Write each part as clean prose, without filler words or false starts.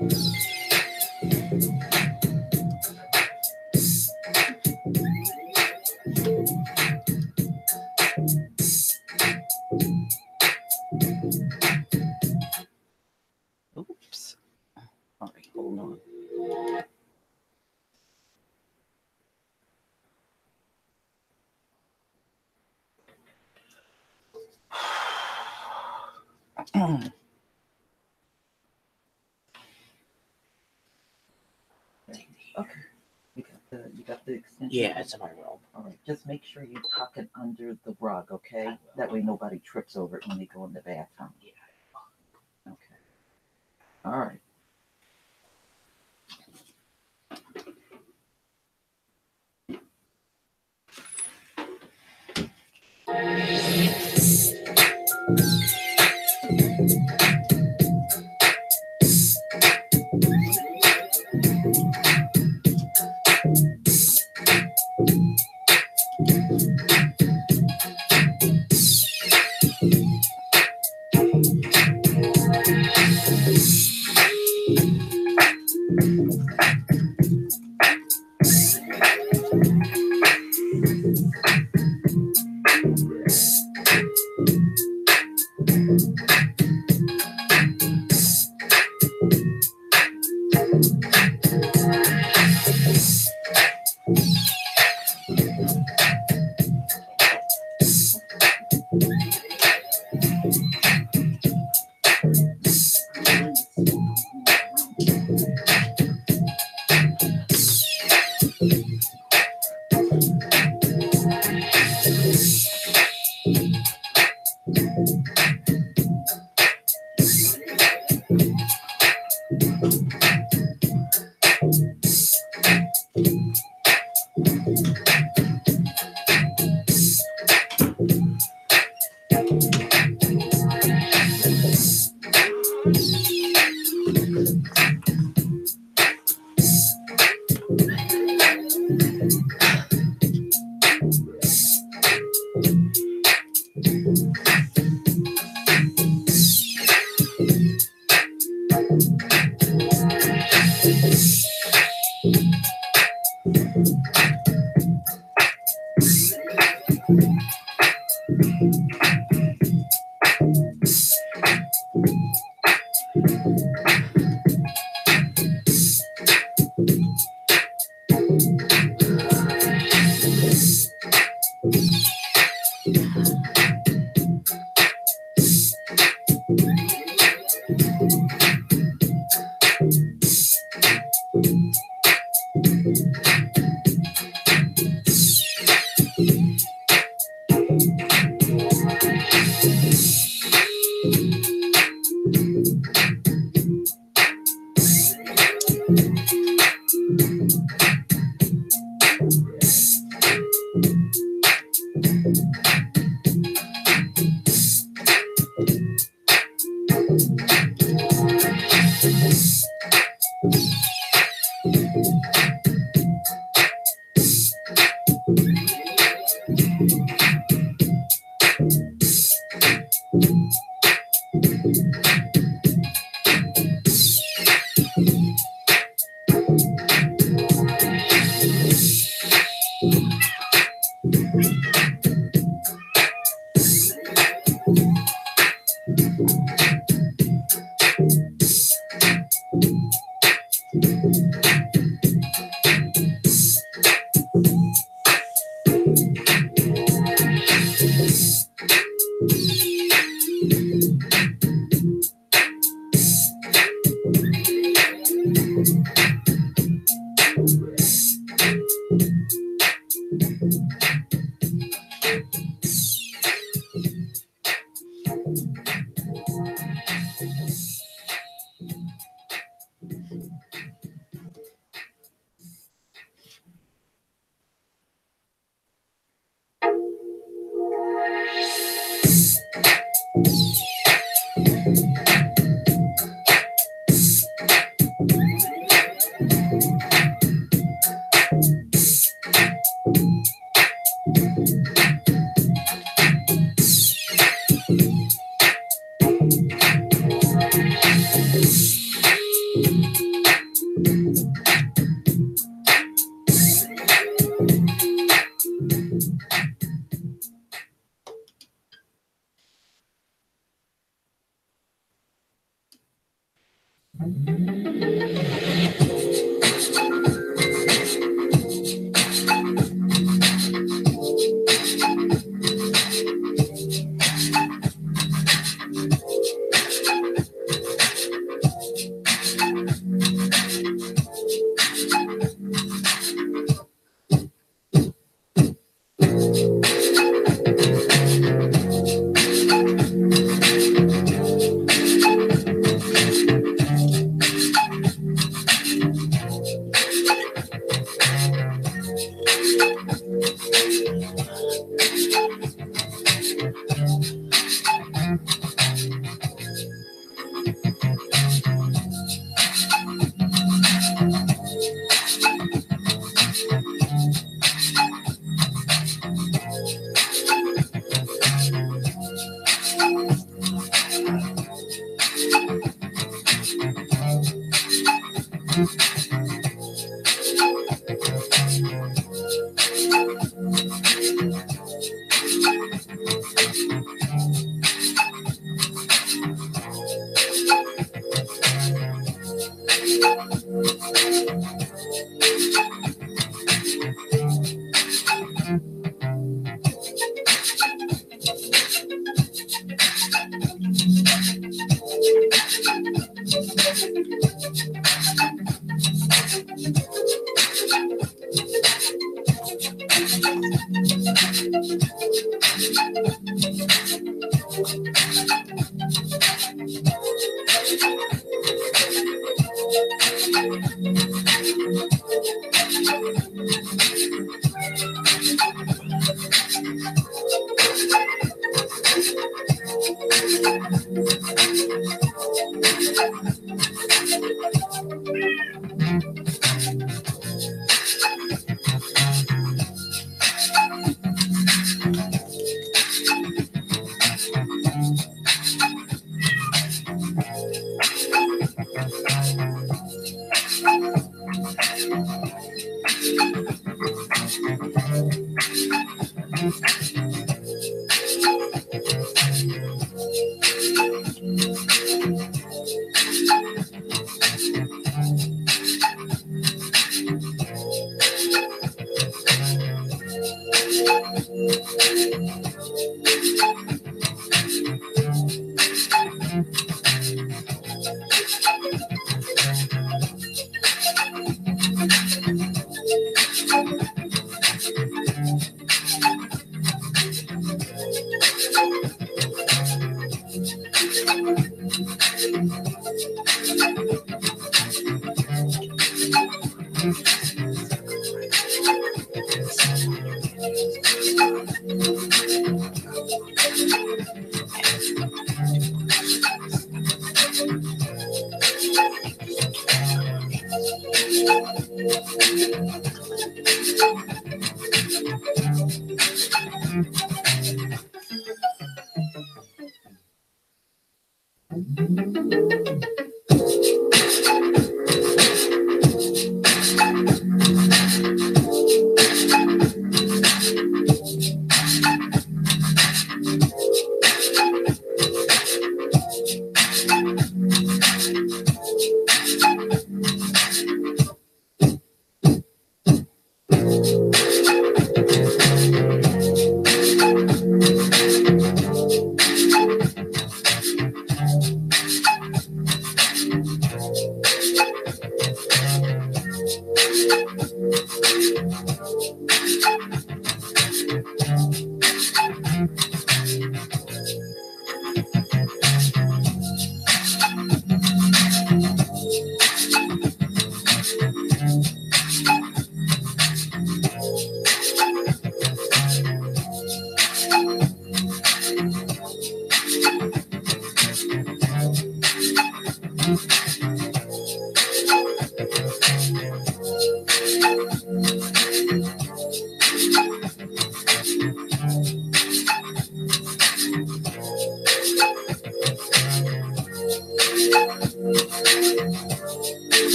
Oops. All right, hold on. Okay. You got the extension? Yeah, it's in my room. All right. Just make sure you tuck it under the rug, okay? That way nobody trips over it when they go in the bathroom. Yeah. Okay. All right.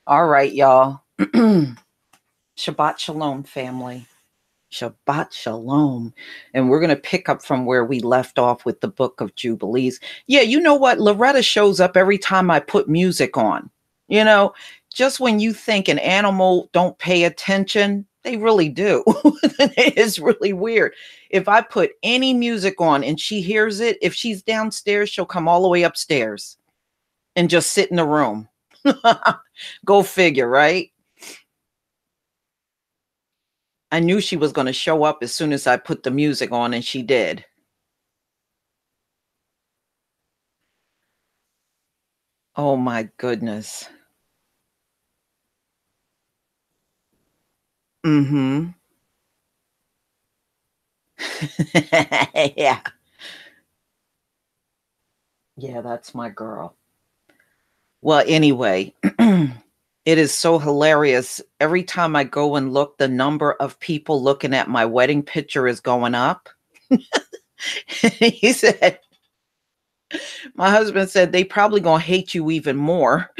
All right, y'all. Shabbat Shalom, family. Shabbat Shalom. And we're going to pick up from where we left off with the book of Jubilees. Yeah, you know what? Loretta shows up every time I put music on. You know, just when you think an animal don't pay attention, they really do. It's really weird. If I put any music on and she hears it, if she's downstairs, she'll come all the way upstairs and just sit in the room. Go figure, right? I knew she was going to show up as soon as I put the music on, and she did. Oh my goodness. Mhm. Yeah. Yeah, that's my girl. Well, anyway, it is so hilarious. Every time I go and look, the number of people looking at my wedding picture is going up. He said, my husband said, they probably gonna hate you even more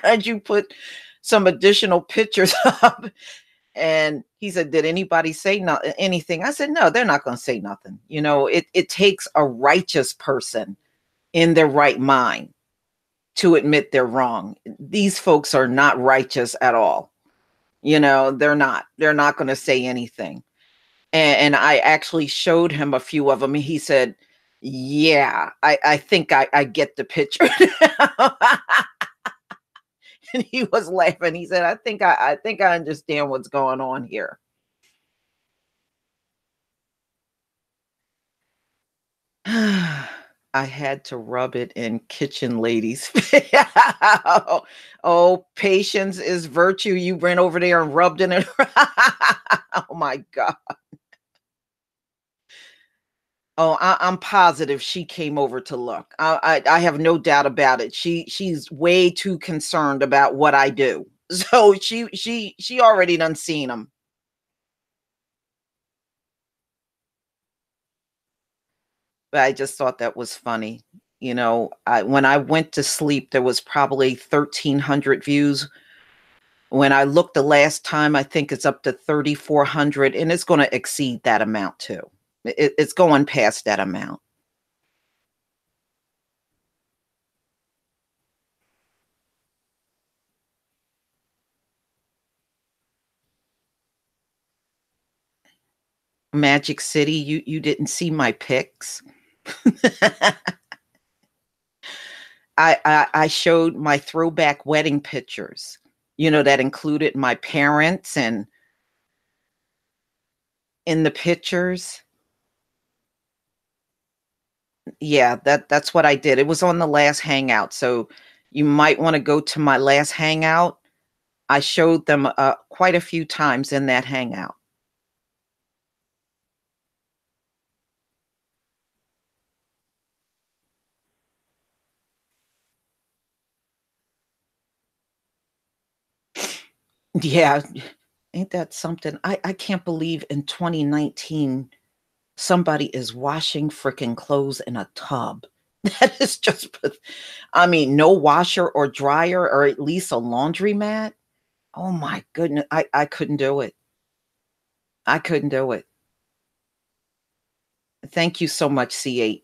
as you put some additional pictures up. And he said, did anybody say anything? I said, no, they're not gonna say nothing. You know, it takes a righteous person in their right mind to admit they're wrong. These folks are not righteous at all. You know, they're not going to say anything. And I actually showed him a few of them. And he said, yeah, I think I get the picture. And he was laughing. He said, I think I understand what's going on here. I had to rub it in kitchen ladies. Oh, patience is virtue. You ran over there and rubbed in it. Oh my God. Oh, I'm positive she came over to look. I have no doubt about it. She's way too concerned about what I do. So she already done seen them. But I just thought that was funny. You know, when I went to sleep, there was probably 1,300 views. When I looked the last time, I think it's up to 3,400, and it's going to exceed that amount too. It's going past that amount. Magic City, you didn't see my pics. I showed my throwback wedding pictures. You know, that included my parents and in the pictures. Yeah, that's what I did. It was on the last hangout. So you might want to go to my last hangout. I showed them quite a few times in that hangout. Yeah, ain't that something? I can't believe in 2019 somebody is washing freaking clothes in a tub. That is just, I mean, no washer or dryer or at least a laundromat. Oh my goodness, I couldn't do it. I couldn't do it. Thank you so much, C8,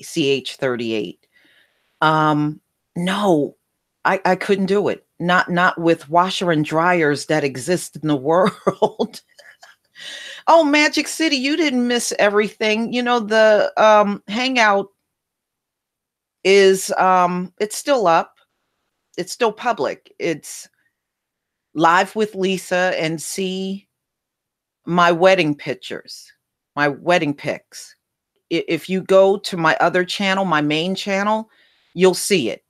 CH38. Um, no, I couldn't do it. Not with washer and dryers that exist in the world. Oh, Magic City, you didn't miss everything. You know, the hangout is it's still up. It's still public. It's live with Lisa and see my wedding pictures, my wedding pics. If you go to my other channel, my main channel, you'll see it.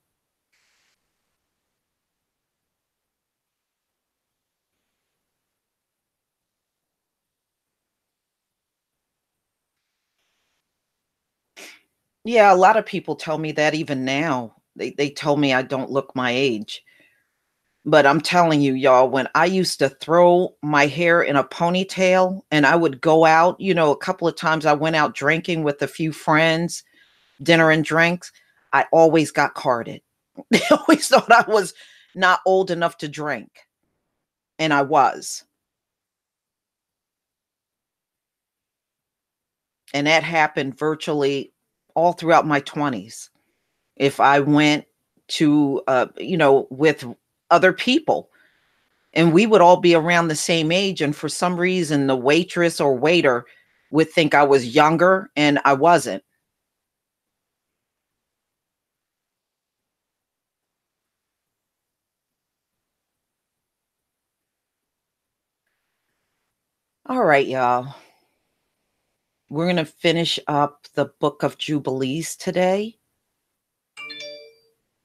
Yeah, a lot of people tell me that even now. They tell me I don't look my age. But I'm telling you, y'all, when I used to throw my hair in a ponytail and I would go out, a couple of times I went out drinking with a few friends, dinner and drinks, I always got carded. They always thought I was not old enough to drink, and I was. And that happened virtually all throughout my 20s. If I went to, with other people, and we would all be around the same age, and for some reason, the waitress or waiter would think I was younger, and I wasn't. All right, y'all. We're going to finish up the book of Jubilees today.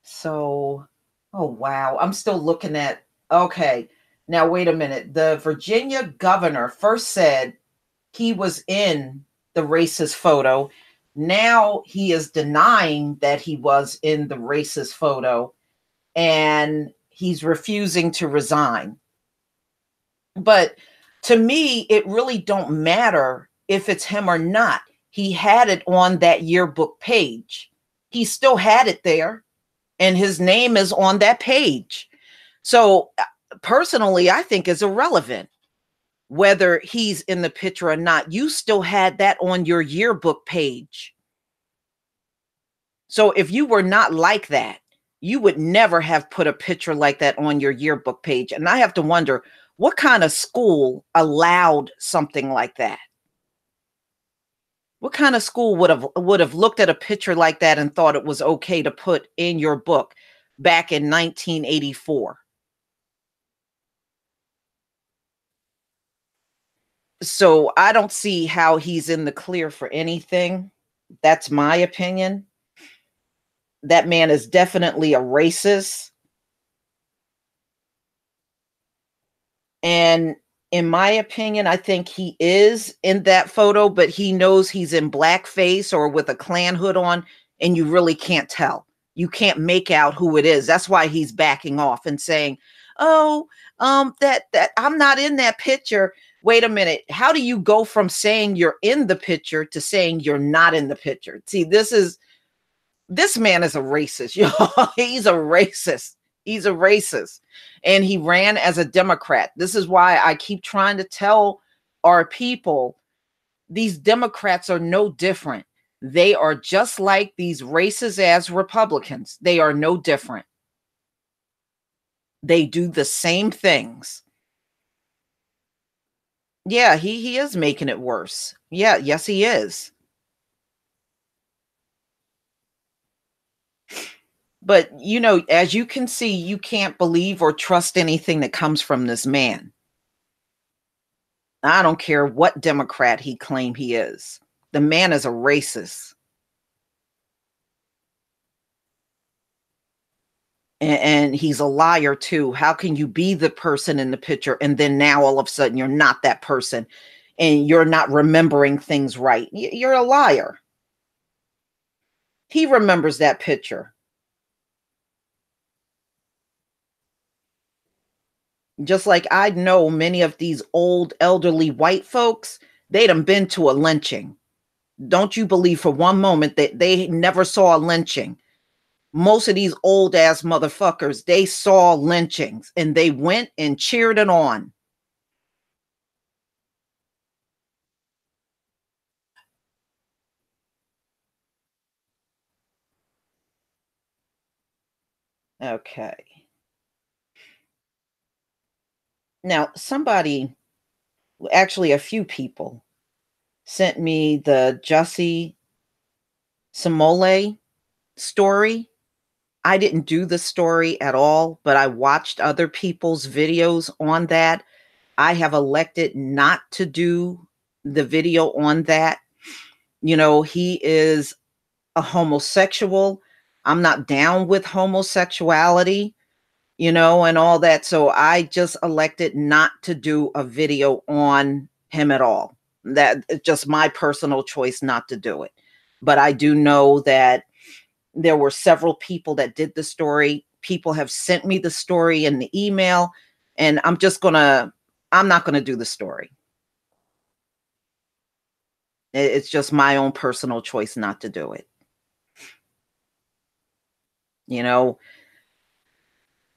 So, oh, wow. I'm still looking at, okay. Now, wait a minute. The Virginia governor first said he was in the racist photo. Now he is denying that he was in the racist photo, and he's refusing to resign. But to me, it really don't matter if it's him or not. He had it on that yearbook page. He still had it there, and his name is on that page. So personally, I think is irrelevant whether he's in the picture or not. You still had that on your yearbook page. So if you were not like that, you would never have put a picture like that on your yearbook page. And I have to wonder, what kind of school allowed something like that? What kind of school would have looked at a picture like that and thought it was okay to put in your book back in 1984? So I don't see how he's in the clear for anything. That's my opinion. That man is definitely a racist. And in my opinion, I think he is in that photo, but he knows he's in blackface or with a Klan hood on, and you really can't tell. You can't make out who it is. That's why he's backing off and saying, "Oh, that I'm not in that picture." Wait a minute. How do you go from saying you're in the picture to saying you're not in the picture? See, this man is a racist, y'all. He's a racist. He's a racist. And he ran as a Democrat. This is why I keep trying to tell our people these Democrats are no different. They are just like these racist as Republicans. They are no different. They do the same things. Yeah, he is making it worse. Yeah, yes, he is. But, as you can see, you can't believe or trust anything that comes from this man. I don't care what Democrat he claim he is. The man is a racist. And he's a liar too. How can you be the person in the picture and then now all of a sudden you're not that person and you're not remembering things right? You're a liar. He remembers that picture. Just like I know many of these old elderly white folks, they done been to a lynching. Don't you believe for one moment that they never saw a lynching? Most of these old ass motherfuckers, they saw lynchings and they went and cheered it on. Okay. Now, actually, a few people sent me the Jussie Smollett story. I didn't do the story at all, but I watched other people's videos on that. I have elected not to do the video on that. He is a homosexual. I'm not down with homosexuality, and all that. So I just elected not to do a video on him at all. That is just my personal choice not to do it. But I do know that there were several people that did the story. People have sent me the story in the email, and I'm not gonna do the story. It's just my own personal choice not to do it. You know,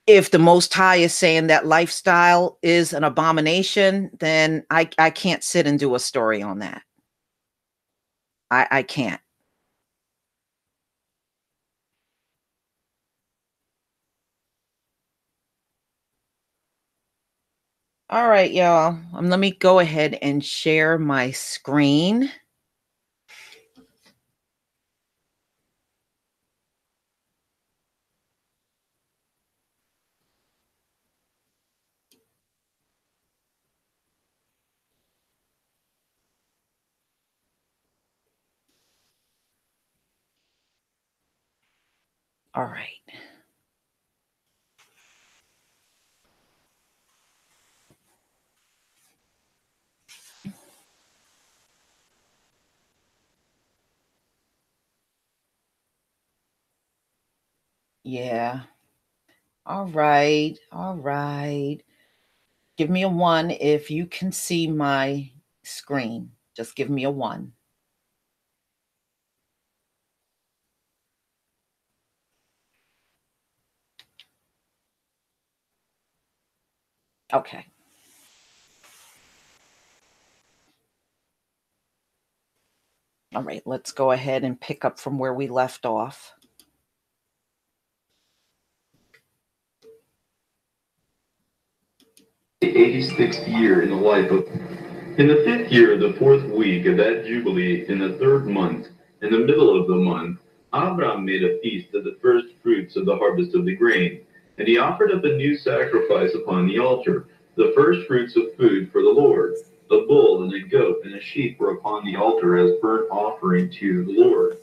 if the Most High is saying that lifestyle is an abomination, then I can't sit and do a story on that. I can't. All right, y'all. Let me go ahead and share my screen. All right. Yeah. All right. All right. Give me a 1 if you can see my screen. Just give me a 1. Okay. All right, let's go ahead and pick up from where we left off. The 86th year in the life of. In the 5th year of the 4th week of that Jubilee, in the 3rd month, in the middle of the month, Abram made a feast of the first fruits of the harvest of the grain. And he offered up a new sacrifice upon the altar, the first fruits of food for the Lord. A bull and a goat and a sheep were upon the altar as burnt offering to the Lord.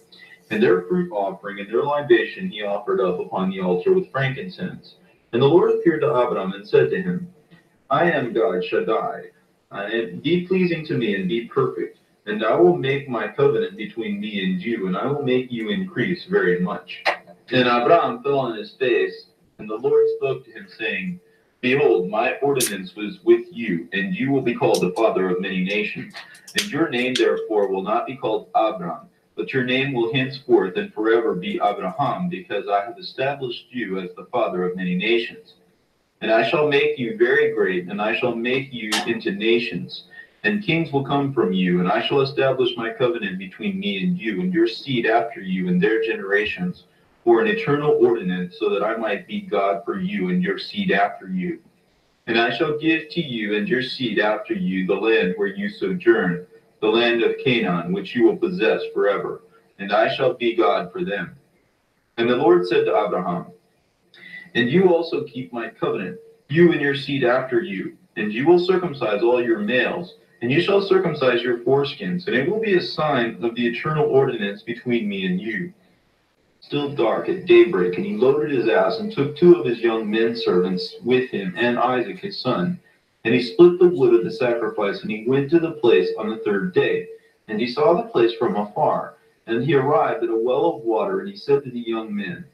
And their fruit offering and their libation he offered up upon the altar with frankincense. And the Lord appeared to Abram and said to him, I am God Shaddai. And be pleasing to me and be perfect. And I will make my covenant between me and you, and I will make you increase very much. And Abram fell on his face, and the Lord spoke to him, saying, Behold, my ordinance was with you, and you will be called the father of many nations. And your name therefore will not be called Abram, but your name will henceforth and forever be Abraham, because I have established you as the father of many nations. And I shall make you very great, and I shall make you into nations, and kings will come from you, and I shall establish my covenant between me and you, and your seed after you, and their generations, for an eternal ordinance, so that I might be God for you and your seed after you. And I shall give to you and your seed after you the land where you sojourn, the land of Canaan, which you will possess forever, and I shall be God for them. And the Lord said to Abraham, and you also keep my covenant, you and your seed after you, and you will circumcise all your males, and you shall circumcise your foreskins, and it will be a sign of the eternal ordinance between me and you. Still dark at daybreak, and he loaded his ass and took 2 of his young men servants with him and Isaac his son. And he split the wood of the sacrifice, and he went to the place on the 3rd day. And he saw the place from afar. And he arrived at a well of water, and he said to the young men,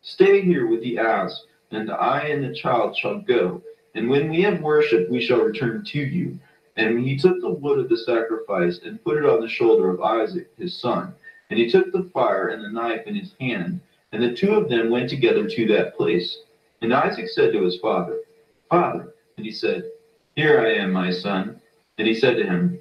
Stay here with the ass, and I and the child shall go. And when we have worshipped, we shall return to you. And he took the wood of the sacrifice and put it on the shoulder of Isaac his son. And he took the fire and the knife in his hand. And the 2 of them went together to that place. And Isaac said to his father, Father. And he said, Here I am, my son. And he said to him,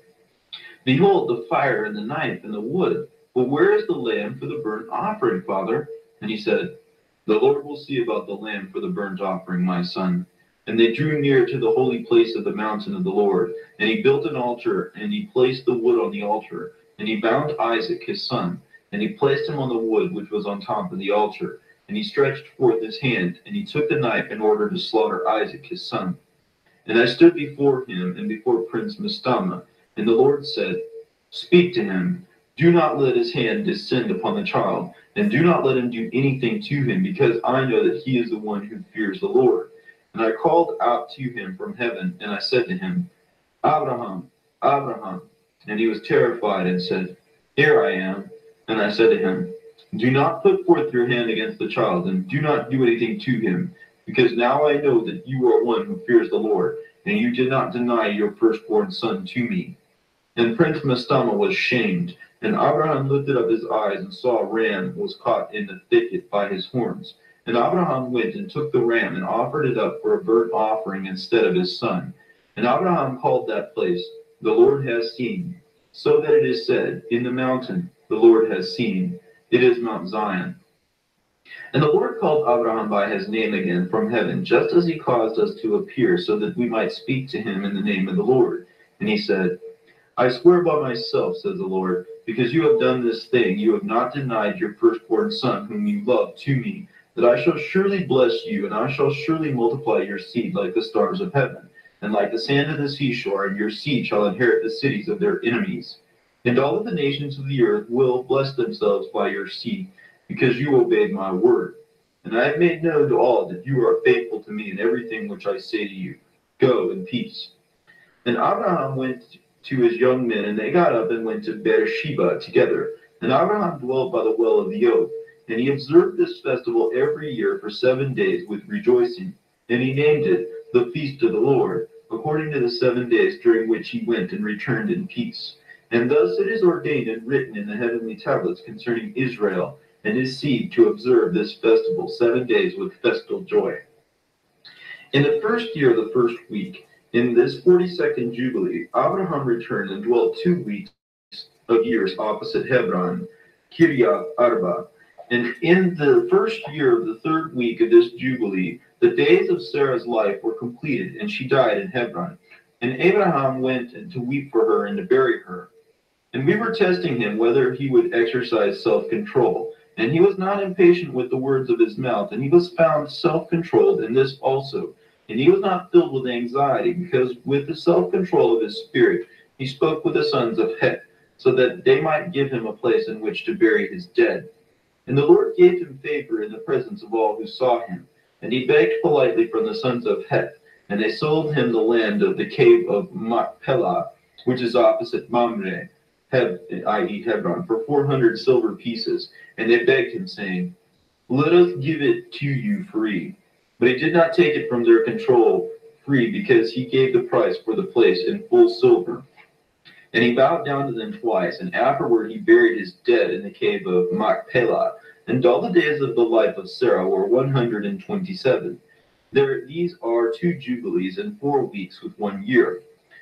Behold the fire and the knife and the wood. But where is the lamb for the burnt offering, father? And he said, The Lord will see about the lamb for the burnt offering, my son. And they drew near to the holy place of the mountain of the Lord. And he built an altar, and he placed the wood on the altar. And he bound Isaac his son, and he placed him on the wood which was on top of the altar. And he stretched forth his hand, and he took the knife in order to slaughter Isaac his son. And I stood before him and before Prince Mastama. And the Lord said, Speak to him. Do not let his hand descend upon the child, and do not let him do anything to him, because I know that he is the one who fears the Lord. And I called out to him from heaven, and I said to him, Abraham, Abraham. And he was terrified and said, Here I am. And I said to him, do not put forth your hand against the child, and do not do anything to him, because now I know that you are one who fears the Lord, and you did not deny your firstborn son to me. And Prince Mastama was shamed, and Abraham lifted up his eyes and saw a ram was caught in the thicket by his horns. And Abraham went and took the ram and offered it up for a burnt offering instead of his son. And Abraham called that place, the Lord has seen, so that it is said, in the mountain, the Lord has seen. It is Mount Zion. And the Lord called Abraham by his name again from heaven, just as he caused us to appear, so that we might speak to him in the name of the Lord. And he said, I swear by myself, says the Lord, because you have done this thing, you have not denied your firstborn son, whom you love, to me, that I shall surely bless you, and I shall surely multiply your seed like the stars of heaven, and like the sand of the seashore, and your seed shall inherit the cities of their enemies. And all of the nations of the earth will bless themselves by your seed, because you obeyed my word. And I have made known to all that you are faithful to me in everything which I say to you. Go in peace. And Abraham went to his young men, and they got up and went to Beersheba together. And Abraham dwelt by the well of the oak. And he observed this festival every year for 7 days with rejoicing. And he named it the Feast of the Lord, according to the 7 days during which he went and returned in peace. And thus it is ordained and written in the heavenly tablets concerning Israel and his seed to observe this festival 7 days with festal joy. In the first year of the first week, in this 42nd Jubilee, Abraham returned and dwelt 2 weeks of years opposite Hebron, Kiriath Arba. And in the first year of the third week of this Jubilee, the days of Sarah's life were completed, and she died in Hebron. And Abraham went to weep for her and to bury her. And we were testing him whether he would exercise self-control. And he was not impatient with the words of his mouth, and he was found self-controlled in this also. And he was not filled with anxiety, because with the self-control of his spirit, he spoke with the sons of Heth, so that they might give him a place in which to bury his dead. And the Lord gave him favor in the presence of all who saw him. And he begged politely from the sons of Heth, and they sold him the land of the cave of Machpelah, which is opposite Mamre, i.e. Hebron, for 400 silver pieces. And they begged him, saying, let us give it to you free. But he did not take it from their control free, because he gave the price for the place in full silver. And he bowed down to them twice, and afterward he buried his dead in the cave of Machpelah. And all the days of the life of Sarah were 127. These are 2 jubilees and 4 weeks with 1 year.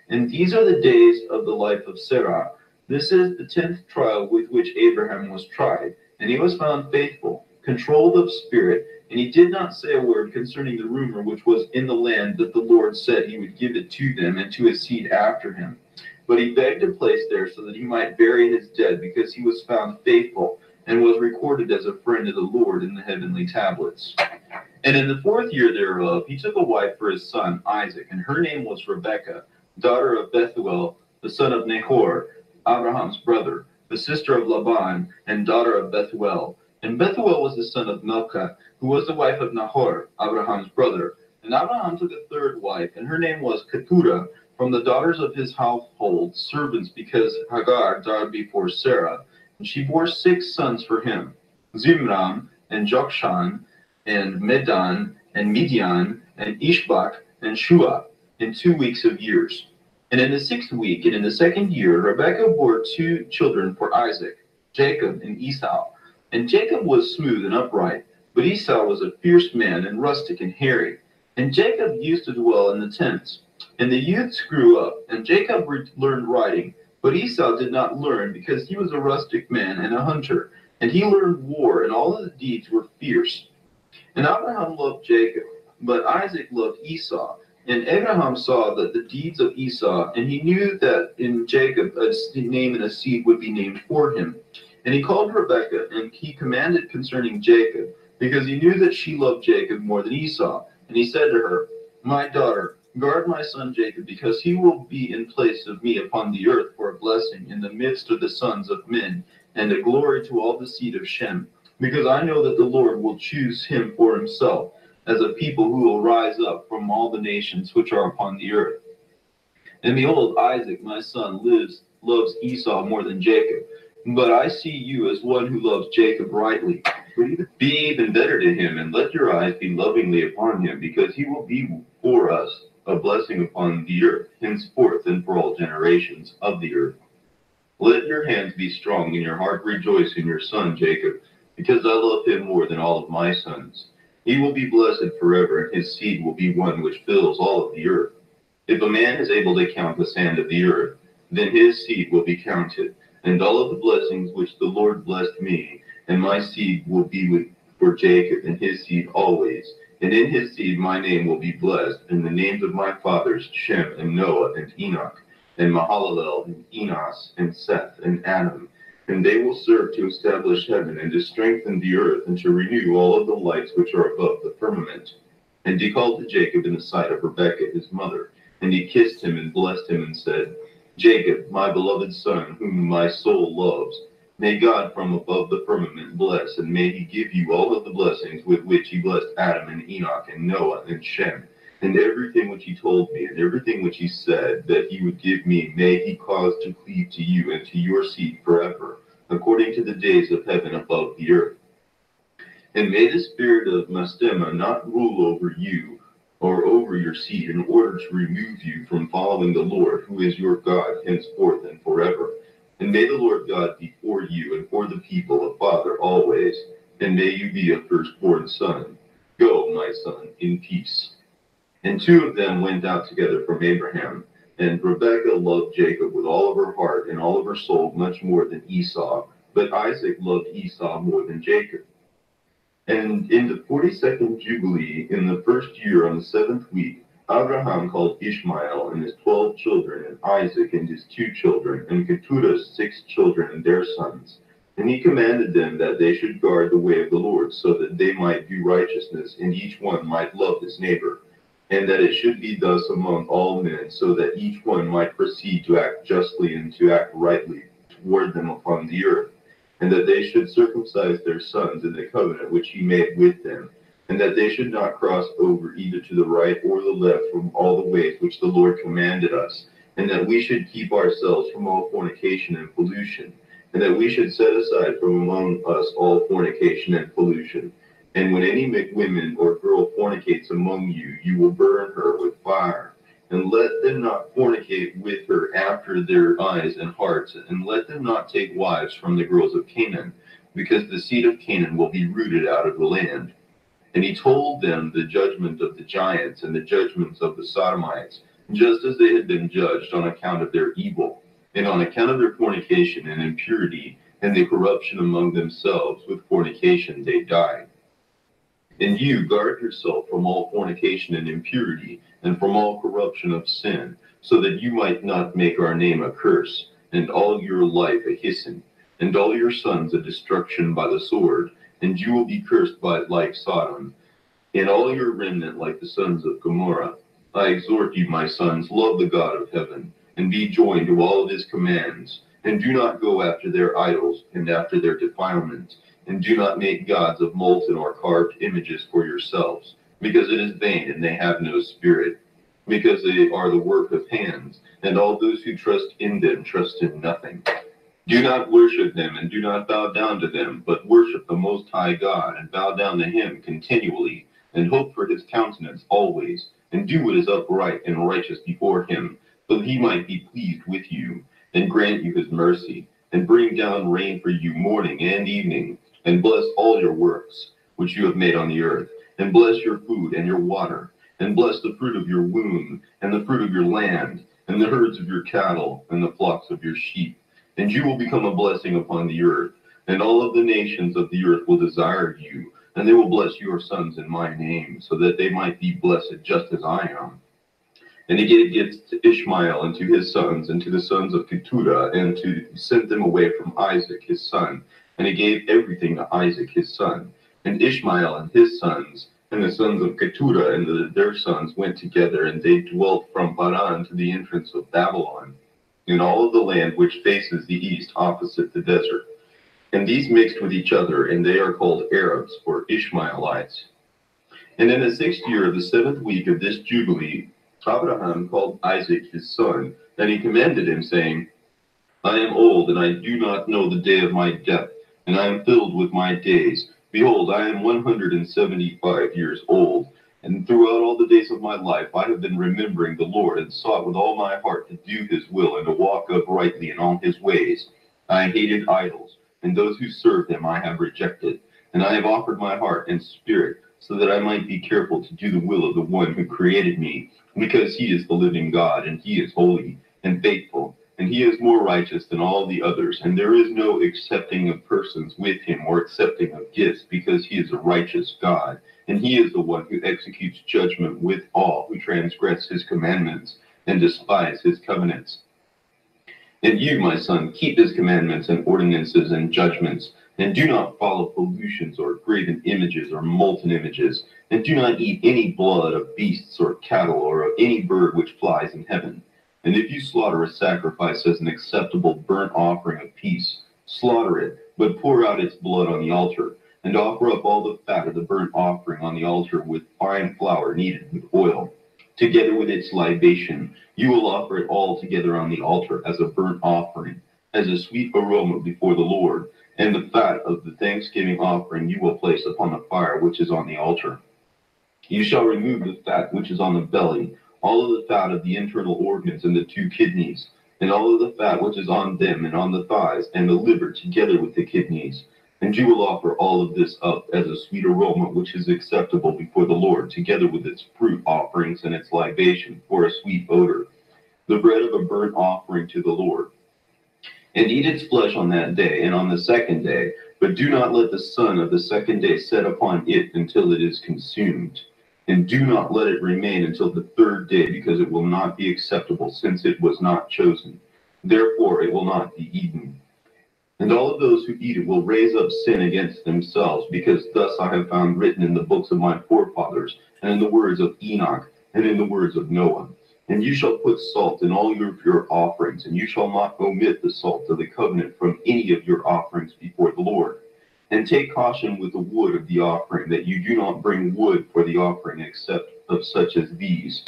And these are the days of the life of Sarah. This is the 10th trial with which Abraham was tried, and he was found faithful, controlled of spirit, and he did not say a word concerning the rumor which was in the land that the Lord said he would give it to them and to his seed after him. But he begged a place there so that he might bury his dead, because he was found faithful and was recorded as a friend of the Lord in the heavenly tablets. And in the 4th year thereof, he took a wife for his son Isaac, and her name was Rebekah, daughter of Bethuel, the son of Nahor, Abraham's brother, the sister of Laban, and daughter of Bethuel. And Bethuel was the son of Milcah, who was the wife of Nahor, Abraham's brother. And Abraham took a 3rd wife, and her name was Keturah, from the daughters of his household, servants, because Hagar died before Sarah. And she bore 6 sons for him, Zimram, and Jokshan, and Medan, and Midian, and Ishbak, and Shua, in 2 weeks of years. And in the 6th week, and in the 2nd year, Rebekah bore 2 children for Isaac, Jacob and Esau. And Jacob was smooth and upright, but Esau was a fierce man and rustic and hairy. And Jacob used to dwell in the tents. And the youths grew up, and Jacob learned riding, but Esau did not learn, because he was a rustic man and a hunter, and he learned war, and all of the deeds were fierce. And Abraham loved Jacob, but Isaac loved Esau. And Abraham saw that the deeds of Esau, and he knew that in Jacob a name and a seed would be named for him. And he called Rebekah, and he commanded concerning Jacob, because he knew that she loved Jacob more than Esau. And he said to her, my daughter, guard my son Jacob, because he will be in place of me upon the earth for a blessing in the midst of the sons of men, and a glory to all the seed of Shem. Because I know that the Lord will choose him for himself, as a people who will rise up from all the nations which are upon the earth. And behold, Isaac my son loves Esau more than Jacob, But I see you as one who loves Jacob rightly. Be even better to him, and let your eyes be lovingly upon him, because he will be for us a blessing upon the earth, henceforth and for all generations of the earth. Let your hands be strong, and your heart rejoice in your son Jacob, because I love him more than all of my sons. He will be blessed forever, and his seed will be one which fills all of the earth. If a man is able to count the sand of the earth, then his seed will be counted. And all of the blessings which the Lord blessed me, and my seed will be with for Jacob and his seed always. And in his seed my name will be blessed, and the names of my fathers Shem and Noah and Enoch, and Mahalalel and Enos and Seth and Adam. And they will serve to establish heaven and to strengthen the earth and to renew all of the lights which are above the firmament. And he called to Jacob in the sight of Rebekah his mother, and he kissed him and blessed him and said, Jacob, my beloved son, whom my soul loves, may God from above the firmament bless, and may he give you all of the blessings with which he blessed Adam and Enoch and Noah and Shem, and everything which he told me, and everything which he said that he would give me, may he cause to cleave to you and to your seed forever, according to the days of heaven above the earth. And may the spirit of Mastema not rule over you or over your seed in order to remove you from following the Lord, who is your God henceforth and forever. And may the Lord God be for you and for the people a father always, and may you be a firstborn son. Go, my son, in peace. And two of them went out together from Abraham. And Rebekah loved Jacob with all of her heart and all of her soul much more than Esau, but Isaac loved Esau more than Jacob. And in the 42nd Jubilee, in the first year on the 7th week, Abraham called Ishmael and his 12 children, and Isaac and his 2 children, and Keturah's 6 children and their sons. And he commanded them that they should guard the way of the Lord, so that they might do righteousness, and each one might love his neighbor. And that it should be thus among all men, so that each one might proceed to act justly and to act rightly toward them upon the earth. And that they should circumcise their sons in the covenant which he made with them, and that they should not cross over either to the right or the left from all the ways which the Lord commanded us, and that we should keep ourselves from all fornication and pollution, and that we should set aside from among us all fornication and pollution. And when any woman or girl fornicates among you, you will burn her with fire. And let them not fornicate with her after their eyes and hearts, and let them not take wives from the girls of Canaan, because the seed of Canaan will be rooted out of the land. And he told them the judgment of the giants and the judgments of the Sodomites, just as they had been judged on account of their evil, and on account of their fornication and impurity, and the corruption among themselves with fornication they died. And you guard yourself from all fornication and impurity, and from all corruption of sin, so that you might not make our name a curse, and all your life a hissing, and all your sons a destruction by the sword, and you will be cursed by like Sodom, and all your remnant like the sons of Gomorrah. I exhort you, my sons, love the God of heaven, and be joined to all of his commands, and do not go after their idols and after their defilement, and do not make gods of molten or carved images for yourselves, because it is vain and they have no spirit, because they are the work of hands, and all those who trust in them trust in nothing. Do not worship them and do not bow down to them, but worship the Most High God and bow down to him continually, and hope for his countenance always, and do what is upright and righteous before him, so that he might be pleased with you, and grant you his mercy, and bring down rain for you morning and evening, and bless all your works which you have made on the earth, and bless your food and your water, and bless the fruit of your womb, and the fruit of your land, and the herds of your cattle, and the flocks of your sheep. And you will become a blessing upon the earth, and all of the nations of the earth will desire you, and they will bless your sons in my name, so that they might be blessed just as I am. And he gave gifts to Ishmael and to his sons, and to the sons of Keturah, and to sent them away from Isaac his son. And he gave everything to Isaac his son. And Ishmael and his sons, and the sons of Keturah and their sons went together, and they dwelt from Paran to the entrance of Babylon, in all of the land which faces the east opposite the desert. And these mixed with each other, and they are called Arabs, or Ishmaelites. And in the 6th year of the 7th week of this Jubilee, Abraham called Isaac his son, and he commanded him, saying, I am old, and I do not know the day of my death, and I am filled with my days. Behold, I am 175 years old, and throughout all the days of my life I have been remembering the Lord, and sought with all my heart to do his will, and to walk uprightly in all his ways. I hated idols, and those who serve them I have rejected, and I have offered my heart and spirit, so that I might be careful to do the will of the one who created me, because he is the living God, and he is holy and faithful, and he is more righteous than all the others, and there is no accepting of persons with him or accepting of gifts, because he is a righteous God, and he is the one who executes judgment with all who transgress his commandments and despise his covenants. And you, my son, keep his commandments and ordinances and judgments, and do not follow pollutions or graven images or molten images, and do not eat any blood of beasts or cattle or of any bird which flies in heaven. And if you slaughter a sacrifice as an acceptable burnt offering of peace, slaughter it, but pour out its blood on the altar, and offer up all the fat of the burnt offering on the altar with fine flour kneaded with oil, together with its libation. You will offer it all together on the altar as a burnt offering, as a sweet aroma before the Lord. And the fat of the thanksgiving offering you will place upon the fire which is on the altar. You shall remove the fat which is on the belly, all of the fat of the internal organs and the 2 kidneys, and all of the fat which is on them and on the thighs, and the liver together with the kidneys. And you will offer all of this up as a sweet aroma which is acceptable before the Lord, together with its fruit offerings and its libation for a sweet odor, the bread of a burnt offering to the Lord. And eat its flesh on that day and on the second day, but do not let the sun of the second day set upon it until it is consumed. And do not let it remain until the 3rd day, because it will not be acceptable, since it was not chosen. Therefore it will not be eaten. And all of those who eat it will raise up sin against themselves, because thus I have found written in the books of my forefathers, and in the words of Enoch, and in the words of Noah. And you shall put salt in all your offerings, and you shall not omit the salt of the covenant from any of your offerings before the Lord. And take caution with the wood of the offering, that you do not bring wood for the offering except of such as these: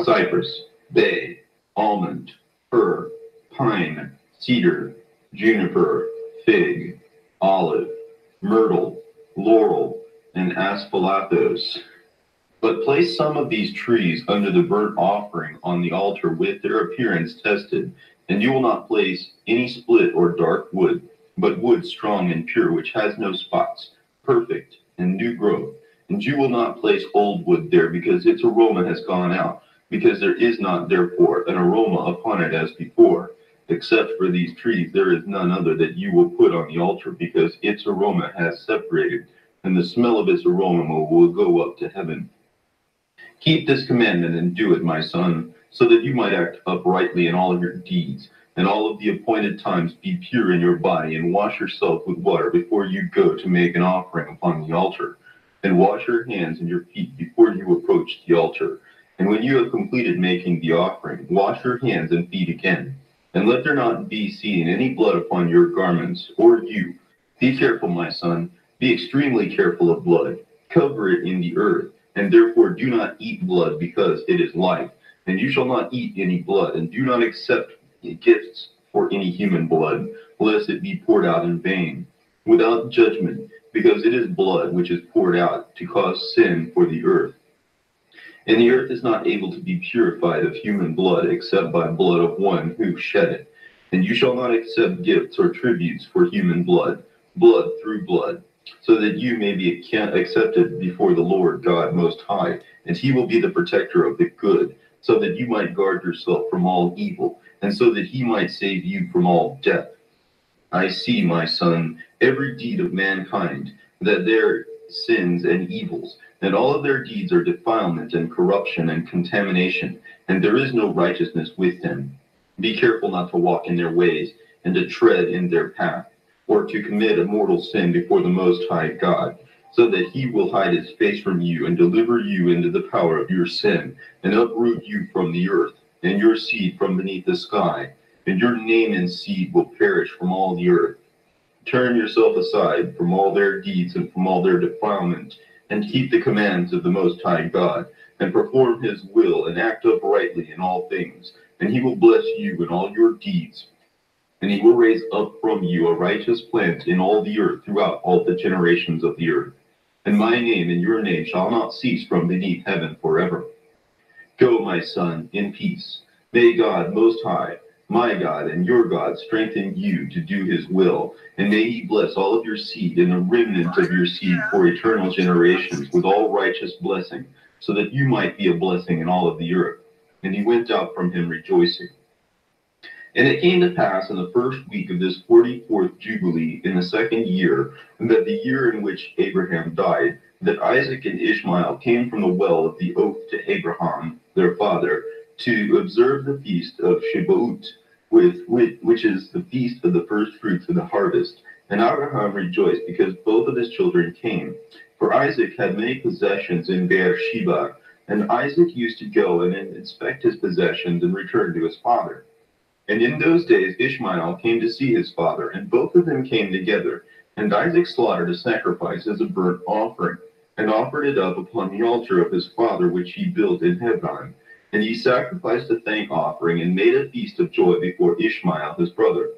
cypress, bay, almond, fir, pine, cedar, juniper, fig, olive, myrtle, laurel, and aspalathos. But place some of these trees under the burnt offering on the altar with their appearance tested, and you will not place any split or dark wood, but wood strong and pure, which has no spots, perfect and new growth. And you will not place old wood there, because its aroma has gone out, because there is not therefore an aroma upon it as before. Except for these trees, there is none other that you will put on the altar, because its aroma has separated, and the smell of its aroma will go up to heaven. Keep this commandment and do it, my son, so that you might act uprightly in all of your deeds, and all of the appointed times be pure in your body, and wash yourself with water before you go to make an offering upon the altar. And wash your hands and your feet before you approach the altar. And when you have completed making the offering, wash your hands and feet again. And let there not be seen any blood upon your garments, or you. Be careful, my son, be extremely careful of blood. Cover it in the earth, and therefore do not eat blood, because it is life. And you shall not eat any blood, and do not accept gifts for any human blood, lest it be poured out in vain, without judgment, because it is blood which is poured out to cause sin for the earth. And the earth is not able to be purified of human blood, except by blood of one who shed it. And you shall not accept gifts or tributes for human blood, blood through blood, so that you may be accepted before the Lord God Most High, and he will be the protector of the good, so that you might guard yourself from all evil, and so that he might save you from all death. I see, my son, every deed of mankind, that their sins and evils, and all of their deeds are defilement and corruption and contamination, and there is no righteousness with them. Be careful not to walk in their ways, and to tread in their path, or to commit a mortal sin before the Most High God, so that he will hide his face from you and deliver you into the power of your sin, and uproot you from the earth, and your seed from beneath the sky, and your name and seed will perish from all the earth. Turn yourself aside from all their deeds and from all their defilement, and keep the commands of the Most High God, and perform his will, and act uprightly in all things, and he will bless you in all your deeds. And he will raise up from you a righteous plant in all the earth throughout all the generations of the earth. And my name and your name shall not cease from beneath heaven forever. Go, my son, in peace. May God Most High, my God and your God, strengthen you to do his will, and may he bless all of your seed and the remnant of your seed for eternal generations with all righteous blessing, so that you might be a blessing in all of the earth. And he went out from him rejoicing. And it came to pass in the first week of this 44th Jubilee in the second year, that the year in which Abraham died, that Isaac and Ishmael came from the well of the oath to Abraham, their father, to observe the feast of Shavuot, which is the feast of the first fruits of the harvest. And Abraham rejoiced because both of his children came. For Isaac had many possessions in Beersheba, and Isaac used to go and inspect his possessions and return to his father. And in those days Ishmael came to see his father, and both of them came together. And Isaac slaughtered a sacrifice as a burnt offering, and offered it up upon the altar of his father which he built in Hebron. And he sacrificed a thank offering, and made a feast of joy before Ishmael his brother.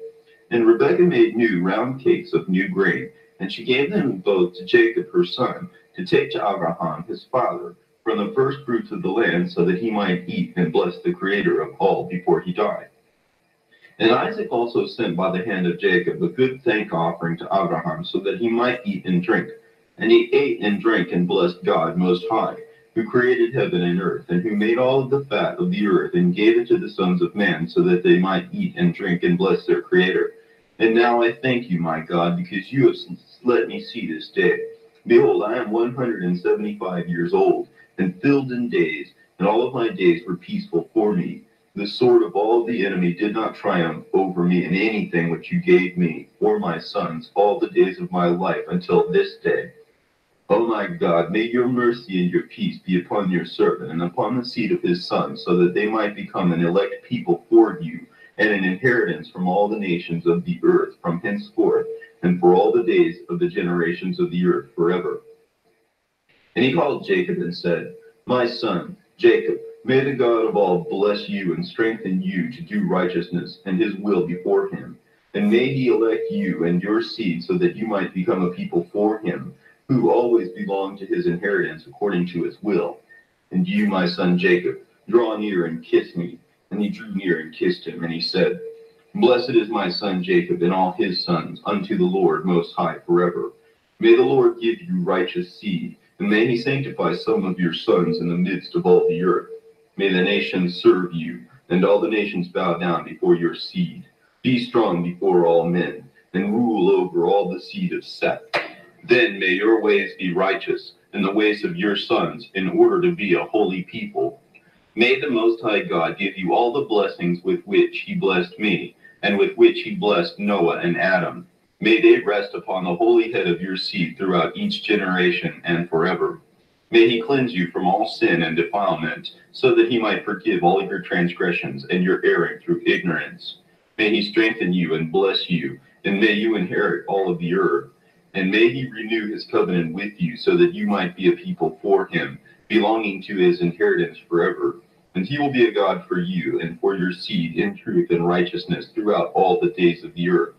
And Rebekah made new round cakes of new grain, and she gave them both to Jacob her son, to take to Abraham his father, from the first fruits of the land, so that he might eat and bless the Creator of all before he died. And Isaac also sent by the hand of Jacob a good thank offering to Abraham, so that he might eat and drink. And he ate and drank and blessed God Most High, who created heaven and earth, and who made all of the fat of the earth, and gave it to the sons of man, so that they might eat and drink and bless their Creator. And now I thank you, my God, because you have let me see this day. Behold, I am 175 years old, and filled in days, and all of my days were peaceful for me. The sword of all the enemy did not triumph over me in anything which you gave me or my sons all the days of my life until this day. O my God, may your mercy and your peace be upon your servant and upon the seed of his son, so that they might become an elect people for you, and an inheritance from all the nations of the earth from henceforth, and for all the days of the generations of the earth forever. And he called Jacob and said, My son, Jacob, may the God of all bless you and strengthen you to do righteousness and his will before him. And may he elect you and your seed so that you might become a people for him, who always belong to his inheritance according to his will. And you, my son Jacob, draw near and kiss me. And he drew near and kissed him, and he said, Blessed is my son Jacob and all his sons unto the Lord Most High forever. May the Lord give you righteous seed, and may he sanctify some of your sons in the midst of all the earth. May the nations serve you, and all the nations bow down before your seed. Be strong before all men, and rule over all the seed of Seth. Then may your ways be righteous, and the ways of your sons, in order to be a holy people. May the Most High God give you all the blessings with which he blessed me, and with which he blessed Noah and Adam. May they rest upon the holy head of your seed throughout each generation and forever. May he cleanse you from all sin and defilement, so that he might forgive all of your transgressions and your erring through ignorance. May he strengthen you and bless you, and may you inherit all of the earth. And may he renew his covenant with you, so that you might be a people for him, belonging to his inheritance forever. And he will be a God for you and for your seed in truth and righteousness throughout all the days of the earth.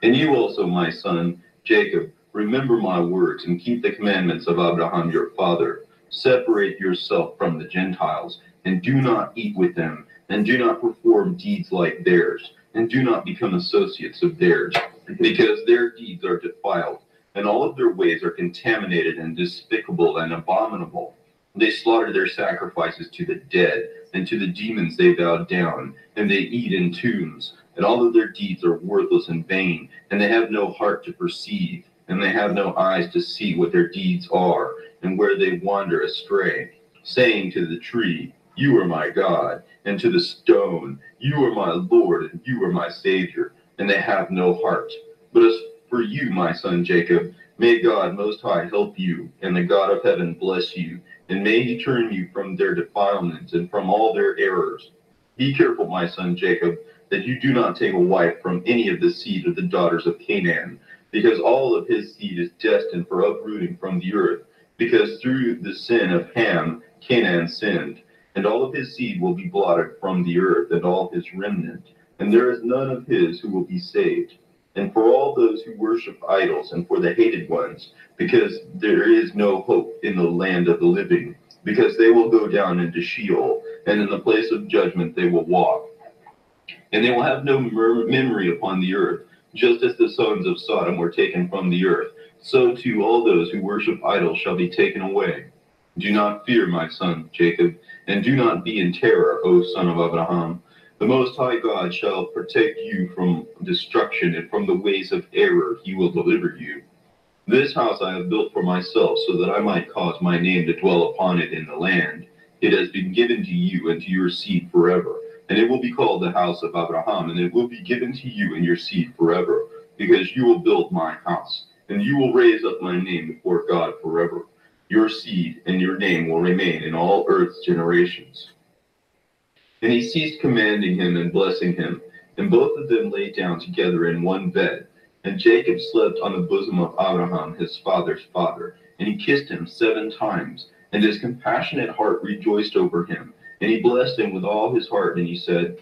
And you also, my son, Jacob, remember my words and keep the commandments of Abraham your father. Separate yourself from the Gentiles, and do not eat with them, and do not perform deeds like theirs, and do not become associates of theirs, because their deeds are defiled, and all of their ways are contaminated and despicable and abominable. They slaughter their sacrifices to the dead, and to the demons they bow down, and they eat in tombs. And all of their deeds are worthless and vain, and they have no heart to perceive, and they have no eyes to see what their deeds are, and where they wander astray, saying to the tree, You are my God, and to the stone, You are my Lord, and You are my Savior, and they have no heart. But as for you, my son Jacob, may God Most High help you, and the God of heaven bless you, and may he turn you from their defilements and from all their errors. Be careful, my son Jacob, that you do not take a wife from any of the seed of the daughters of Canaan, because all of his seed is destined for uprooting from the earth, because through the sin of Ham, Canaan sinned, and all of his seed will be blotted from the earth, and all his remnant. and there is none of his who will be saved. And for all those who worship idols, and for the hated ones, because there is no hope in the land of the living, because they will go down into Sheol, and in the place of judgment they will walk. And they will have no memory upon the earth, just as the sons of Sodom were taken from the earth, so too all those who worship idols shall be taken away. Do not fear, my son Jacob, and do not be in terror, O son of Abraham. The Most High God shall protect you from destruction, and from the ways of error he will deliver you. This house I have built for myself, so that I might cause my name to dwell upon it in the land. It has been given to you and to your seed forever, and it will be called the house of Abraham, and it will be given to you and your seed forever, because you will build my house, and you will raise up my name before God forever. Your seed and your name will remain in all earth's generations. And he ceased commanding him and blessing him, and both of them lay down together in one bed. And Jacob slept on the bosom of Abraham, his father's father, and he kissed him 7 times. And his compassionate heart rejoiced over him, and he blessed him with all his heart. And he said,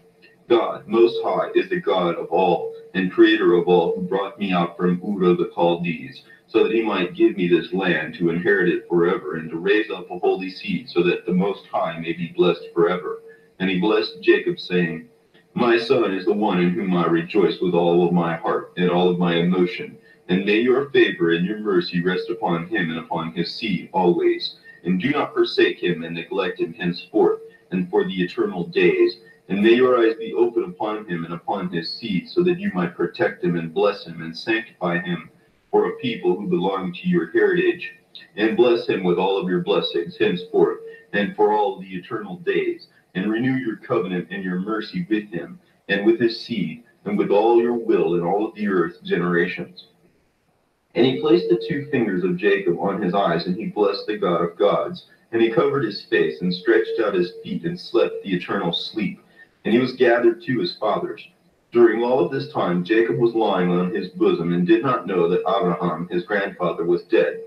God, Most High, is the God of all, and Creator of all, who brought me out from Ur of the Chaldees, so that he might give me this land to inherit it forever, and to raise up a holy seed, so that the Most High may be blessed forever. And he blessed Jacob, saying, My son is the one in whom I rejoice with all of my heart and all of my emotion. And may your favor and your mercy rest upon him and upon his seed always. And do not forsake him and neglect him henceforth and for the eternal days. And may your eyes be open upon him and upon his seed, so that you might protect him and bless him and sanctify him for a people who belong to your heritage. And bless him with all of your blessings henceforth and for all the eternal days. And renew your covenant and your mercy with him, and with his seed, and with all your will in all of the earth's generations. And he placed the 2 fingers of Jacob on his eyes, and he blessed the God of gods. And he covered his face, and stretched out his feet, and slept the eternal sleep. And he was gathered to his fathers. During all of this time, Jacob was lying on his bosom, and did not know that Abraham, his grandfather, was dead.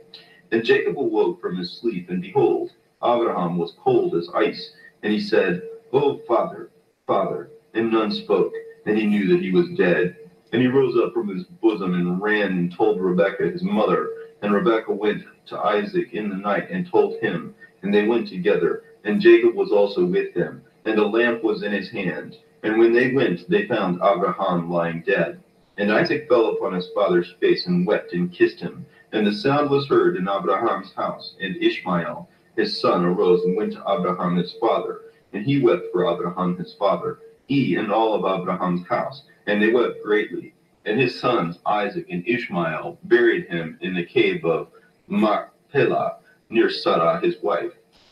And Jacob awoke from his sleep, and behold, Abraham was cold as ice. And he said, O Father, Father, and none spoke, and he knew that he was dead. And he rose up from his bosom and ran and told Rebekah his mother. And Rebekah went to Isaac in the night and told him. And they went together, and Jacob was also with them, and a lamp was in his hand. And when they went, they found Abraham lying dead. And Isaac fell upon his father's face and wept and kissed him. And the sound was heard in Abraham's house. And Ishmael, his son, arose and went to Abraham his father, and he wept for Abraham his father, he and all of Abraham's house, and they wept greatly. And his sons Isaac and Ishmael buried him in the cave of Machpelah near Sarah his wife.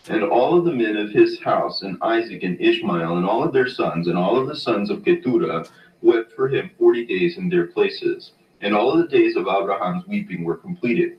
And all of the men of his house, and Isaac and Ishmael, and all of their sons, and all of the sons of Keturah, wept for him 40 days in their places. And all of the days of Abraham's weeping were completed.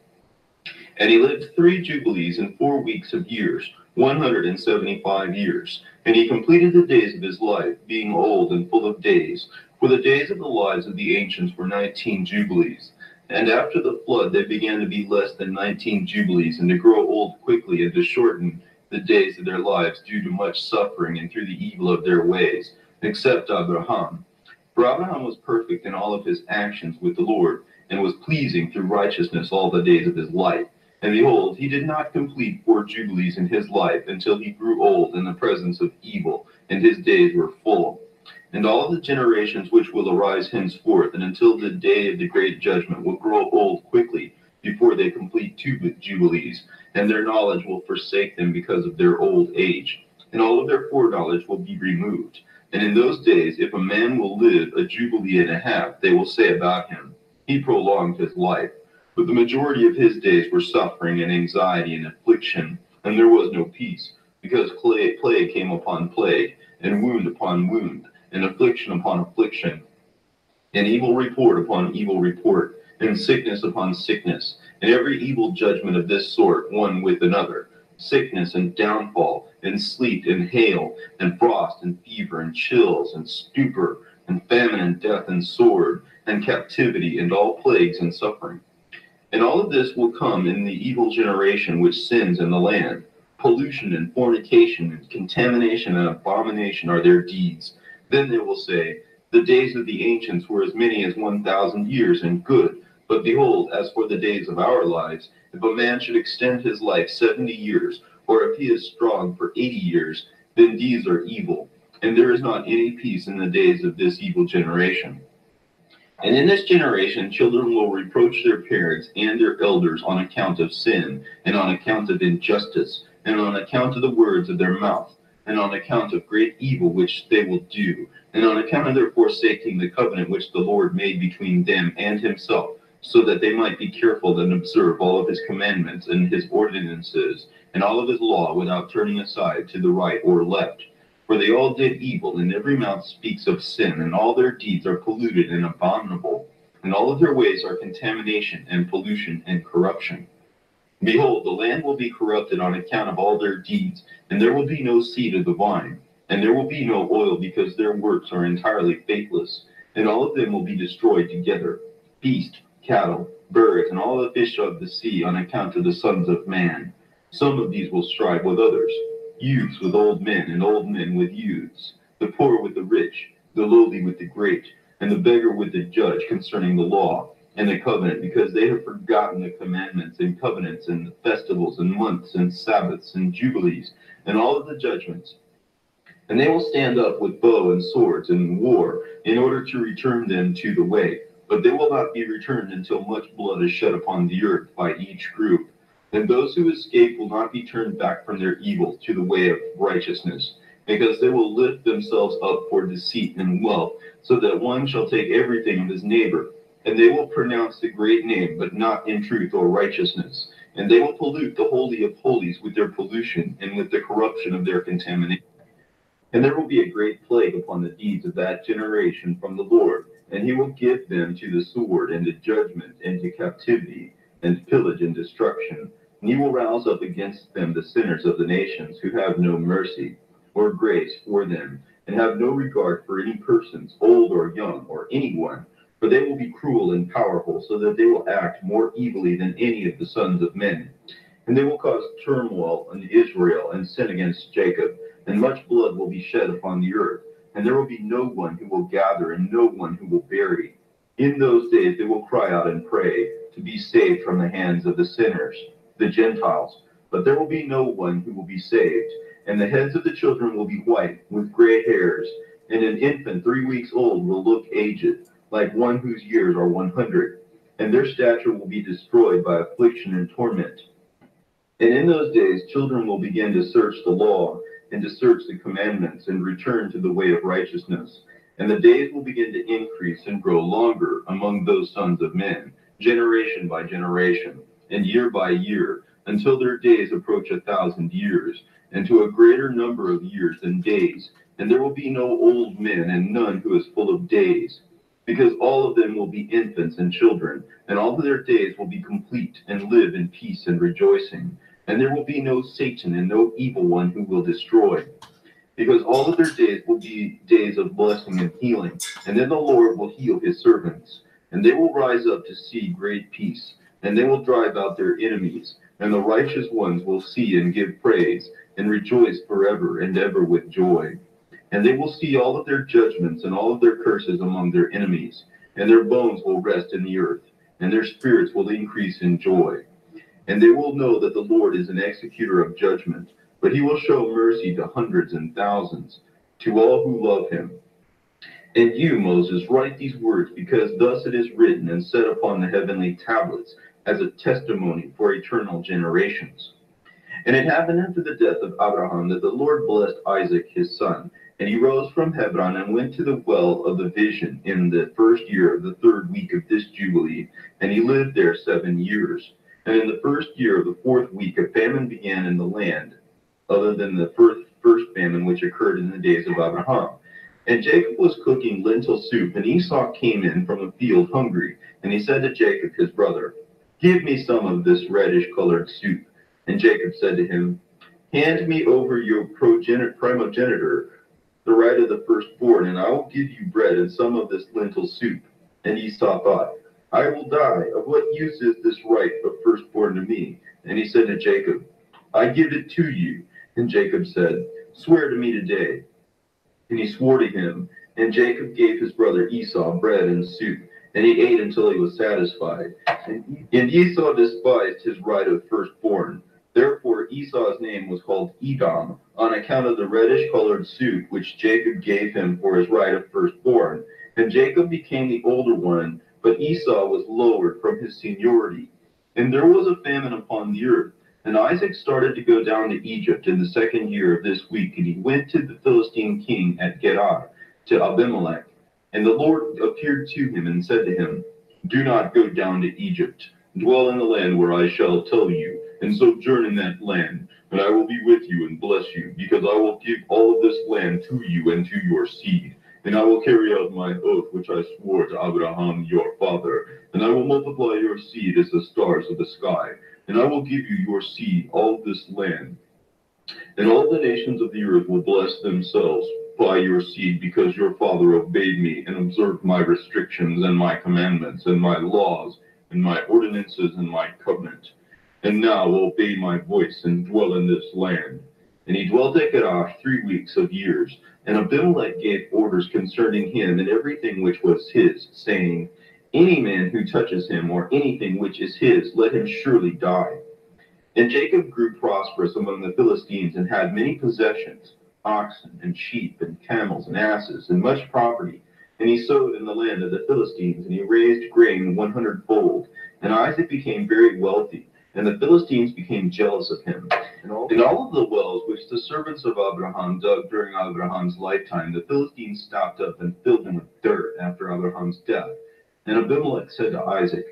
And he lived 3 jubilees and 4 weeks of years, 175 years. And he completed the days of his life, being old and full of days. For the days of the lives of the ancients were 19 jubilees. And after the flood they began to be less than 19 jubilees, and to grow old quickly, and to shorten the days of their lives due to much suffering and through the evil of their ways, except Abraham. For Abraham was perfect in all of his actions with the Lord, and was pleasing through righteousness all the days of his life. And behold, he did not complete 4 jubilees in his life until he grew old in the presence of evil, and his days were full. And all the generations which will arise henceforth, and until the day of the great judgment, will grow old quickly before they complete 2 jubilees, and their knowledge will forsake them because of their old age, and all of their foreknowledge will be removed. And in those days, if a man will live a jubilee and a half, they will say about him, he prolonged his life. But the majority of his days were suffering and anxiety and affliction, and there was no peace, because plague came upon plague, and wound upon wound, and affliction upon affliction, and evil report upon evil report, and sickness upon sickness, and every evil judgment of this sort one with another, sickness and downfall, and sleet and hail, and frost and fever, and chills and stupor, and famine and death and sword, and captivity, and all plagues and suffering. And all of this will come in the evil generation which sins in the land. Pollution and fornication and contamination and abomination are their deeds. Then they will say, The days of the ancients were as many as 1,000 years and good. But behold, as for the days of our lives, if a man should extend his life 70 years, or if he is strong for 80 years, then these are evil. And there is not any peace in the days of this evil generation. And in this generation, children will reproach their parents and their elders on account of sin, and on account of injustice, and on account of the words of their mouth, and on account of great evil which they will do, and on account of their forsaking the covenant which the Lord made between them and himself, so that they might be careful and observe all of his commandments and his ordinances, and all of his law without turning aside to the right or left. For they all did evil, and every mouth speaks of sin, and all their deeds are polluted and abominable, and all of their ways are contamination and pollution and corruption. Behold, the land will be corrupted on account of all their deeds, and there will be no seed of the vine, and there will be no oil, because their works are entirely faithless, and all of them will be destroyed together, beast, cattle, birds, and all the fish of the sea, on account of the sons of man. Some of these will strive with others, youths with old men, and old men with youths, the poor with the rich, the lowly with the great, and the beggar with the judge concerning the law and the covenant, because they have forgotten the commandments and covenants and the festivals and months and Sabbaths and jubilees and all of the judgments. And they will stand up with bow and swords and war in order to return them to the way. But they will not be returned until much blood is shed upon the earth by each group. And those who escape will not be turned back from their evil to the way of righteousness, because they will lift themselves up for deceit and wealth, so that one shall take everything of his neighbor. And they will pronounce the great name, but not in truth or righteousness. And they will pollute the Holy of Holies with their pollution and with the corruption of their contamination. And there will be a great plague upon the deeds of that generation from the Lord, and he will give them to the sword, and to judgment, and to captivity, and pillage and destruction. And he will rouse up against them the sinners of the nations, who have no mercy or grace for them, and have no regard for any persons, old or young, or anyone. For they will be cruel and powerful, so that they will act more evilly than any of the sons of men. And they will cause turmoil in Israel, and sin against Jacob, and much blood will be shed upon the earth. And there will be no one who will gather, and no one who will bury. In those days they will cry out and pray, to be saved from the hands of the sinners, the Gentiles. But there will be no one who will be saved. And the heads of the children will be white, with gray hairs. And an infant 3 weeks old will look aged, like one whose years are 100. And their stature will be destroyed by affliction and torment. And in those days children will begin to search the law, and to search the commandments, and return to the way of righteousness. And the days will begin to increase and grow longer among those sons of men, generation by generation, and year by year, until their days approach 1,000 years, and to a greater number of years than days. And there will be no old men, and none who is full of days, because all of them will be infants and children, and all of their days will be complete, and live in peace and rejoicing. And there will be no Satan and no evil one who will destroy, because all of their days will be days of blessing and healing. And then the Lord will heal his servants, and they will rise up to see great peace, and they will drive out their enemies. And the righteous ones will see and give praise, and rejoice forever and ever with joy. And they will see all of their judgments and all of their curses among their enemies, and their bones will rest in the earth, and their spirits will increase in joy. And they will know that the Lord is an executor of judgment, but he will show mercy to hundreds and thousands, to all who love him. And you, Moses, write these words, because thus it is written and set upon the heavenly tablets as a testimony for eternal generations. And it happened after the death of Abraham that the Lord blessed Isaac his son. And he rose from Hebron and went to the well of the vision in the first year of the 3rd week of this Jubilee, and he lived there 7 years. And in the first year of the 4th week, a famine began in the land, other than the first famine which occurred in the days of Abraham. And Jacob was cooking lentil soup, and Esau came in from the field hungry. And he said to Jacob his brother, "Give me some of this reddish-colored soup." And Jacob said to him, "Hand me over your primogeniture, the right of the firstborn, and I will give you bread and some of this lentil soup." And Esau thought, "I will die. Of what use is this right of firstborn to me?" And he said to Jacob, "I give it to you." And Jacob said, "Swear to me today." And he swore to him, And Jacob gave his brother Esau bread and soup, and he ate until he was satisfied. And Esau despised his right of firstborn. Therefore Esau's name was called Edom, on account of the reddish-colored soup which Jacob gave him for his right of firstborn. And Jacob became the older one, but Esau was lowered from his seniority. And there was a famine upon the earth. And Isaac started to go down to Egypt in the second year of this week, and he went to the Philistine king at Gerar, to Abimelech. And the Lord appeared to him and said to him, Do not go down to Egypt. Dwell in the land where I shall tell you, and sojourn in that land. And I will be with you and bless you, because I will give all of this land to you and to your seed. And I will carry out my oath which I swore to Abraham your father. And I will multiply your seed as the stars of the sky. And I will give you your seed all this land. And all the nations of the earth will bless themselves by your seed, because your father obeyed me and observed my restrictions and my commandments and my laws and my ordinances and my covenant. And now obey my voice and dwell in this land. And he dwelt at Gerar 3 weeks of years. And Abimelech gave orders concerning him and everything which was his, saying, Any man who touches him or anything which is his, let him surely die. And Jacob grew prosperous among the Philistines and had many possessions, oxen and sheep and camels and asses and much property. And he sowed in the land of the Philistines, and he raised grain 100-fold. And Isaac became very wealthy, and the Philistines became jealous of him. And all of the wells which the servants of Abraham dug during Abraham's lifetime, the Philistines stopped up and filled them with dirt after Abraham's death. And Abimelech said to Isaac,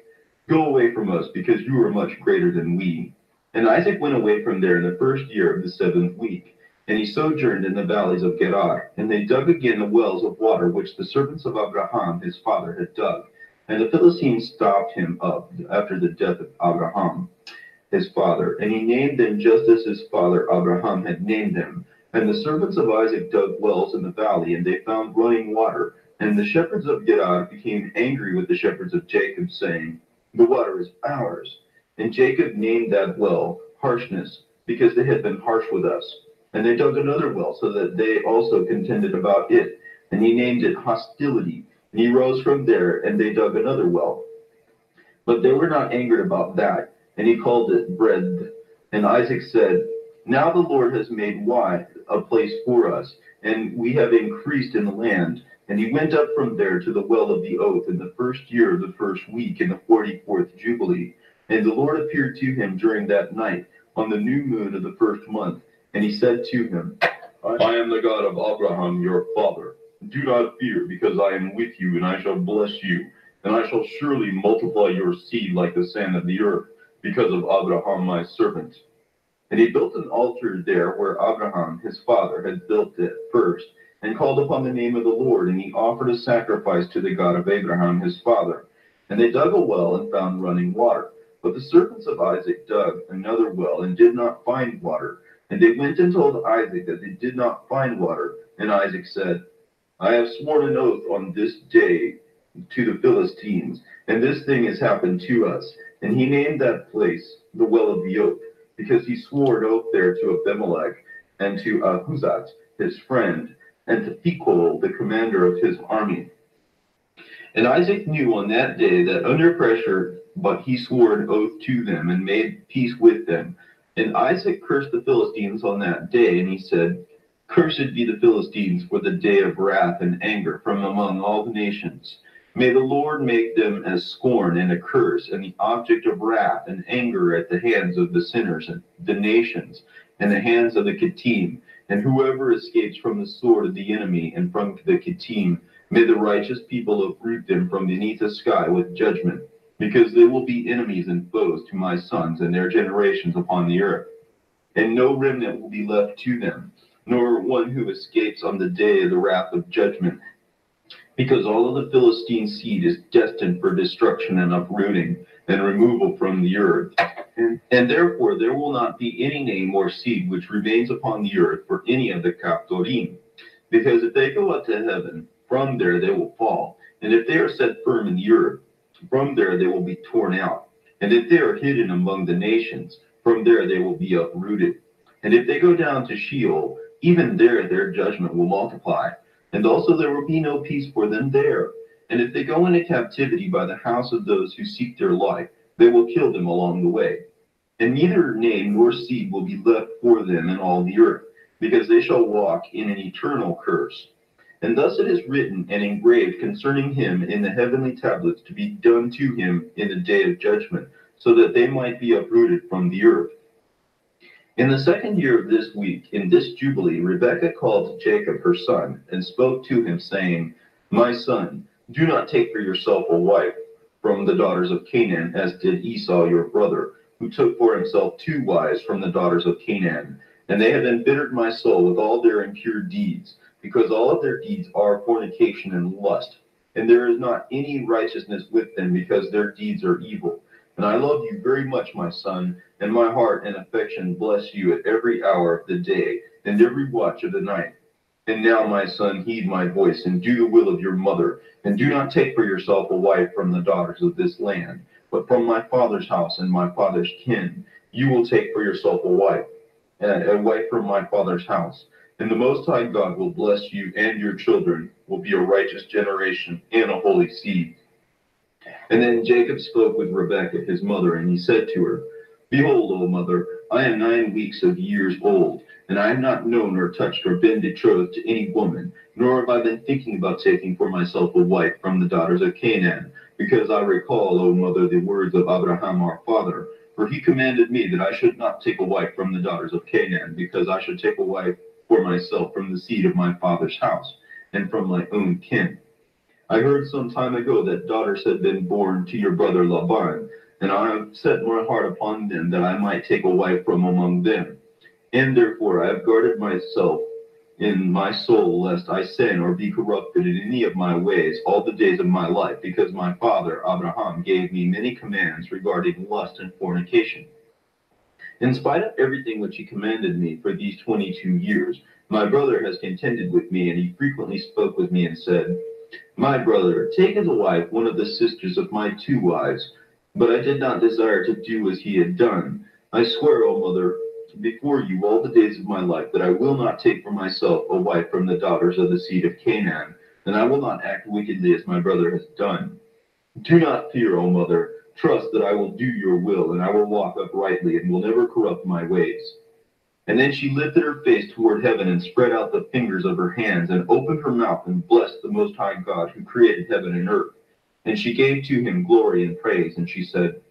Go away from us, because you are much greater than we. And Isaac went away from there in the first year of the 7th week. And he sojourned in the valleys of Gerar. And they dug again the wells of water which the servants of Abraham his father had dug. And the Philistines stopped him up after the death of Abraham his father. And he named them just as his father Abraham had named them. And the servants of Isaac dug wells in the valley, and they found running water. And the shepherds of Gerar became angry with the shepherds of Jacob, saying, The water is ours. And Jacob named that well Harshness, because they had been harsh with us. And they dug another well, so that they also contended about it. And he named it Hostility. And he rose from there, and they dug another well. But they were not angered about that, and he called it Bread. And Isaac said, Now the Lord has made wide a place for us, and we have increased in the land. And he went up from there to the well of the oath in the first year of the first week in the 44th Jubilee. And the Lord appeared to him during that night on the new moon of the first month. And he said to him, I am the God of Abraham your father. Do not fear, because I am with you, and I shall bless you. And I shall surely multiply your seed like the sand of the earth, because of Abraham my servant. And he built an altar there where Abraham his father had built it first, and called upon the name of the Lord. And he offered a sacrifice to the God of Abraham his father. And they dug a well and found running water. But the servants of Isaac dug another well and did not find water. And they went and told Isaac that they did not find water. And Isaac said, I have sworn an oath on this day to the Philistines, and this thing has happened to us. And he named that place the well of the oath, because he swore an oath there to Abimelech, and to Ahuzat his friend, and to Phicol the commander of his army. And Isaac knew on that day that under pressure, but he swore an oath to them and made peace with them. And Isaac cursed the Philistines on that day, and he said, Cursed be the Philistines for the day of wrath and anger from among all the nations. May the Lord make them as scorn and a curse, and the object of wrath and anger at the hands of the sinners and the nations, and the hands of the Kittim. And whoever escapes from the sword of the enemy and from the Kittim, may the righteous people uproot them from beneath the sky with judgment, because they will be enemies and foes to my sons and their generations upon the earth. And no remnant will be left to them, nor one who escapes on the day of the wrath of judgment, because all of the Philistine seed is destined for destruction and uprooting and removal from the earth. And therefore there will not be any name or seed which remains upon the earth for any of the Captorim, because if they go up to heaven, from there they will fall. And if they are set firm in the earth, from there they will be torn out. And if they are hidden among the nations, from there they will be uprooted. And if they go down to Sheol, even there their judgment will multiply. and also there will be no peace for them there. And if they go into captivity by the house of those who seek their life, they will kill them along the way. And neither name nor seed will be left for them in all the earth, because they shall walk in an eternal curse. And thus it is written and engraved concerning him in the heavenly tablets to be done to him in the day of judgment, so that they might be uprooted from the earth. In the second year of this week, in this Jubilee, Rebekah called Jacob her son, and spoke to him, saying, My son, do not take for yourself a wife from the daughters of Canaan, as did Esau your brother, who took for himself 2 wives from the daughters of Canaan. And they have embittered my soul with all their impure deeds, because all of their deeds are fornication and lust. And there is not any righteousness with them, because their deeds are evil. And I love you very much, my son, and my heart and affection bless you at every hour of the day and every watch of the night. And now, my son, heed my voice and do the will of your mother, and do not take for yourself a wife from the daughters of this land, but from my father's house and my father's kin. You will take for yourself a wife from my father's house. And the Most High God will bless you, and your children will be a righteous generation and a holy seed. And then Jacob spoke with Rebekah his mother, and he said to her, Behold, O mother, I am 9 weeks of years old, and I have not known or touched or been betrothed to any woman, nor have I been thinking about taking for myself a wife from the daughters of Canaan, because I recall, O mother, the words of Abraham our father, for he commanded me that I should not take a wife from the daughters of Canaan, because I should take a wife for myself from the seed of my father's house, and from my own kin. I heard some time ago that daughters had been born to your brother Laban, and I have set my heart upon them that I might take a wife from among them. And therefore I have guarded myself in my soul, lest I sin or be corrupted in any of my ways all the days of my life, because my father Abraham gave me many commands regarding lust and fornication. In spite of everything which he commanded me for these 22 years, my brother has contended with me, and he frequently spoke with me and said, My brother, take as a wife one of the sisters of my 2 wives. But I did not desire to do as he had done. I swear, O mother, before you all the days of my life, that I will not take for myself a wife from the daughters of the seed of Canaan, and I will not act wickedly as my brother has done. Do not fear, O mother. Trust that I will do your will, and I will walk uprightly, and will never corrupt my ways. And then she lifted her face toward heaven, and spread out the fingers of her hands, and opened her mouth, and blessed the Most High God, who created heaven and earth. And she gave to him glory and praise, and she said,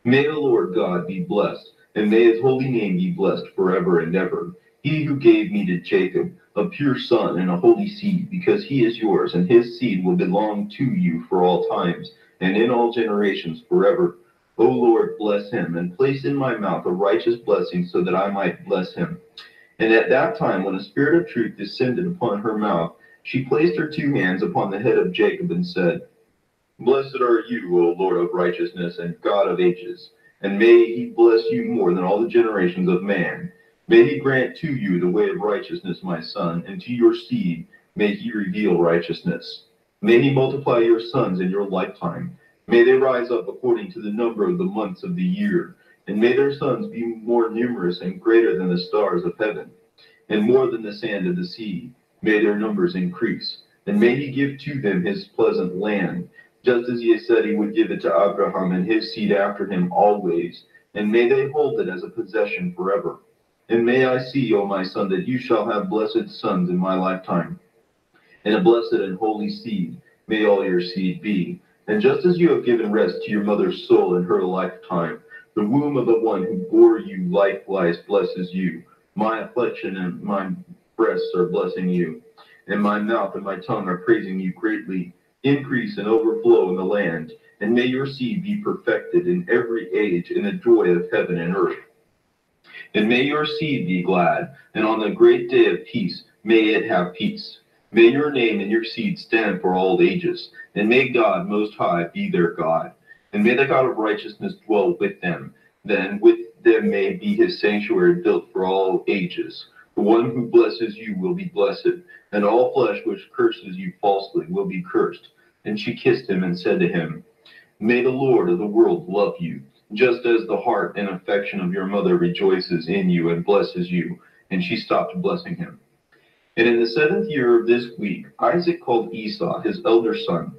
May the Lord God be blessed, and may his holy name be blessed forever and ever. He who gave me to Jacob, a pure son and a holy seed, because he is yours, and his seed will belong to you for all times, and in all generations forever. O Lord, bless him, and place in my mouth a righteous blessing, so that I might bless him. And at that time, when a spirit of truth descended upon her mouth, she placed her 2 hands upon the head of Jacob and said, Blessed are you, O Lord of righteousness and God of ages, and may he bless you more than all the generations of man. May he grant to you the way of righteousness, my son, and to your seed may he reveal righteousness. May he multiply your sons in your lifetime. May they rise up according to the number of the months of the year, and may their sons be more numerous and greater than the stars of heaven, and more than the sand of the sea. May their numbers increase, and may he give to them his pleasant land, just as he has said he would give it to Abraham and his seed after him always, and may they hold it as a possession forever. And may I see, O my son, that you shall have blessed sons in my lifetime, and a blessed and holy seed may all your seed be. And just as you have given rest to your mother's soul in her lifetime, the womb of the one who bore you likewise blesses you. My affliction and my breasts are blessing you, and my mouth and my tongue are praising you greatly. Increase and overflow in the land, and may your seed be perfected in every age in the joy of heaven and earth. And may your seed be glad, and on the great day of peace may it have peace. May your name and your seed stand for all ages, and may God Most High be their God. And may the God of righteousness dwell with them. Then with them may be his sanctuary built for all ages. The one who blesses you will be blessed, and all flesh which curses you falsely will be cursed. And she kissed him and said to him, May the Lord of the world love you, just as the heart and affection of your mother rejoices in you and blesses you. And she stopped blessing him. And in the 7th year of this week, Isaac called Esau, his elder son,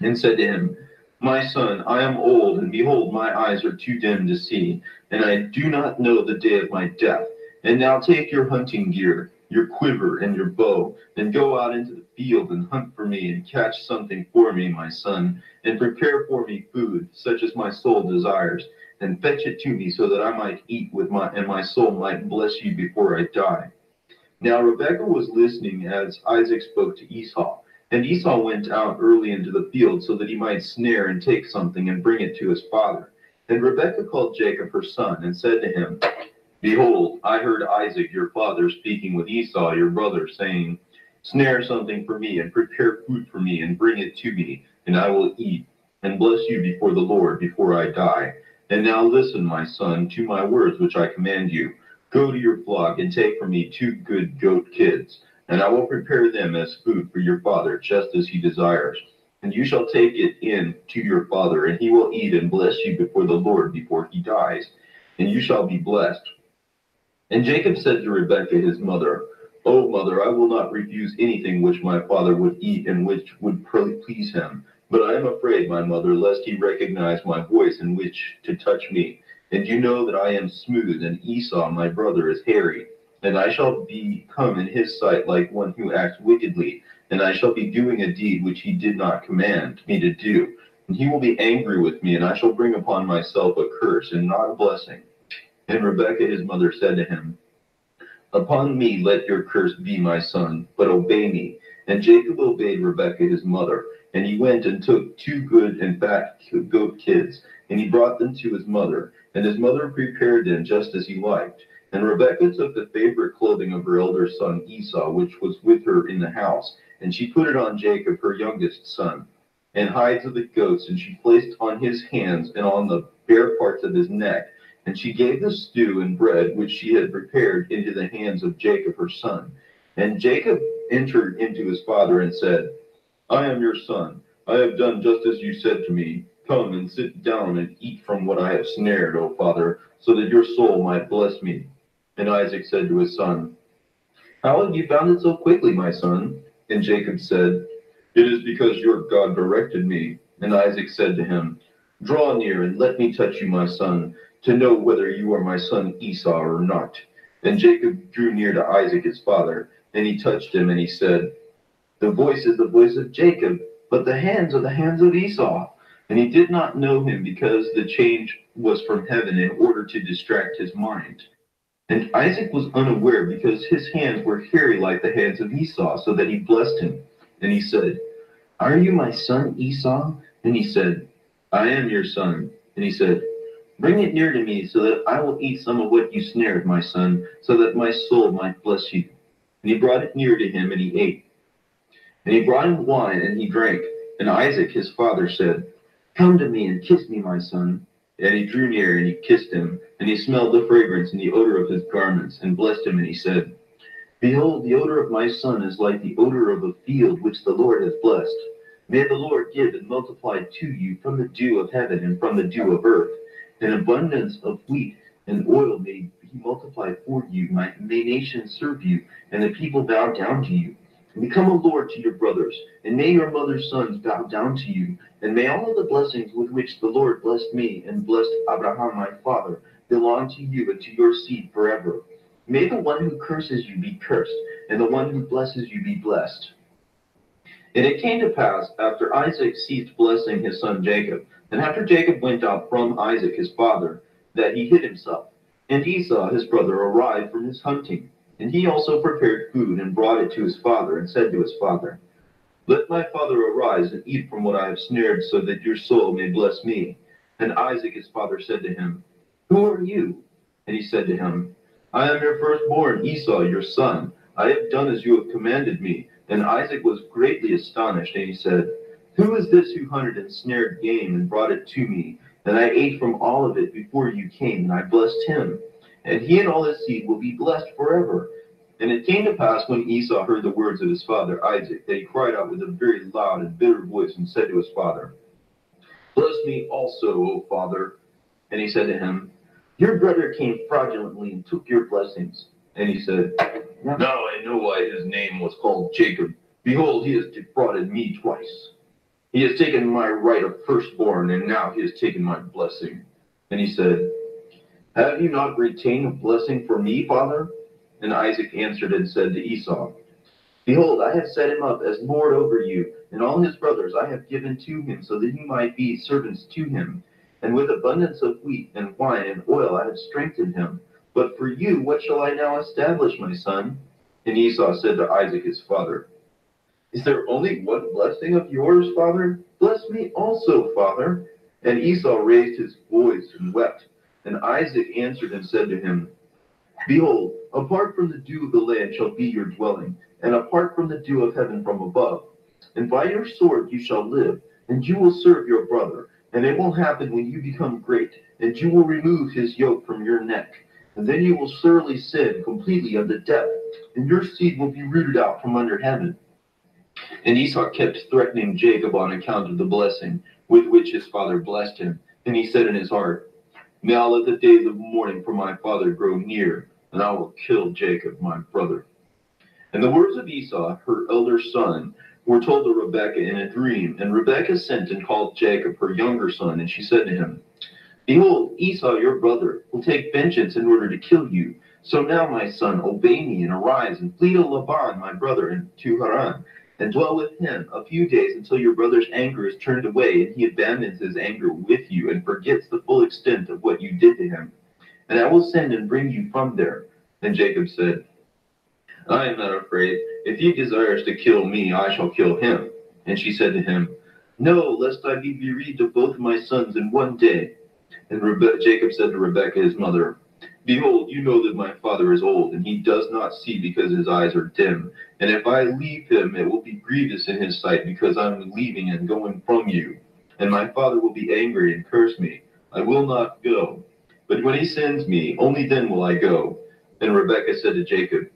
and said to him, My son, I am old, and behold, my eyes are too dim to see, and I do not know the day of my death. And now take your hunting gear, your quiver, and your bow, and go out into the field and hunt for me, and catch something for me, my son, and prepare for me food, such as my soul desires, and fetch it to me, so that I might eat with and my soul might bless you before I die. Now Rebekah was listening as Isaac spoke to Esau. And Esau went out early into the field so that he might snare and take something and bring it to his father. And Rebekah called Jacob her son and said to him, Behold, I heard Isaac your father speaking with Esau your brother, saying, Snare something for me and prepare food for me and bring it to me, and I will eat and bless you before the Lord before I die. And now listen, my son, to my words which I command you. Go to your flock and take for me 2 good goat kids, and I will prepare them as food for your father, just as he desires. And you shall take it in to your father, and he will eat and bless you before the Lord before he dies, and you shall be blessed. And Jacob said to Rebekah his mother, O mother, I will not refuse anything which my father would eat and which would please him. But I am afraid, my mother, lest he recognize my voice and wish to touch me. And you know that I am smooth, and Esau my brother is hairy. And I shall become in his sight like one who acts wickedly, and I shall be doing a deed which he did not command me to do. And he will be angry with me, and I shall bring upon myself a curse and not a blessing. And Rebekah his mother said to him, Upon me let your curse be, my son, but obey me. And Jacob obeyed Rebekah his mother, and he went and took 2 good and fat goat kids, and he brought them to his mother. And his mother prepared them just as he liked. And Rebekah took the favorite clothing of her elder son Esau, which was with her in the house, and she put it on Jacob, her youngest son, and hides of the goats, and she placed on his hands and on the bare parts of his neck. And she gave the stew and bread which she had prepared into the hands of Jacob her son. And Jacob entered into his father and said, I am your son. I have done just as you said to me. Come and sit down and eat from what I have snared, O father, so that your soul might bless me. And Isaac said to his son, How have you found it so quickly, my son? And Jacob said, It is because your God directed me. And Isaac said to him, Draw near and let me touch you, my son, to know whether you are my son Esau or not. Then Jacob drew near to Isaac his father, and he touched him, and he said, The voice is the voice of Jacob, but the hands are the hands of Esau. And he did not know him because the change was from heaven in order to distract his mind. And Isaac was unaware because his hands were hairy like the hands of Esau, so that he blessed him. And he said, Are you my son Esau? And he said, I am your son. And he said, Bring it near to me, so that I will eat some of what you snared, my son, so that my soul might bless you. And he brought it near to him, and he ate. And he brought him wine, and he drank. And Isaac his father said, Come to me and kiss me, my son. And he drew near, and he kissed him. And he smelled the fragrance and the odor of his garments, and blessed him, and he said, Behold, the odor of my son is like the odor of a field which the Lord has blessed. May the Lord give and multiply to you from the dew of heaven and from the dew of earth, an abundance of wheat and oil may be multiplied for you. May nations serve you, and the people bow down to you. And become a lord to your brothers, and may your mother's sons bow down to you. And may all of the blessings with which the Lord blessed me and blessed Abraham my father belong to you and to your seed forever. May the one who curses you be cursed, and the one who blesses you be blessed. And it came to pass, after Isaac ceased blessing his son Jacob, and after Jacob went out from Isaac his father, that he hid himself. And Esau his brother arrived from his hunting. And he also prepared food and brought it to his father, and said to his father, Let my father arise and eat from what I have snared, so that your soul may bless me. And Isaac his father said to him, Who are you? And he said to him, I am your firstborn, Esau your son. I have done as you have commanded me. And Isaac was greatly astonished, and he said, Who is this who hunted and snared game and brought it to me? And I ate from all of it before you came, and I blessed him. And he and all his seed will be blessed forever. And it came to pass when Esau heard the words of his father Isaac, that he cried out with a very loud and bitter voice, and said to his father, Bless me also, O father. And he said to him, Your brother came fraudulently and took your blessings. And he said, Now I know why his name was called Jacob. Behold, he has defrauded me twice. He has taken my right of firstborn, and now he has taken my blessing. And he said, Have you not retained a blessing for me, father? And Isaac answered and said to Esau, Behold, I have set him up as lord over you, and all his brothers I have given to him, so that you might be servants to him. And with abundance of wheat and wine and oil I have strengthened him. But for you, what shall I now establish, my son? And Esau said to Isaac his father, Is there only one blessing of yours, father? Bless me also, father. And Esau raised his voice and wept. And Isaac answered and said to him, Behold, apart from the dew of the land shall be your dwelling, and apart from the dew of heaven from above. And by your sword you shall live, and you will serve your brother. And it will happen when you become great, and you will remove his yoke from your neck. And then you will surely sin completely unto death, and your seed will be rooted out from under heaven. And Esau kept threatening Jacob on account of the blessing with which his father blessed him. And he said in his heart, Now let the days of mourning for my father grow near, and I will kill Jacob my brother. And the words of Esau, her elder son, were told to Rebekah in a dream. And Rebekah sent and called Jacob, her younger son, and she said to him, Behold, Esau your brother will take vengeance in order to kill you. So now, my son, obey me and arise and flee to Laban, my brother, and to Haran, and dwell with him a few days until your brother's anger is turned away, and he abandons his anger with you and forgets the full extent of what you did to him. And I will send and bring you from there. And Jacob said, I am not afraid. If he desires to kill me, I shall kill him. And she said to him, No, lest I be bereaved of both my sons in one day. And Jacob said to Rebekah his mother, Behold, you know that my father is old, and he does not see because his eyes are dim. And if I leave him, it will be grievous in his sight, because I am leaving and going from you. And my father will be angry and curse me. I will not go. But when he sends me, only then will I go. And Rebekah said to Jacob,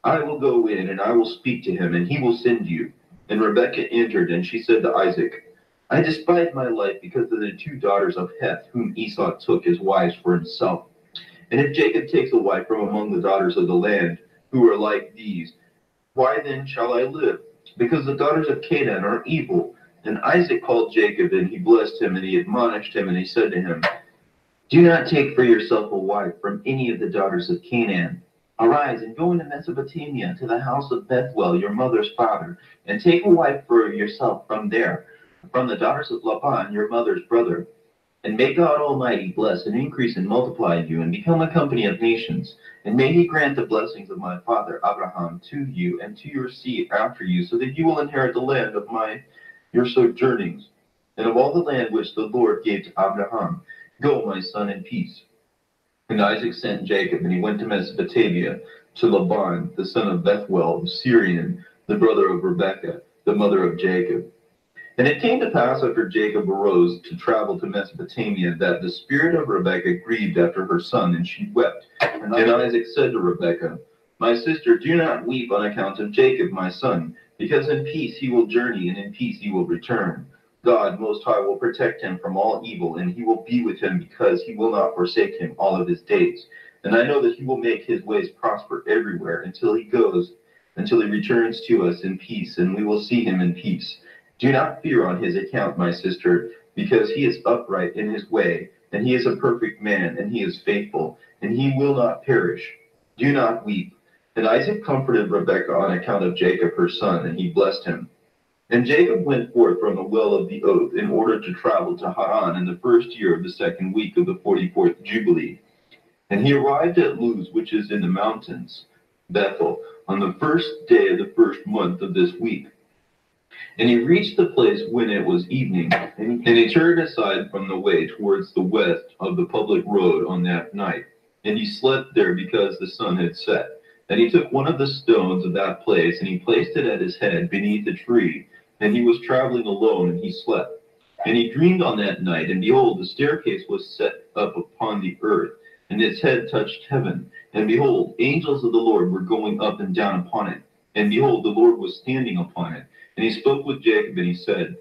I will go in, and I will speak to him, and he will send you. And Rebekah entered, and she said to Isaac, I despise my life because of the two daughters of Heth, whom Esau took as wives for himself. And if Jacob takes a wife from among the daughters of the land, who are like these, why then shall I live? Because the daughters of Canaan are evil. And Isaac called Jacob, and he blessed him, and he admonished him, and he said to him, Do not take for yourself a wife from any of the daughters of Canaan. Arise and go into Mesopotamia to the house of Bethuel, your mother's father, and take a wife for yourself from there, from the daughters of Laban, your mother's brother. And may God Almighty bless and increase and multiply you, and become a company of nations. And may he grant the blessings of my father Abraham to you and to your seed after you, so that you will inherit the land of your sojournings, and of all the land which the Lord gave to Abraham. Go, my son, in peace. And Isaac sent Jacob, and he went to Mesopotamia, to Laban, the son of Bethuel, the Syrian, the brother of Rebekah, the mother of Jacob. And it came to pass after Jacob arose to travel to Mesopotamia, that the spirit of Rebekah grieved after her son, and she wept. And Isaac said to Rebekah, My sister, do not weep on account of Jacob, my son, because in peace he will journey, and in peace he will return. God Most High will protect him from all evil, and he will be with him, because he will not forsake him all of his days. And I know that he will make his ways prosper everywhere until he returns to us in peace, and we will see him in peace. Do not fear on his account, my sister, because he is upright in his way, and he is a perfect man, and he is faithful, and he will not perish. Do not weep. And Isaac comforted Rebekah on account of Jacob her son, and he blessed him. And Jacob went forth from the well of the oath in order to travel to Haran in the first year of the second week of the 44th Jubilee. And he arrived at Luz, which is in the mountains, Bethel, on the first day of the first month of this week. And he reached the place when it was evening, and he turned aside from the way towards the west of the public road on that night. And he slept there because the sun had set. And he took one of the stones of that place, and he placed it at his head beneath a tree. And he was traveling alone, and he slept. And he dreamed on that night, and behold, the staircase was set up upon the earth, and its head touched heaven. And behold, angels of the Lord were going up and down upon it. And behold, the Lord was standing upon it. And he spoke with Jacob, and he said,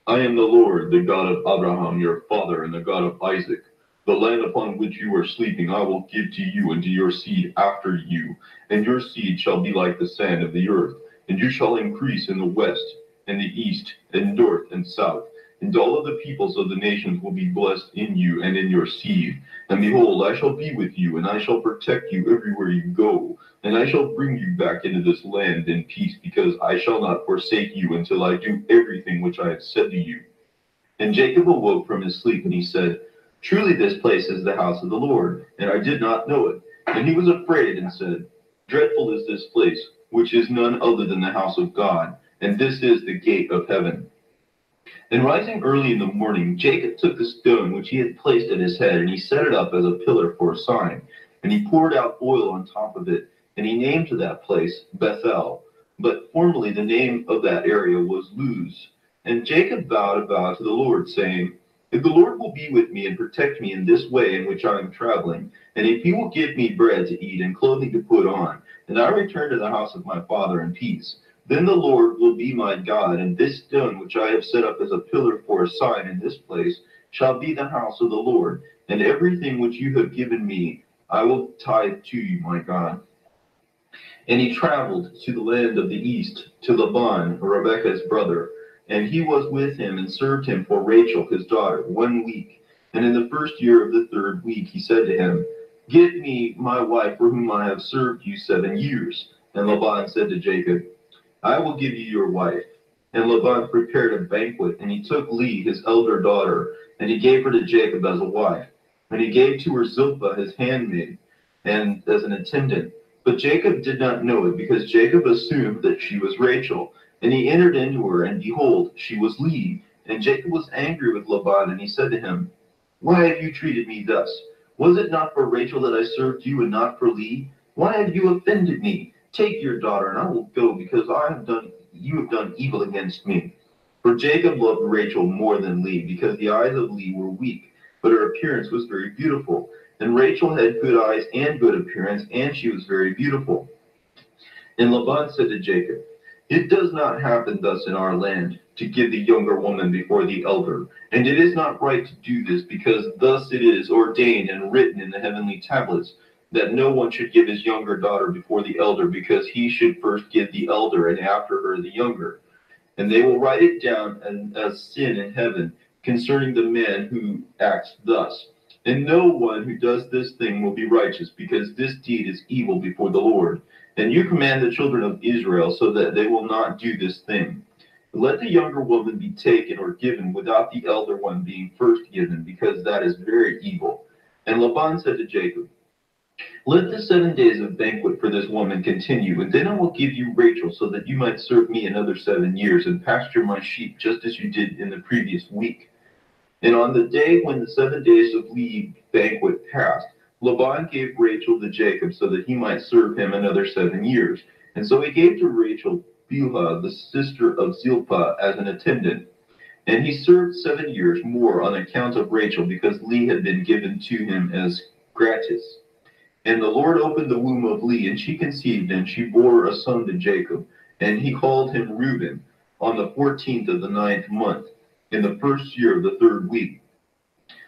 I am the Lord, the God of Abraham your father, and the God of Isaac. The land upon which you are sleeping I will give to you and to your seed after you, and your seed shall be like the sand of the earth, and you shall increase in the west, and the east, and north, and south. And all of the peoples of the nations will be blessed in you and in your seed. And behold, I shall be with you, and I shall protect you everywhere you go. And I shall bring you back into this land in peace, because I shall not forsake you until I do everything which I have said to you. And Jacob awoke from his sleep, and he said, Truly this place is the house of the Lord, and I did not know it. And he was afraid and said, Dreadful is this place, which is none other than the house of God, and this is the gate of heaven. And rising early in the morning, Jacob took the stone which he had placed at his head, and he set it up as a pillar for a sign. And he poured out oil on top of it, and he named that place Bethel. But formerly the name of that area was Luz. And Jacob vowed a vow to the Lord, saying, If the Lord will be with me and protect me in this way in which I am traveling, and if he will give me bread to eat and clothing to put on, and I return to the house of my father in peace, then the Lord will be my God, and this stone which I have set up as a pillar for a sign in this place shall be the house of the Lord, and everything which you have given me I will tithe to you, my God. And he traveled to the land of the east, to Laban, Rebekah's brother, and he was with him and served him for Rachel, his daughter, 1 week. And in the first year of the 3rd week he said to him, Give me my wife for whom I have served you 7 years. And Laban said to Jacob, I will give you your wife. And Laban prepared a banquet, and he took Leah, his elder daughter, and he gave her to Jacob as a wife. And he gave to her Zilpah, his handmaid, and as an attendant. But Jacob did not know it, because Jacob assumed that she was Rachel. And he entered into her, and behold, she was Leah. And Jacob was angry with Laban, and he said to him, Why have you treated me thus? Was it not for Rachel that I served you, and not for Leah? Why have you offended me? Take your daughter, and I will go, because you have done evil against me. For Jacob loved Rachel more than Leah, because the eyes of Leah were weak, but her appearance was very beautiful. And Rachel had good eyes and good appearance, and she was very beautiful. And Laban said to Jacob, It does not happen thus in our land, to give the younger woman before the elder. And it is not right to do this, because thus it is ordained and written in the heavenly tablets, that no one should give his younger daughter before the elder, because he should first give the elder, and after her the younger. And they will write it down as sin in heaven concerning the man who acts thus. And no one who does this thing will be righteous, because this deed is evil before the Lord. And you command the children of Israel so that they will not do this thing. Let the younger woman be taken or given without the elder one being first given, because that is very evil. And Laban said to Jacob, Let the 7 days of banquet for this woman continue, and then I will give you Rachel, so that you might serve me another 7 years and pasture my sheep, just as you did in the previous week. And on the day when the 7 days of leave banquet passed, Laban gave Rachel to Jacob, so that he might serve him another 7 years. And so he gave to Rachel Bilhah, the sister of Zilpah, as an attendant. And he served 7 years more on account of Rachel, because Leah had been given to him as gratis. And the Lord opened the womb of Leah, and she conceived, and she bore a son to Jacob. And he called him Reuben, on the 14th of the 9th month, in the first year of the 3rd week.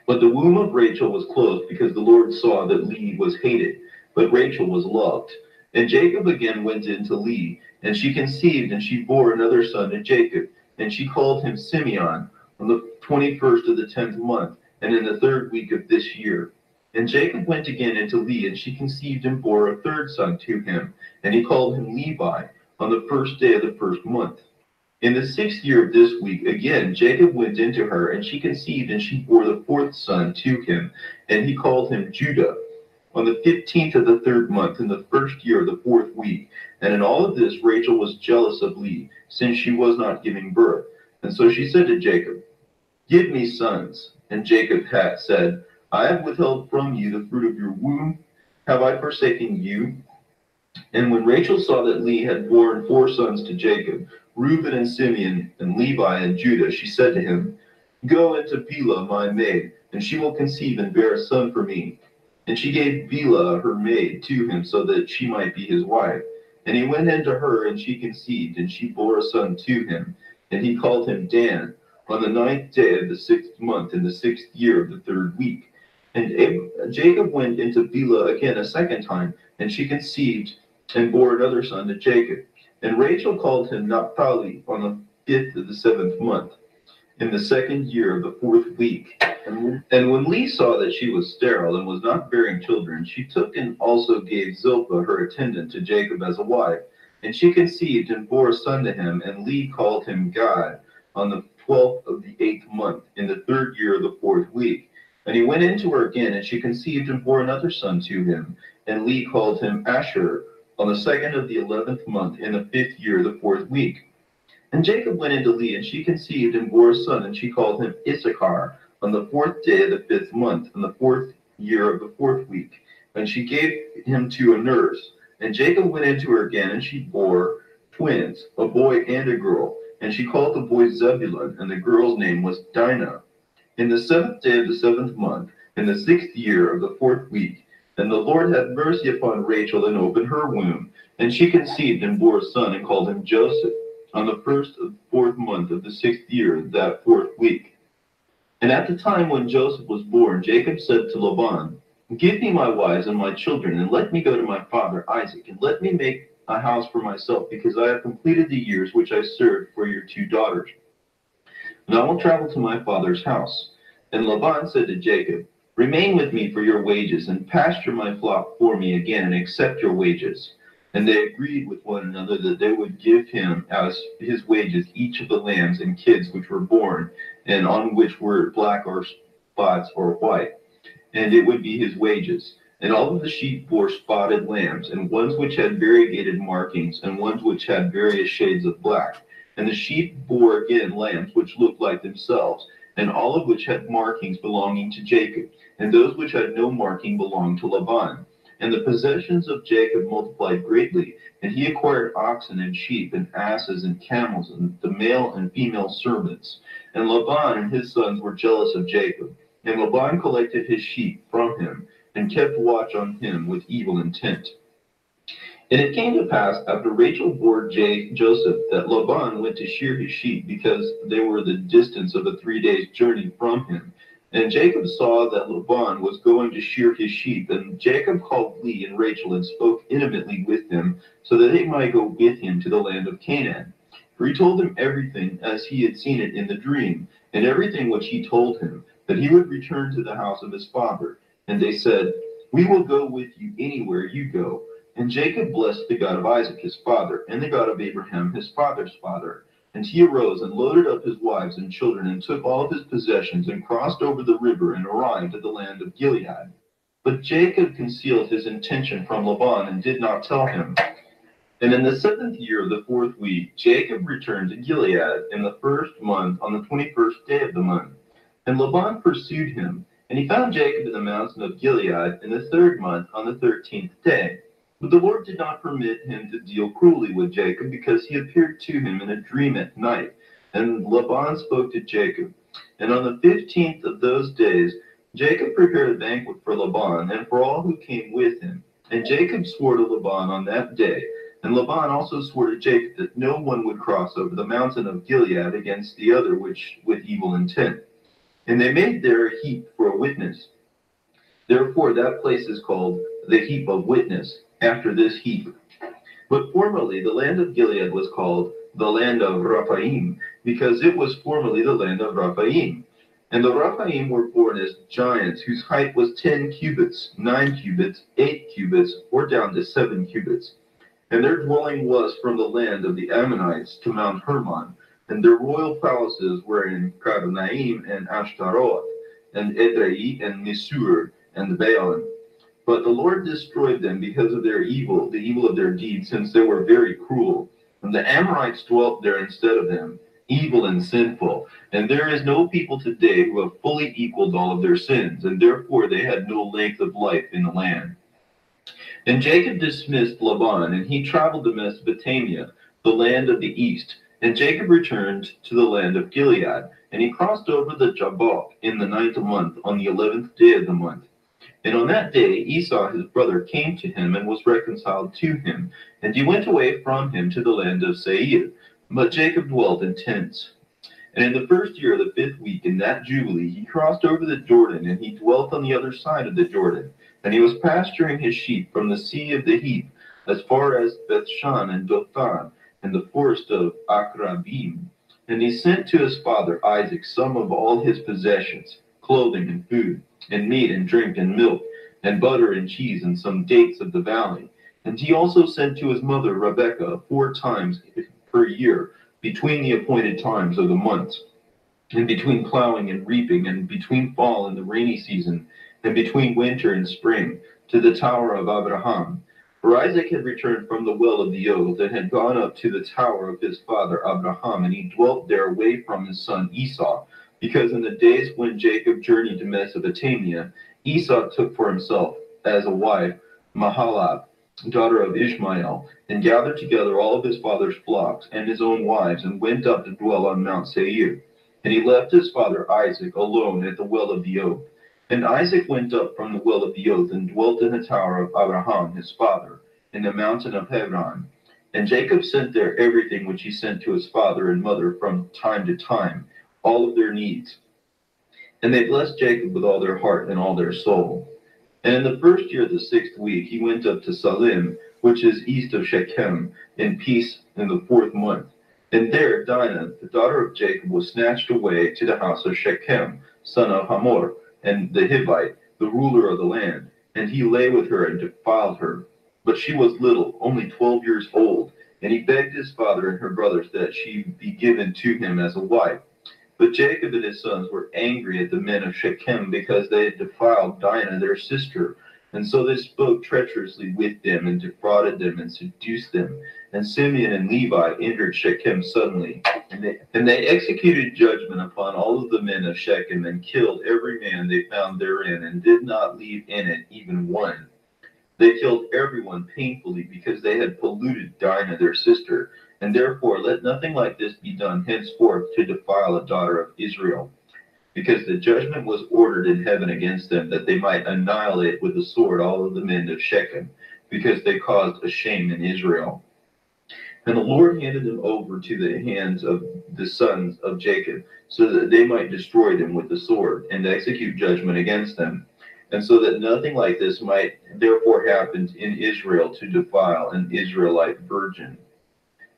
But the womb of Rachel was closed, because the Lord saw that Leah was hated, but Rachel was loved. And Jacob again went in to Leah, and she conceived, and she bore another son to Jacob. And she called him Simeon, on the 21st of the 10th month, and in the 3rd week of this year. And Jacob went again into Leah, and she conceived and bore a 3rd son to him. And he called him Levi, on the 1st day of the 1st month. In the 6th year of this week, again, Jacob went into her, and she conceived, and she bore the 4th son to him. And he called him Judah, on the 15th of the 3rd month, in the 1st year of the 4th week. And in all of this, Rachel was jealous of Leah, since she was not giving birth. And so she said to Jacob, Give me sons. And Jacob had said, I have withheld from you the fruit of your womb. Have I forsaken you? And when Rachel saw that Leah had borne 4 sons to Jacob, Reuben and Simeon and Levi and Judah, she said to him, Go into Bilhah, my maid, and she will conceive and bear a son for me. And she gave Bilhah, her maid, to him, so that she might be his wife. And he went into her, and she conceived, and she bore a son to him. And he called him Dan, on the 9th day of the 6th month, in the 6th year of the 3rd week. And Jacob went into Beulah again a second time, and she conceived and bore another son to Jacob. And Rachel called him Naphtali on the 5th of the 7th month, in the 2nd year of the 4th week. And when Leah saw that she was sterile and was not bearing children, she took and also gave Zilpah her attendant to Jacob as a wife. And she conceived and bore a son to him, and Leah called him Gad on the 12th of the 8th month, in the 3rd year of the 4th week. And he went into her again, and she conceived and bore another son to him, and Leah called him Asher on the 2nd of the 11th month, in the 5th year of the 4th week. And Jacob went into Leah, and she conceived and bore a son, and she called him Issachar on the 4th day of the 5th month, in the 4th year of the 4th week. And she gave him to a nurse. And Jacob went into her again, and she bore twins, a boy and a girl. And she called the boy Zebulun, and the girl's name was Dinah. In the 7th day of the 7th month, in the 6th year of the 4th week. And the Lord had mercy upon Rachel, and opened her womb. And she conceived and bore a son, and called him Joseph, on the 1st of the 4th month of the 6th year of that 4th week. And at the time when Joseph was born, Jacob said to Laban, "Give me my wives and my children, and let me go to my father Isaac, and let me make a house for myself, because I have completed the years which I served for your 2 daughters. And I will travel to my father's house." And Laban said to Jacob, "Remain with me for your wages, and pasture my flock for me again, and accept your wages." And they agreed with one another that they would give him as his wages each of the lambs and kids which were born, and on which were black or spots or white, and it would be his wages. And all of the sheep bore spotted lambs, and ones which had variegated markings, and ones which had various shades of black. And the sheep bore again lambs which looked like themselves, and all of which had markings belonging to Jacob, and those which had no marking belonged to Laban. And the possessions of Jacob multiplied greatly, and he acquired oxen and sheep and asses and camels and the male and female servants. And Laban and his sons were jealous of Jacob. And Laban collected his sheep from him, and kept watch on him with evil intent. And it came to pass, after Rachel bore Joseph, that Laban went to shear his sheep, because they were the distance of a 3 days' journey from him. And Jacob saw that Laban was going to shear his sheep. And Jacob called Leah and Rachel, and spoke intimately with them, so that they might go with him to the land of Canaan. For he told them everything as he had seen it in the dream, and everything which he told him, that he would return to the house of his father. And they said, "We will go with you anywhere you go." And Jacob blessed the God of Isaac his father, and the God of Abraham his father's father. And he arose and loaded up his wives and children, and took all of his possessions, and crossed over the river, and arrived at the land of Gilead. But Jacob concealed his intention from Laban, and did not tell him. And in the 7th year of the 4th week, Jacob returned to Gilead in the 1st month, on the 21st day of the month. And Laban pursued him, and he found Jacob in the mountain of Gilead in the 3rd month, on the 13th day. But the Lord did not permit him to deal cruelly with Jacob, because he appeared to him in a dream at night. And Laban spoke to Jacob. And on the 15th of those days, Jacob prepared a banquet for Laban, and for all who came with him. And Jacob swore to Laban on that day. And Laban also swore to Jacob that no one would cross over the mountain of Gilead against the other, which with evil intent. And they made there a heap for a witness. Therefore that place is called the heap of witness, after this heap. But formerly the land of Gilead was called the land of Rephaim, because it was formerly the land of Rephaim. And the Rephaim were born as giants, whose height was 10 cubits, 9 cubits, 8 cubits, or down to 7 cubits. And their dwelling was from the land of the Ammonites to Mount Hermon, and their royal palaces were in Karnaim and Ashtaroth, and Edrei and Misur, and Baalim. But the Lord destroyed them because of their evil, the evil of their deeds, since they were very cruel. And the Amorites dwelt there instead of them, evil and sinful. And there is no people today who have fully equaled all of their sins, and therefore they had no length of life in the land. And Jacob dismissed Laban, and he traveled to Mesopotamia, the land of the east. And Jacob returned to the land of Gilead, and he crossed over the Jabbok in the 9th month, on the 11th day of the month. And on that day Esau his brother came to him, and was reconciled to him, and he went away from him to the land of Seir. But Jacob dwelt in tents. And in the first year of the 5th week, in that Jubilee, he crossed over the Jordan, and he dwelt on the other side of the Jordan. And he was pasturing his sheep from the sea of the Heap as far as Bethshan and Dothan, and the forest of Akrabim. And he sent to his father Isaac some of all his possessions, clothing and food, and meat and drink and milk, and butter and cheese, and some dates of the valley. And he also sent to his mother Rebekah 4 times per year, between the appointed times of the months, and between plowing and reaping, and between fall and the rainy season, and between winter and spring, to the tower of Abraham. For Isaac had returned from the well of the oath, and had gone up to the tower of his father Abraham, and he dwelt there away from his son Esau, because in the days when Jacob journeyed to Mesopotamia, Esau took for himself as a wife Mahalath, daughter of Ishmael, and gathered together all of his father's flocks and his own wives, and went up to dwell on Mount Seir. And he left his father Isaac alone at the well of the oath. And Isaac went up from the well of the oath, and dwelt in the tower of Abraham his father, in the mountain of Hebron. And Jacob sent there everything which he sent to his father and mother from time to time, all of their needs. And they blessed Jacob with all their heart and all their soul. And in the first year of the 6th week, he went up to Salim, which is east of Shechem, in peace in the 4th month. And there Dinah, the daughter of Jacob, was snatched away to the house of Shechem, son of Hamor, and the Hivite, the ruler of the land. And he lay with her and defiled her. But she was little, only 12 years old. And he begged his father and her brothers that she be given to him as a wife. But Jacob and his sons were angry at the men of Shechem, because they had defiled Dinah their sister. And so they spoke treacherously with them, and defrauded them, and seduced them. And Simeon and Levi entered Shechem suddenly, and they executed judgment upon all of the men of Shechem, and killed every man they found therein, and did not leave in it even one. They killed everyone painfully, because they had polluted Dinah their sister. And therefore let nothing like this be done henceforth to defile a daughter of Israel. Because the judgment was ordered in heaven against them, that they might annihilate with the sword all of the men of Shechem, because they caused a shame in Israel. And the Lord handed them over to the hands of the sons of Jacob, so that they might destroy them with the sword, and execute judgment against them. And so that nothing like this might therefore happen in Israel, to defile an Israelite virgin.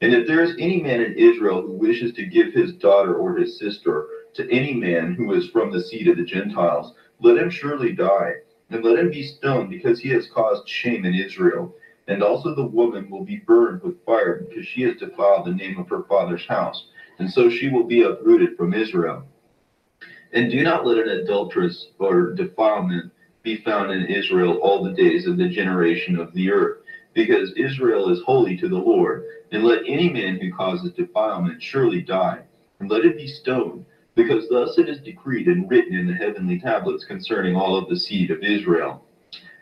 And if there is any man in Israel who wishes to give his daughter or his sister to any man who is from the seed of the Gentiles, let him surely die, and let him be stoned, because he has caused shame in Israel. And also the woman will be burned with fire, because she has defiled the name of her father's house, and so she will be uprooted from Israel. And do not let an adulteress or defilement be found in Israel all the days of the generation of the earth, because Israel is holy to the Lord. And let any man who causes defilement surely die, and let it be stoned, because thus it is decreed and written in the heavenly tablets concerning all of the seed of Israel.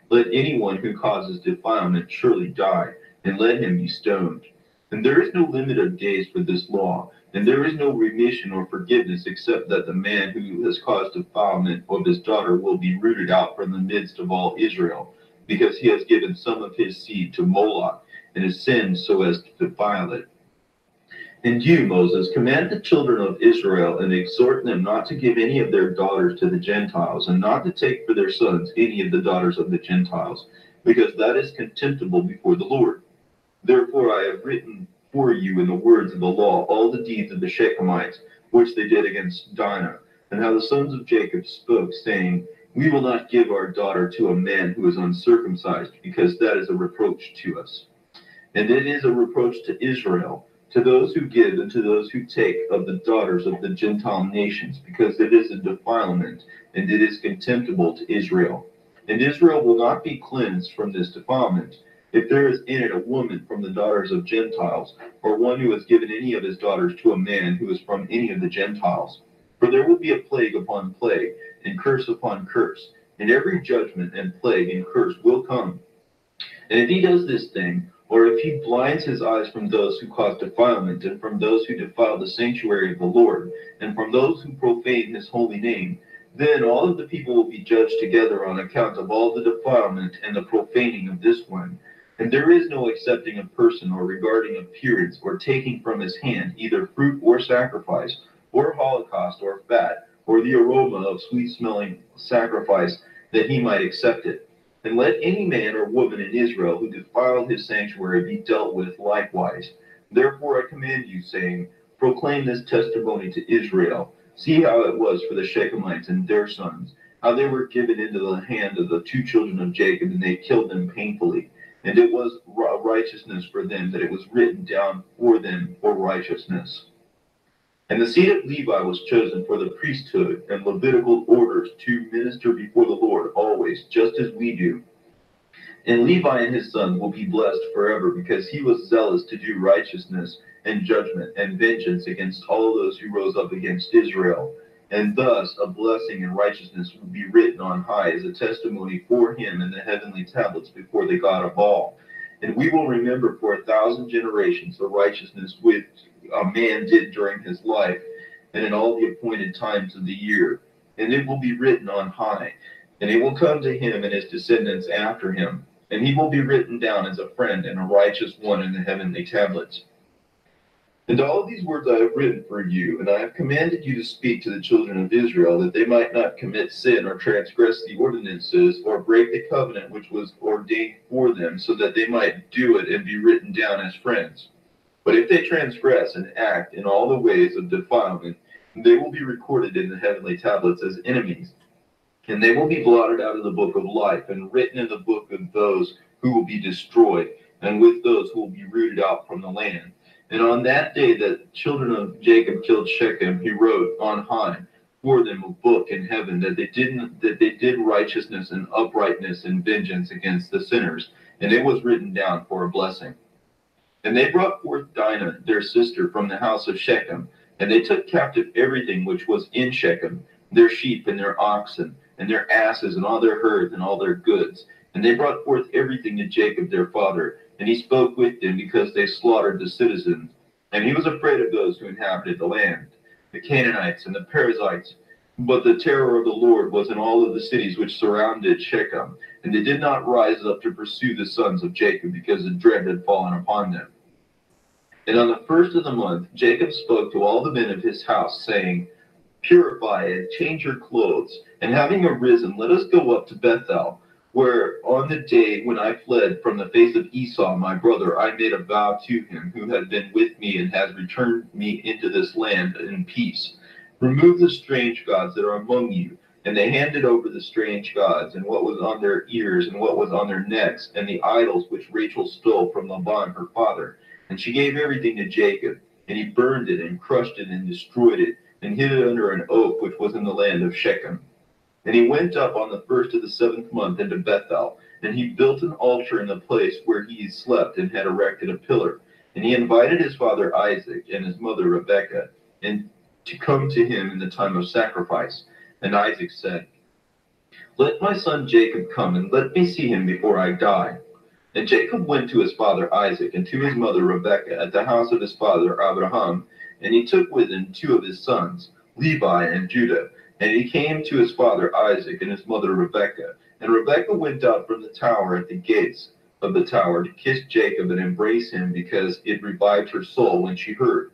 Let anyone who causes defilement surely die, and let him be stoned. And there is no limit of days for this law, and there is no remission or forgiveness, except that the man who has caused defilement of his daughter will be rooted out from the midst of all Israel, because he has given some of his seed to Moloch, and has sinned so as to defile it. And you, Moses, command the children of Israel, and exhort them not to give any of their daughters to the Gentiles, and not to take for their sons any of the daughters of the Gentiles, because that is contemptible before the Lord. Therefore I have written for you in the words of the law all the deeds of the Shechemites, which they did against Dinah, and how the sons of Jacob spoke, saying, we will not give our daughter to a man who is uncircumcised, because that is a reproach to us. And it is a reproach to Israel, to those who give and to those who take of the daughters of the Gentile nations, because it is a defilement, and it is contemptible to Israel. And Israel will not be cleansed from this defilement, if there is in it a woman from the daughters of Gentiles, or one who has given any of his daughters to a man who is from any of the Gentiles. For there will be a plague upon plague, and curse upon curse, and every judgment and plague and curse will come. And if he does this thing, or if he blinds his eyes from those who cause defilement, and from those who defile the sanctuary of the Lord, and from those who profane his holy name, then all of the people will be judged together on account of all the defilement and the profaning of this one. And there is no accepting a person, or regarding appearance, or taking from his hand either fruit or sacrifice, or holocaust, or fat, or the aroma of sweet-smelling sacrifice, that he might accept it. And let any man or woman in Israel who defiled his sanctuary be dealt with likewise. Therefore I command you, saying, proclaim this testimony to Israel. See how it was for the Shechemites and their sons, how they were given into the hand of the two children of Jacob, and they killed them painfully. And it was righteousness for them that it was written down for them for righteousness. And the seed of Levi was chosen for the priesthood and Levitical orders to minister before the Lord always, just as we do. And Levi and his sons will be blessed forever, because he was zealous to do righteousness and judgment and vengeance against all those who rose up against Israel. And thus a blessing and righteousness will be written on high as a testimony for him in the heavenly tablets before the God of all. And we will remember for 1,000 generations the righteousness which a man did during his life, and in all the appointed times of the year. And it will be written on high, and it will come to him and his descendants after him. And he will be written down as a friend and a righteous one in the heavenly tablets. And all of these words I have written for you, and I have commanded you to speak to the children of Israel, that they might not commit sin or transgress the ordinances or break the covenant which was ordained for them, so that they might do it and be written down as friends. But if they transgress and act in all the ways of defilement, they will be recorded in the heavenly tablets as enemies. And they will be blotted out of the book of life and written in the book of those who will be destroyed, and with those who will be rooted out from the land. And on that day that children of Jacob killed Shechem, he wrote on high for them a book in heaven, that they did righteousness and uprightness and vengeance against the sinners, and it was written down for a blessing. And they brought forth Dinah, their sister, from the house of Shechem, and they took captive everything which was in Shechem, their sheep and their oxen, and their asses, and all their herds, and all their goods. And they brought forth everything to Jacob their father, and he spoke with them, because they slaughtered the citizens. And he was afraid of those who inhabited the land, the Canaanites and the Perizzites. But the terror of the Lord was in all of the cities which surrounded Shechem, and they did not rise up to pursue the sons of Jacob, because the dread had fallen upon them. And on the first of the month, Jacob spoke to all the men of his house, saying, purify and change your clothes, and having arisen, let us go up to Bethel, where on the day when I fled from the face of Esau my brother, I made a vow to him, who had been with me and has returned me into this land in peace. Remove the strange gods that are among you. And they handed over the strange gods, and what was on their ears, and what was on their necks, and the idols which Rachel stole from Laban her father. And she gave everything to Jacob, and he burned it, and crushed it, and destroyed it, and hid it under an oak which was in the land of Shechem. And he went up on the first of the 7th month into Bethel, and he built an altar in the place where he slept, and had erected a pillar. And he invited his father Isaac and his mother Rebekah, and to come to him in the time of sacrifice. And Isaac said, let my son Jacob come, and let me see him before I die. And Jacob went to his father Isaac and to his mother Rebekah at the house of his father Abraham, and he took with him 2 of his sons, Levi and Judah. And he came to his father Isaac and his mother Rebekah. And Rebekah went out from the tower at the gates of the tower to kiss Jacob and embrace him, because it revived her soul when she heard,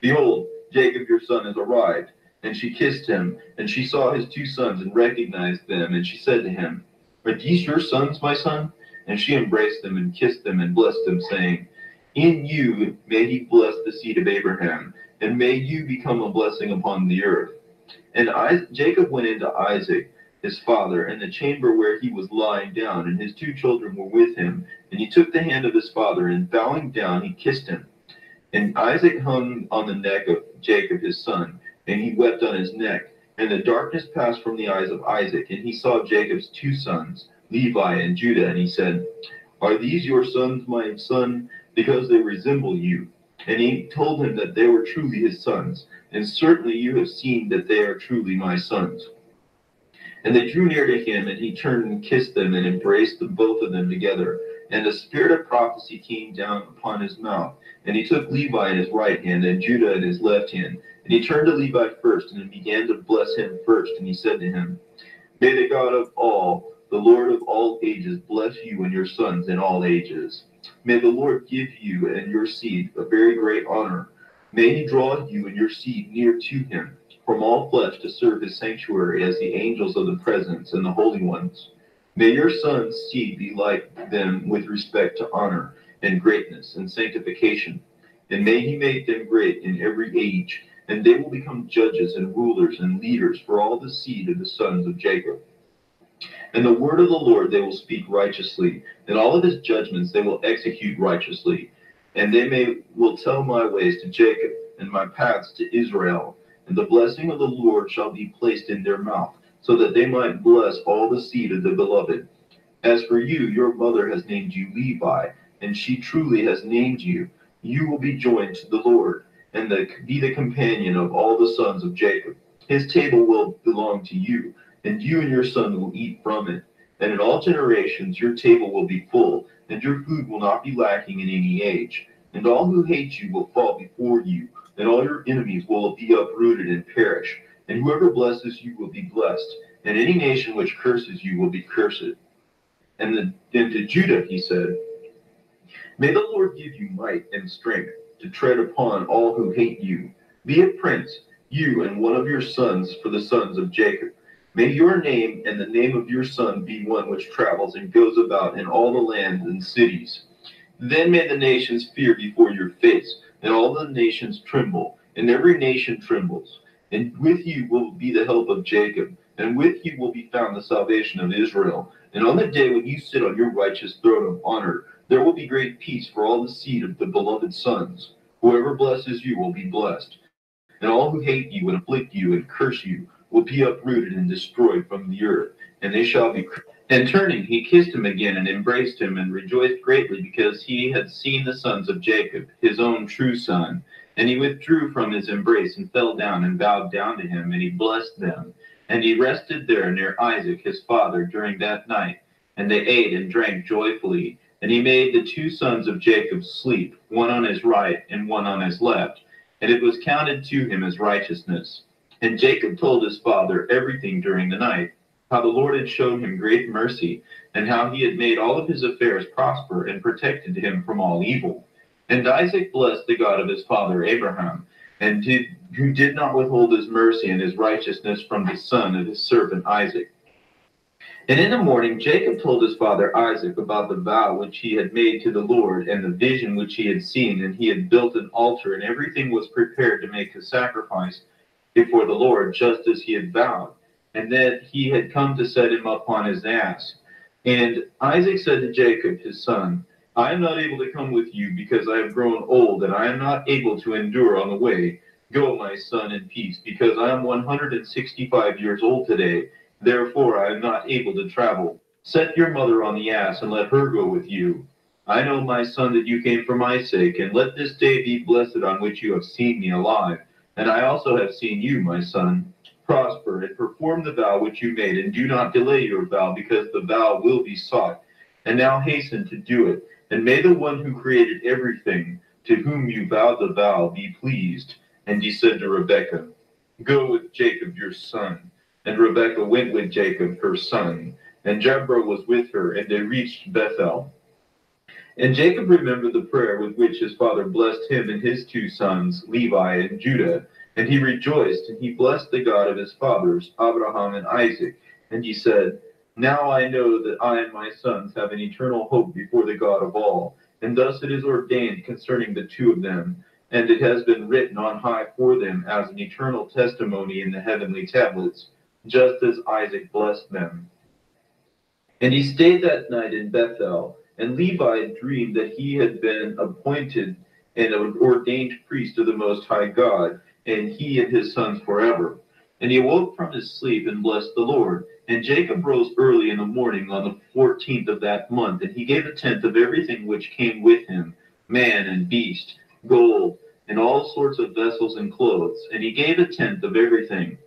behold, Jacob your son has arrived. And she kissed him, and she saw his 2 sons and recognized them. And she said to him, are these your sons, my son? And she embraced them and kissed them and blessed them, saying, in you may he bless the seed of Abraham, and may you become a blessing upon the earth. And Jacob went into Isaac his father in the chamber where he was lying down, and his 2 children were with him. And he took the hand of his father, and bowing down, he kissed him. And Isaac hung on the neck of Jacob his son, and he wept on his neck. And the darkness passed from the eyes of Isaac, and he saw Jacob's 2 sons, Levi and Judah, and he said, are these your sons, my son? Because they resemble you. And he told him that they were truly his sons. And certainly you have seen that they are truly my sons. And they drew near to him, and he turned and kissed them, and embraced them, both of them together. And the spirit of prophecy came down upon his mouth. And he took Levi in his right hand, and Judah in his left hand. And he turned to Levi first, and he began to bless him first. And he said to him, may the God of all, the Lord of all ages, bless you and your sons in all ages. May the Lord give you and your seed a very great honor, May he draw you and your seed near to him from all flesh to serve his sanctuary as the angels of the presence and the holy ones. May your son's seed be like them with respect to honor and greatness and sanctification. And may he make them great in every age, and they will become judges and rulers and leaders for all the seed of the sons of Jacob. And the word of the Lord they will speak righteously, and all of his judgments they will execute righteously. And will tell my ways to Jacob, and my paths to Israel. And the blessing of the Lord shall be placed in their mouth, so that they might bless all the seed of the beloved. As for you, your mother has named you Levi, and she truly has named you. You will be joined to the Lord, and be the companion of all the sons of Jacob. His table will belong to you, and you and your son will eat from it. And in all generations your table will be full, and your food will not be lacking in any age. And all who hate you will fall before you, and all your enemies will be uprooted and perish. And whoever blesses you will be blessed, and any nation which curses you will be cursed. Then to Judah he said, May the Lord give you might and strength to tread upon all who hate you. Be a prince, you and one of your sons for the sons of Jacob. May your name and the name of your son be one which travels and goes about in all the lands and cities. Then may the nations fear before your face, and all the nations tremble, and every nation trembles. And with you will be the help of Jacob, and with you will be found the salvation of Israel. And on the day when you sit on your righteous throne of honor, there will be great peace for all the seed of the beloved sons. Whoever blesses you will be blessed, and all who hate you and afflict you and curse you will be uprooted and destroyed from the earth, and they shall be cursed. And turning, he kissed him again and embraced him and rejoiced greatly because he had seen the sons of Jacob, his own true son. And he withdrew from his embrace and fell down and bowed down to him, and he blessed them. And he rested there near Isaac his father during that night. And they ate and drank joyfully. And he made the two sons of Jacob sleep, one on his right and one on his left. And it was counted to him as righteousness. And Jacob told his father everything during the night, how the Lord had shown him great mercy, and how he had made all of his affairs prosper and protected him from all evil. And Isaac blessed the God of his father Abraham, who did not withhold his mercy and his righteousness from the son of his servant Isaac. And in the morning Jacob told his father Isaac about the vow which he had made to the Lord and the vision which he had seen, and he had built an altar, and everything was prepared to make a sacrifice before the Lord, just as he had vowed, and that he had come to set him upon his ass. And Isaac said to Jacob his son, I am not able to come with you because I have grown old, and I am not able to endure on the way. Go, my son, in peace, because I am 165 years old today. Therefore I am not able to travel. Set your mother on the ass, and let her go with you. I know, my son, that you came for my sake, and let this day be blessed on which you have seen me alive. And I also have seen you, my son, prosper, and perform the vow which you made, and do not delay your vow, because the vow will be sought. And now hasten to do it, and may the one who created everything, to whom you vowed the vow, be pleased. And he said to Rebekah, Go with Jacob your son. And Rebekah went with Jacob her son, and Jethro was with her, and they reached Bethel. And Jacob remembered the prayer with which his father blessed him and his two sons, Levi and Judah. And he rejoiced, and he blessed the God of his fathers, Abraham and Isaac. And he said, Now I know that I and my sons have an eternal hope before the God of all. And thus it is ordained concerning the two of them. And it has been written on high for them as an eternal testimony in the heavenly tablets, just as Isaac blessed them. And he stayed that night in Bethel. And Levi dreamed that he had been appointed and ordained priest of the Most High God, and he and his sons forever. And he awoke from his sleep and blessed the Lord. And Jacob rose early in the morning on the 14th of that month, and he gave a tenth of everything which came with him, man and beast, gold, and all sorts of vessels and clothes. And he gave a tenth of everything.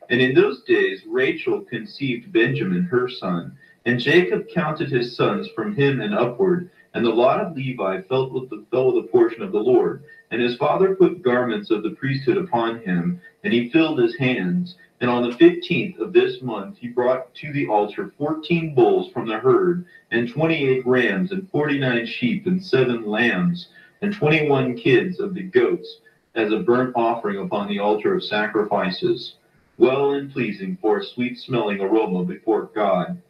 And in those days Rachel conceived Benjamin her son. And Jacob counted his sons from him and upward, and the lot of Levi fell with the portion of the Lord. And his father put garments of the priesthood upon him, and he filled his hands. And on the 15th of this month he brought to the altar 14 bulls from the herd, and 28 rams, and 49 sheep, and 7 lambs, and 21 kids of the goats. as a burnt offering upon the altar of sacrifices, well and pleasing for a sweet-smelling aroma before God.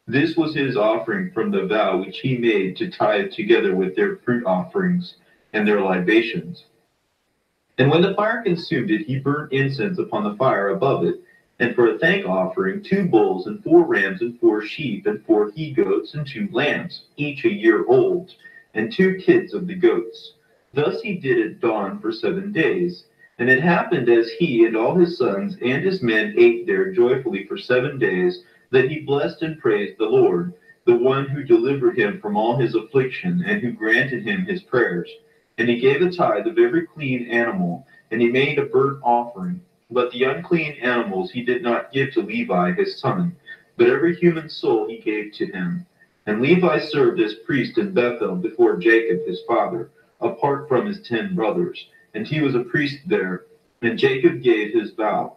This was his offering from the vow which he made to tithe together with their fruit offerings and their libations. And when the fire consumed it, he burnt incense upon the fire above it, and for a thank offering 2 bulls and 4 rams and 4 sheep and 4 he-goats and 2 lambs, each a year old, and 2 kids of the goats. Thus he did at dawn for 7 days. And it happened as he and all his sons and his men ate there joyfully for 7 days, that he blessed and praised the Lord, the one who delivered him from all his affliction and who granted him his prayers. And he gave a tithe of every clean animal, and he made a burnt offering. But the unclean animals he did not give to Levi his son, but every human soul he gave to him. And Levi served as priest in Bethel before Jacob his father, apart from his 10 brothers, and he was a priest there, and Jacob gave his vow.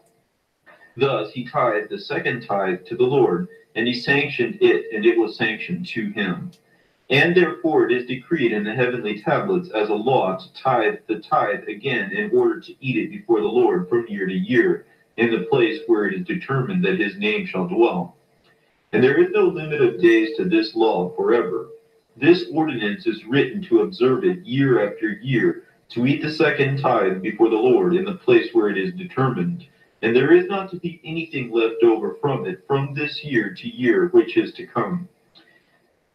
Thus he tithed the second tithe to the Lord, and he sanctioned it, and it was sanctioned to him. And therefore it is decreed in the heavenly tablets as a law to tithe the tithe again in order to eat it before the Lord from year to year, in the place where it is determined that his name shall dwell. And there is no limit of days to this law forever. This ordinance is written to observe it year after year, to eat the second tithe before the Lord in the place where it is determined. And there is not to be anything left over from it from this year to year which is to come.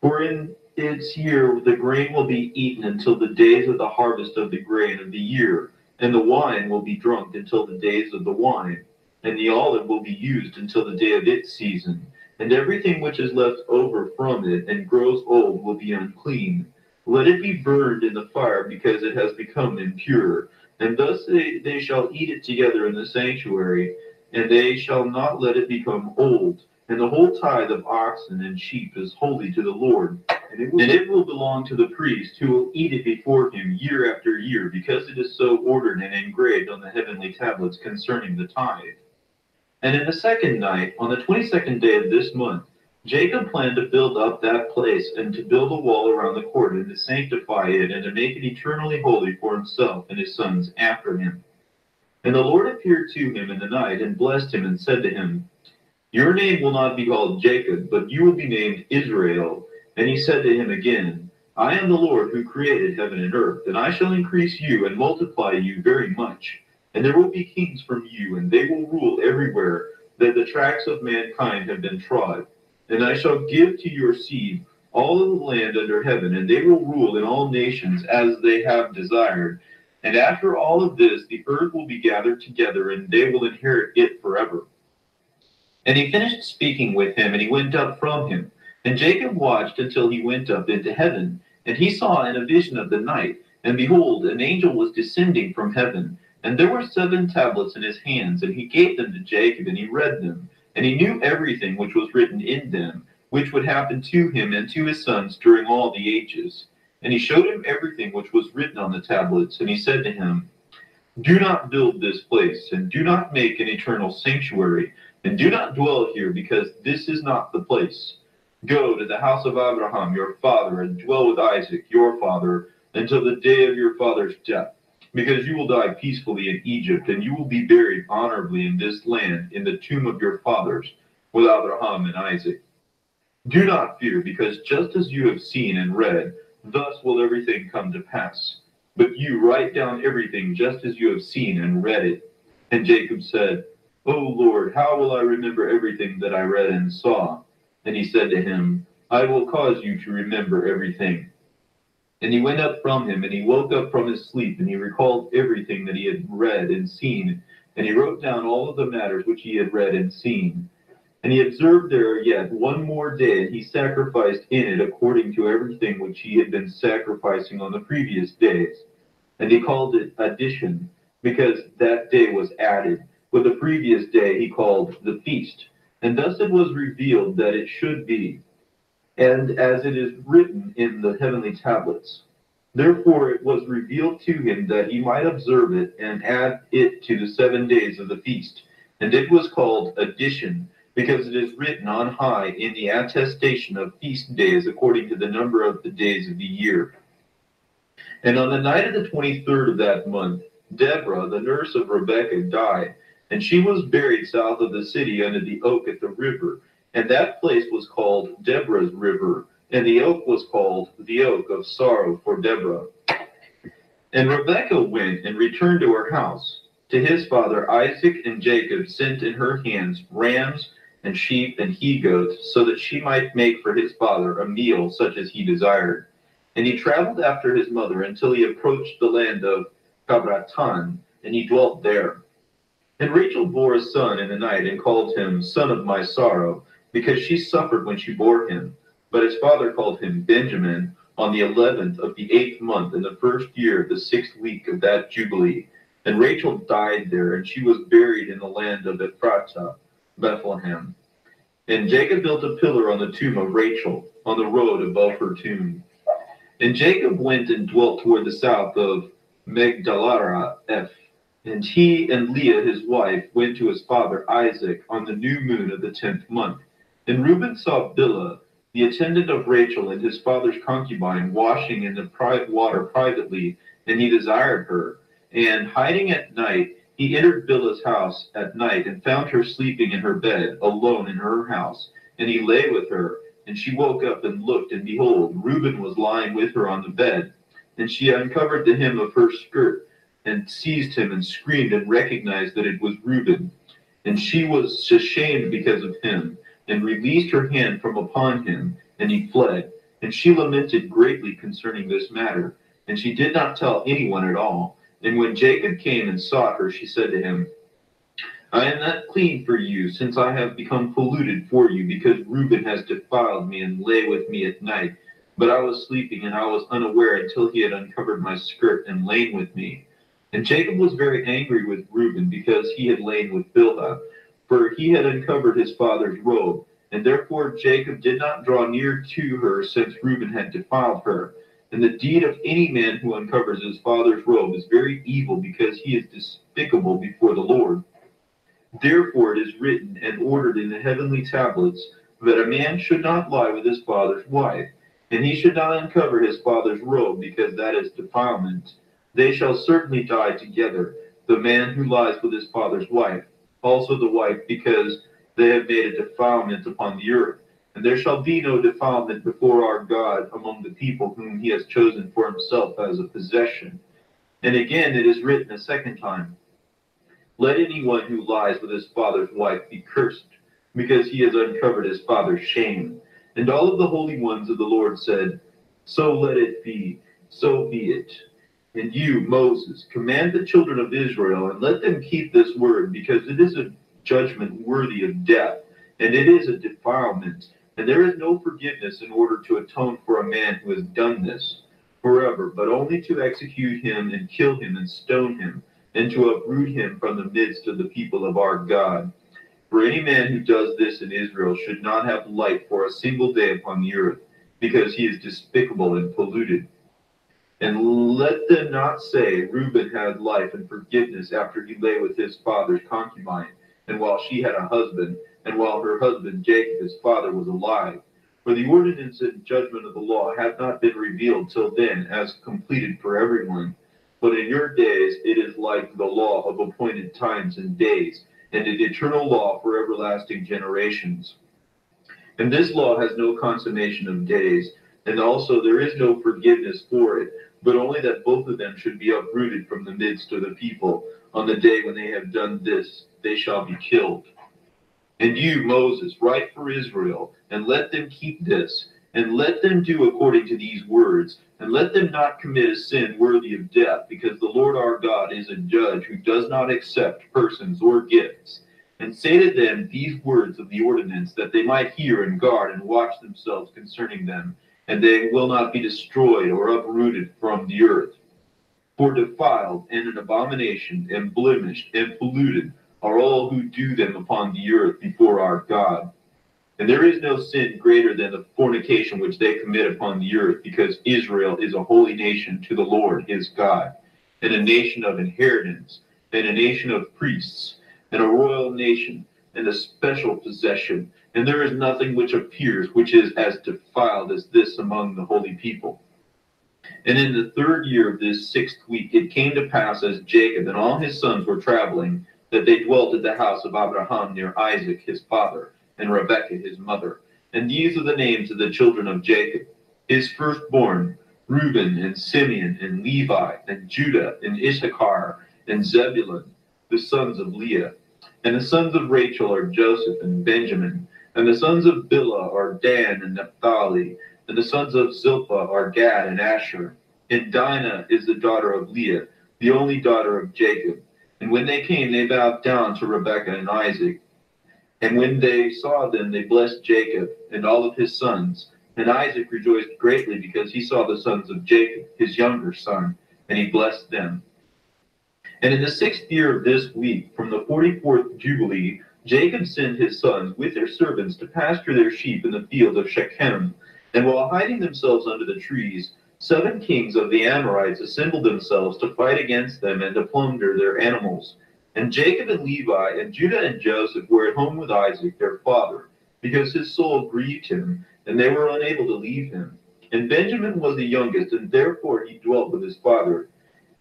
For in its year the grain will be eaten until the days of the harvest of the grain of the year, and the wine will be drunk until the days of the wine, and the olive will be used until the day of its season. And everything which is left over from it and grows old will be unclean. Let it be burned in the fire because it has become impure. And thus they shall eat it together in the sanctuary, and they shall not let it become old. And the whole tithe of oxen and sheep is holy to the Lord, and it will belong to the priest, who will eat it before him year after year, because it is so ordered and engraved on the heavenly tablets concerning the tithe. And in the second night, on the 22nd day of this month, Jacob planned to build up that place and to build a wall around the court and to sanctify it and to make it eternally holy for himself and his sons after him. And the Lord appeared to him in the night and blessed him and said to him, Your name will not be called Jacob, but you will be named Israel. And he said to him again, I am the Lord who created heaven and earth, and I shall increase you and multiply you very much. And there will be kings from you, and they will rule everywhere that the tracks of mankind have been trod. And I shall give to your seed all of the land under heaven, and they will rule in all nations as they have desired. And after all of this, the earth will be gathered together, and they will inherit it forever. And he finished speaking with him, and he went up from him. And Jacob watched until he went up into heaven. And he saw in a vision of the night, and behold, an angel was descending from heaven. And there were 7 tablets in his hands, and he gave them to Jacob, and he read them. And he knew everything which was written in them, which would happen to him and to his sons during all the ages. And he showed him everything which was written on the tablets. And he said to him, Do not build this place, and do not make an eternal sanctuary, and do not dwell here, because this is not the place. Go to the house of Abraham your father, and dwell with Isaac your father, until the day of your father's death. Because you will die peacefully in Egypt, and you will be buried honorably in this land, in the tomb of your fathers, with Abraham and Isaac. Do not fear, because just as you have seen and read, thus will everything come to pass. But you write down everything just as you have seen and read it. And Jacob said, O Lord, how will I remember everything that I read and saw? And he said to him, I will cause you to remember everything. And he went up from him, and he woke up from his sleep, and he recalled everything that he had read and seen, and he wrote down all of the matters which he had read and seen. And he observed there yet one more day, and he sacrificed in it according to everything which he had been sacrificing on the previous days. And he called it addition, because that day was added. But the previous day he called the feast. And thus it was revealed that it should be, and as it is written in the heavenly tablets. Therefore it was revealed to him that he might observe it and add it to the 7 days of the feast. And it was called addition, because it is written on high in the attestation of feast days according to the number of the days of the year. And on the night of the 23rd of that month, Deborah, the nurse of Rebekah, died, and she was buried south of the city under the oak at the river. And that place was called Deborah's River, and the oak was called the Oak of Sorrow for Deborah. And Rebekah went and returned to her house. To his father Isaac and Jacob sent in her hands rams and sheep and he goats, so that she might make for his father a meal such as he desired. And he traveled after his mother until he approached the land of Kabratan, and he dwelt there. And Rachel bore a son in the night and called him Son of my sorrow, because she suffered when she bore him. But his father called him Benjamin on the 11th of the 8th month in the first year of the 6th week of that Jubilee. And Rachel died there, and she was buried in the land of Ephratah, Bethlehem. And Jacob built a pillar on the tomb of Rachel, on the road above her tomb. And Jacob went and dwelt toward the south of Migdalarah Eph. And he and Leah his wife went to his father Isaac on the new moon of the 10th month. And Reuben saw Bilhah, the attendant of Rachel and his father's concubine, washing in the water privately, and he desired her. And hiding at night, he entered Bilhah's house at night and found her sleeping in her bed, alone in her house. And he lay with her. And she woke up and looked, and behold, Reuben was lying with her on the bed. And she uncovered the hem of her skirt, and seized him, and screamed, and recognized that it was Reuben. And she was ashamed because of him, and released her hand from upon him, and he fled. And she lamented greatly concerning this matter, and she did not tell anyone at all. And when Jacob came and sought her, she said to him, I am not clean for you, since I have become polluted for you, because Reuben has defiled me and lay with me at night. But I was sleeping, and I was unaware until he had uncovered my skirt and lain with me. And Jacob was very angry with Reuben, because he had lain with Bilhah, for he had uncovered his father's robe. And therefore Jacob did not draw near to her, since Reuben had defiled her. And the deed of any man who uncovers his father's robe is very evil, because he is despicable before the Lord. Therefore it is written and ordered in the heavenly tablets that a man should not lie with his father's wife, and he should not uncover his father's robe, because that is defilement. They shall certainly die together, the man who lies with his father's wife, also the wife, because they have made a defilement upon the earth. And there shall be no defilement before our God among the people whom he has chosen for himself as a possession. And again it is written a second time, let anyone who lies with his father's wife be cursed, because he has uncovered his father's shame. And all of the holy ones of the Lord said, so let it be, so be it. And you, Moses, command the children of Israel, and let them keep this word, because it is a judgment worthy of death, and it is a defilement. And there is no forgiveness in order to atone for a man who has done this forever, but only to execute him and kill him and stone him, and to uproot him from the midst of the people of our God. For any man who does this in Israel should not have light for a single day upon the earth, because he is despicable and polluted. And let them not say, Reuben had life and forgiveness after he lay with his father's concubine, and while she had a husband, and while her husband Jacob his father was alive. For the ordinance and judgment of the law have not been revealed till then, as completed for everyone. But in your days it is like the law of appointed times and days, and an eternal law for everlasting generations. And this law has no consummation of days, and also there is no forgiveness for it, but only that both of them should be uprooted from the midst of the people. On the day when they have done this, they shall be killed. And you, Moses, write for Israel, and let them keep this, and let them do according to these words, and let them not commit a sin worthy of death, because the Lord our God is a judge who does not accept persons or gifts. And say to them these words of the ordinance, that they might hear and guard and watch themselves concerning them, and they will not be destroyed or uprooted from the earth. For defiled and an abomination and blemished and polluted are all who do them upon the earth before our God. And there is no sin greater than the fornication which they commit upon the earth, because Israel is a holy nation to the Lord his God, and a nation of inheritance, and a nation of priests, and a royal nation, and a special possession. And there is nothing which appears which is as defiled as this among the holy people. And in the third year of this 6th week, it came to pass as Jacob and all his sons were traveling, that they dwelt at the house of Abraham near Isaac his father, and Rebekah his mother. And these are the names of the children of Jacob: his firstborn, Reuben, and Simeon, and Levi, and Judah, and Issachar, and Zebulun, the sons of Leah. And the sons of Rachel are Joseph and Benjamin. And the sons of Bilhah are Dan and Naphtali. And the sons of Zilpah are Gad and Asher. And Dinah is the daughter of Leah, the only daughter of Jacob. And when they came, they bowed down to Rebekah and Isaac. And when they saw them, they blessed Jacob and all of his sons. And Isaac rejoiced greatly because he saw the sons of Jacob, his younger son, and he blessed them. And in the 6th year of this week, from the 44th Jubilee, Jacob sent his sons with their servants to pasture their sheep in the field of Shechem. And while hiding themselves under the trees, 7 kings of the Amorites assembled themselves to fight against them and to plunder their animals. And Jacob and Levi and Judah and Joseph were at home with Isaac their father, because his soul grieved him, and they were unable to leave him. And Benjamin was the youngest, and therefore he dwelt with his father.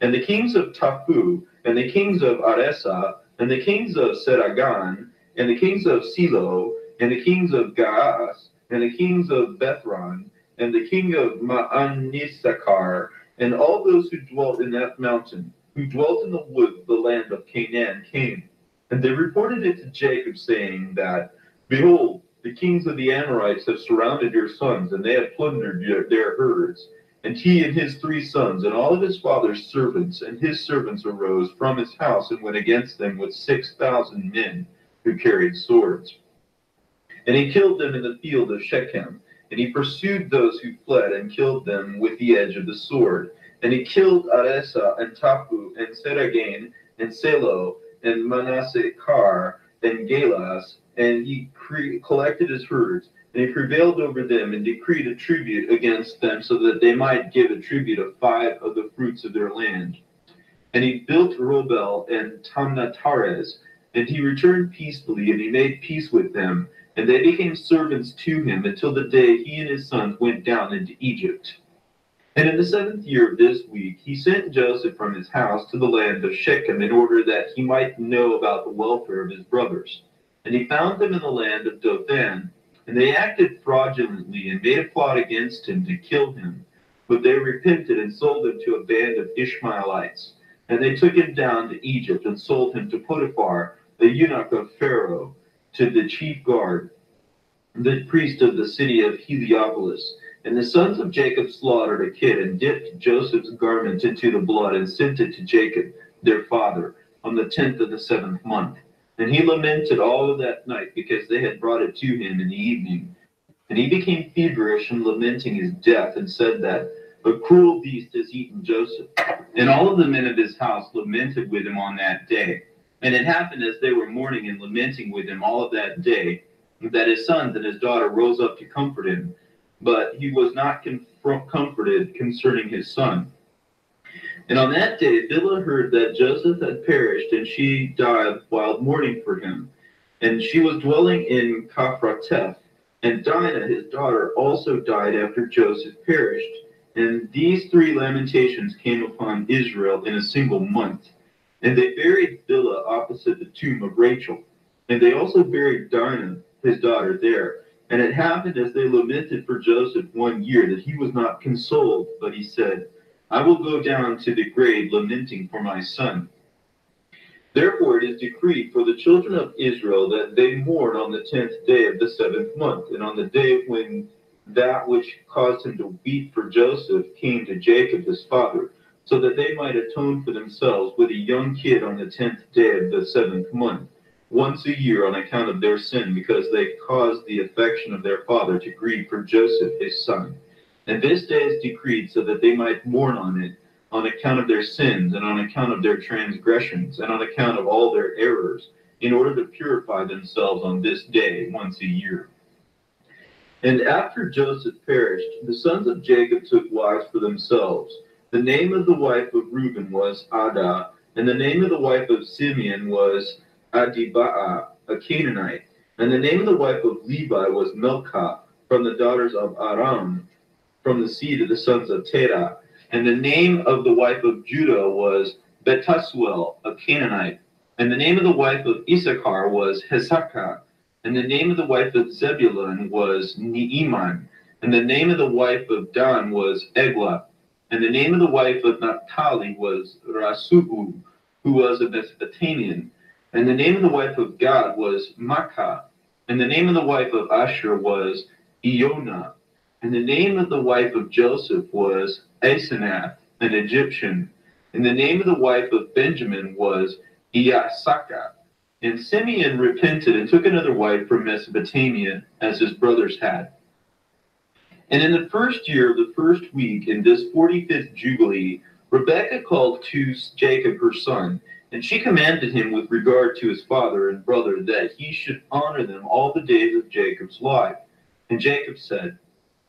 And the kings of Taphu, and the kings of Aresa, and the kings of Seragan, and the kings of Silo, and the kings of Gaas, and the kings of Bethron, and the king of Maanisakar, and all those who dwelt in that mountain, who dwelt in the woods of the land of Canaan, came. And they reported it to Jacob, saying that, Behold, the kings of the Amorites have surrounded your sons, and they have plundered their herds. And he and his 3 sons, and all of his father's servants, and his servants arose from his house and went against them with 6,000 men who carried swords. And he killed them in the field of Shechem. And he pursued those who fled and killed them with the edge of the sword. And he killed Aresa and Taphu and Seragain and Selo and Manasseh-Kar and Galas. And he collected his herds. And he prevailed over them and decreed a tribute against them, so that they might give a tribute of 5 of the fruits of their land. And he built Robel and Tamnatares, and he returned peacefully, and he made peace with them. And they became servants to him until the day he and his sons went down into Egypt. And in the 7th year of this week, he sent Joseph from his house to the land of Shechem, in order that he might know about the welfare of his brothers. And he found them in the land of Dothan. And they acted fraudulently and made a plot against him to kill him. But they repented and sold him to a band of Ishmaelites. And they took him down to Egypt and sold him to Potiphar, the eunuch of Pharaoh, to the chief guard, the priest of the city of Heliopolis. And the sons of Jacob slaughtered a kid and dipped Joseph's garment into the blood and sent it to Jacob, their father, on the 10th of the 7th month. And he lamented all of that night, because they had brought it to him in the evening. And he became feverish and lamenting his death, and said that a cruel beast has eaten Joseph. And all of the men of his house lamented with him on that day. And it happened, as they were mourning and lamenting with him all of that day, that his sons and his daughter rose up to comfort him. But he was not comforted concerning his son. And on that day, Bilhah heard that Joseph had perished, and she died while mourning for him. And she was dwelling in Kaphrateth. And Dinah, his daughter, also died after Joseph perished. And these 3 lamentations came upon Israel in a single month. And they buried Bilhah opposite the tomb of Rachel. And they also buried Dinah, his daughter, there. And it happened, as they lamented for Joseph 1 year, that he was not consoled, but he said, I will go down to the grave lamenting for my son. Therefore it is decreed for the children of Israel that they mourn on the 10th day of the 7th month, and on the day when that which caused him to weep for Joseph came to Jacob his father, so that they might atone for themselves with a young kid on the 10th day of the 7th month, once a year, on account of their sin, because they caused the affection of their father to grieve for Joseph his son. And this day is decreed so that they might mourn on it, on account of their sins, and on account of their transgressions, and on account of all their errors, in order to purify themselves on this day once a year. And after Joseph perished, the sons of Jacob took wives for themselves. The name of the wife of Reuben was Adah, and the name of the wife of Simeon was Adibah, a Canaanite. And the name of the wife of Levi was Milcah, from the daughters of Aram, from the seed of the sons of Terah. And the name of the wife of Judah was Betasuel, a Canaanite. And the name of the wife of Issachar was Hezekah. And the name of the wife of Zebulun was Neeman. And the name of the wife of Dan was Eglah. And the name of the wife of Naphtali was Rasu'u, who was a Mesopotamian. And the name of the wife of Gad was Makkah. And the name of the wife of Asher was Ionah. And the name of the wife of Joseph was Asenath, an Egyptian. And the name of the wife of Benjamin was Iyasaka. And Simeon repented and took another wife from Mesopotamia, as his brothers had. And in the first year of the first week, in this 45th Jubilee, Rebekah called to Jacob her son, and she commanded him with regard to his father and brother that he should honor them all the days of Jacob's life. And Jacob said,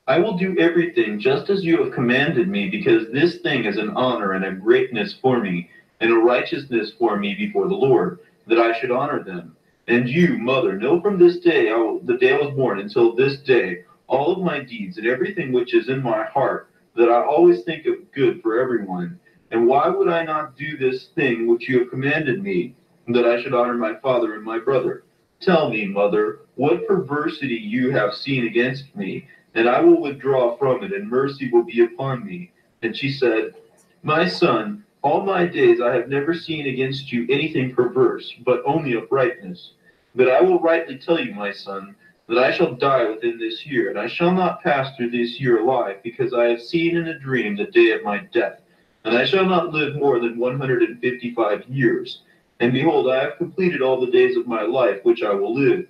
I will do everything just as you have commanded me, because this thing is an honor and a greatness for me, and a righteousness for me before the Lord, that I should honor them. And you, mother, know from this day, the day I was born, until this day, all of my deeds and everything which is in my heart, that I always think of good for everyone. And why would I not do this thing which you have commanded me, that I should honor my father and my brother? Tell me, mother, what perversity you have seen against me, and I will withdraw from it, and mercy will be upon me. And she said, My son, all my days I have never seen against you anything perverse, but only uprightness. But I will rightly tell you, my son, that I shall die within this year, and I shall not pass through this year alive, because I have seen in a dream the day of my death, and I shall not live more than 155 years. And behold, I have completed all the days of my life which I will live.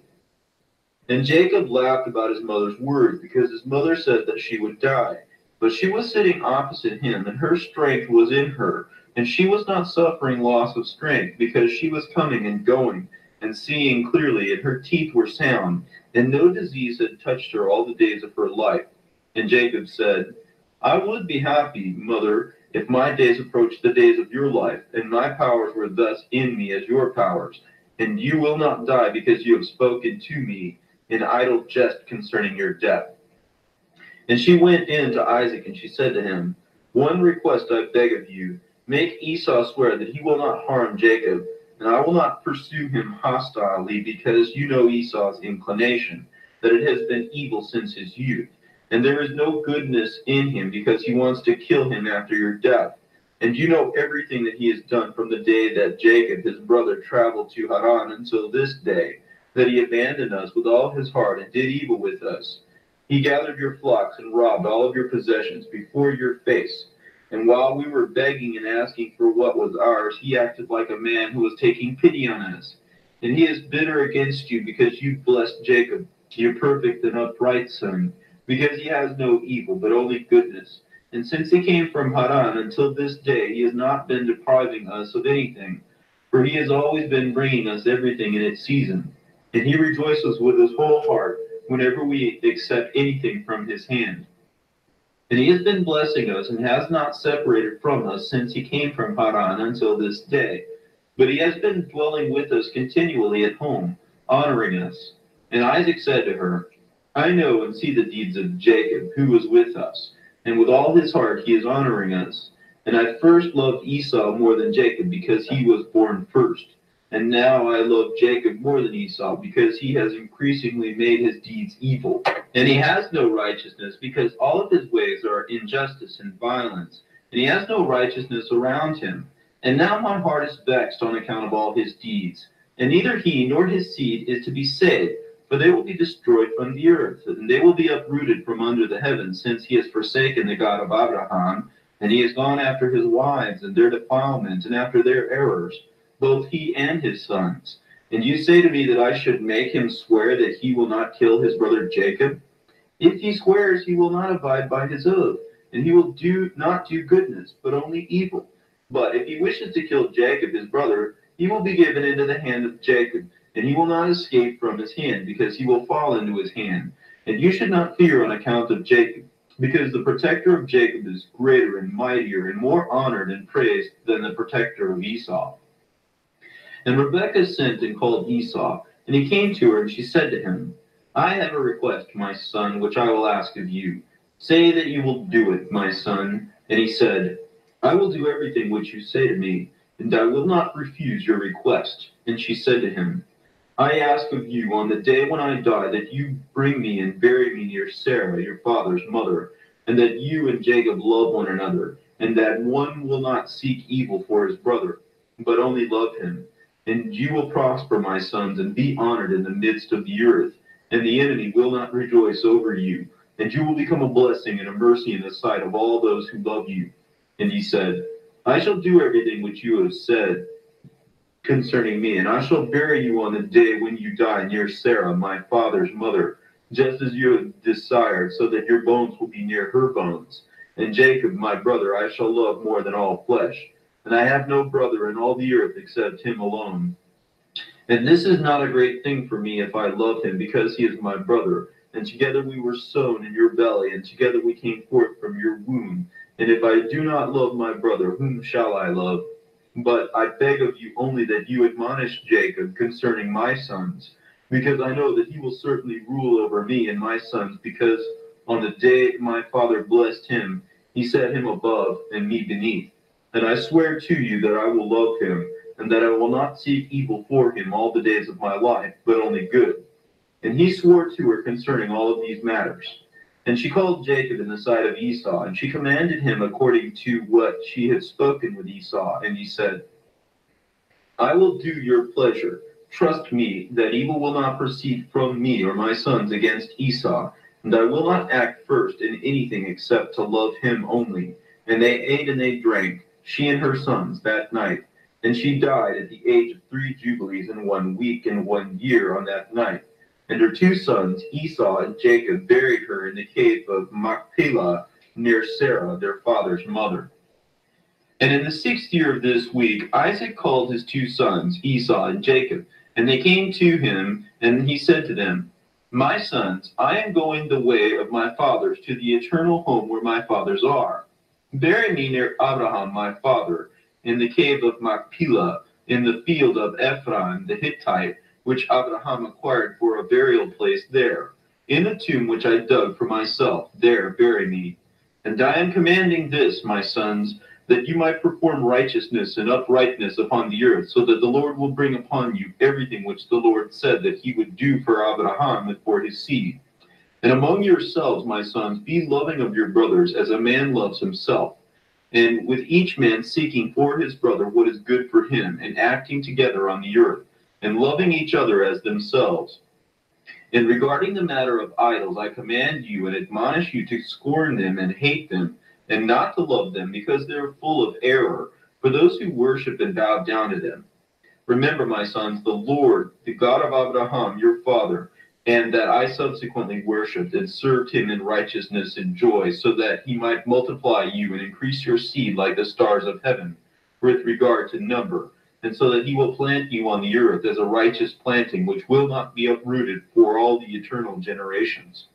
And Jacob laughed about his mother's words, because his mother said that she would die. But she was sitting opposite him, and her strength was in her, and she was not suffering loss of strength, because she was coming and going, and seeing clearly, and her teeth were sound, and no disease had touched her all the days of her life. And Jacob said, I would be happy, mother, if my days approached the days of your life, and my powers were thus in me as your powers. And you will not die, because you have spoken to me in idle jest concerning your death. And she went in to Isaac, and she said to him, One request I beg of you, make Esau swear that he will not harm Jacob, and I will not pursue him hostilely, because you know Esau's inclination, that it has been evil since his youth. And there is no goodness in him, because he wants to kill him after your death. And you know everything that he has done from the day that Jacob, his brother, traveled to Haran until this day, that he abandoned us with all his heart and did evil with us. He gathered your flocks and robbed all of your possessions before your face. And while we were begging and asking for what was ours, he acted like a man who was taking pity on us. And he is bitter against you, because you blessed Jacob, your perfect and upright son, because he has no evil, but only goodness. And since he came from Haran until this day, he has not been depriving us of anything, for he has always been bringing us everything in its season. And he rejoices with his whole heart whenever we accept anything from his hand. And he has been blessing us, and has not separated from us since he came from Haran until this day. But he has been dwelling with us continually at home, honoring us. And Isaac said to her, I know and see the deeds of Jacob, who was with us, and with all his heart he is honoring us. And I first loved Esau more than Jacob, because he was born first. And now I love Jacob more than Esau, because he has increasingly made his deeds evil. And he has no righteousness, because all of his ways are injustice and violence. And he has no righteousness around him. And now my heart is vexed on account of all his deeds. And neither he nor his seed is to be saved, for they will be destroyed from the earth, and they will be uprooted from under the heavens, since he has forsaken the God of Abraham, and he has gone after his wives and their defilements, and after their errors, both he and his sons. And you say to me that I should make him swear that he will not kill his brother Jacob? If he swears, he will not abide by his oath, and he will not do goodness, but only evil. But if he wishes to kill Jacob his brother, he will be given into the hand of Jacob, and he will not escape from his hand, because he will fall into his hand. And you should not fear on account of Jacob, because the protector of Jacob is greater and mightier and more honored and praised than the protector of Esau. And Rebekah sent and called Esau, and he came to her, and she said to him, I have a request, my son, which I will ask of you. Say that you will do it, my son. And he said, I will do everything which you say to me, and I will not refuse your request. And she said to him, I ask of you on the day when I die that you bring me and bury me near Sarah, your father's mother, and that you and Jacob love one another, and that one will not seek evil for his brother, but only love him. And you will prosper, my sons, and be honored in the midst of the earth, and the enemy will not rejoice over you, and you will become a blessing and a mercy in the sight of all those who love you. And he said, I shall do everything which you have said concerning me, and I shall bury you on the day when you die near Sarah, my father's mother, just as you have desired, so that your bones will be near her bones. And Jacob, my brother, I shall love more than all flesh, and I have no brother in all the earth except him alone. And this is not a great thing for me if I love him, because he is my brother. And together we were sown in your belly, and together we came forth from your womb. And if I do not love my brother, whom shall I love? But I beg of you only that you admonish Jacob concerning my sons, because I know that he will certainly rule over me and my sons, because on the day my father blessed him, he set him above and me beneath. And I swear to you that I will love him, and that I will not seek evil for him all the days of my life, but only good. And he swore to her concerning all of these matters. And she called Jacob in the sight of Esau, and she commanded him according to what she had spoken with Esau. And he said, I will do your pleasure. Trust me that evil will not proceed from me or my sons against Esau, and I will not act first in anything except to love him only. And they ate and they drank, she and her sons, that night. And she died at the age of 3 jubilees and 1 week and 1 year on that night. And her two sons, Esau and Jacob, buried her in the cave of Machpelah near Sarah, their father's mother. And in the 6th year of this week, Isaac called his two sons, Esau and Jacob. And they came to him, and he said to them, My sons, I am going the way of my fathers to the eternal home where my fathers are. Bury me near Abraham my father, in the cave of Machpelah, in the field of Ephron the Hittite, which Abraham acquired for a burial place there. In the tomb which I dug for myself, there bury me. And I am commanding this, my sons, that you might perform righteousness and uprightness upon the earth, so that the Lord will bring upon you everything which the Lord said that he would do for Abraham and for his seed. And among yourselves, my sons, be loving of your brothers as a man loves himself, and with each man seeking for his brother what is good for him, and acting together on the earth, and loving each other as themselves. And regarding the matter of idols, I command you and admonish you to scorn them and hate them, and not to love them, because they are full of error, for those who worship and bow down to them. Remember, my sons, the Lord, the God of Abraham, your father, and that I subsequently worshipped and served him in righteousness and joy, so that he might multiply you and increase your seed like the stars of heaven, with regard to number, and so that he will plant you on the earth as a righteous planting, which will not be uprooted for all the eternal generations.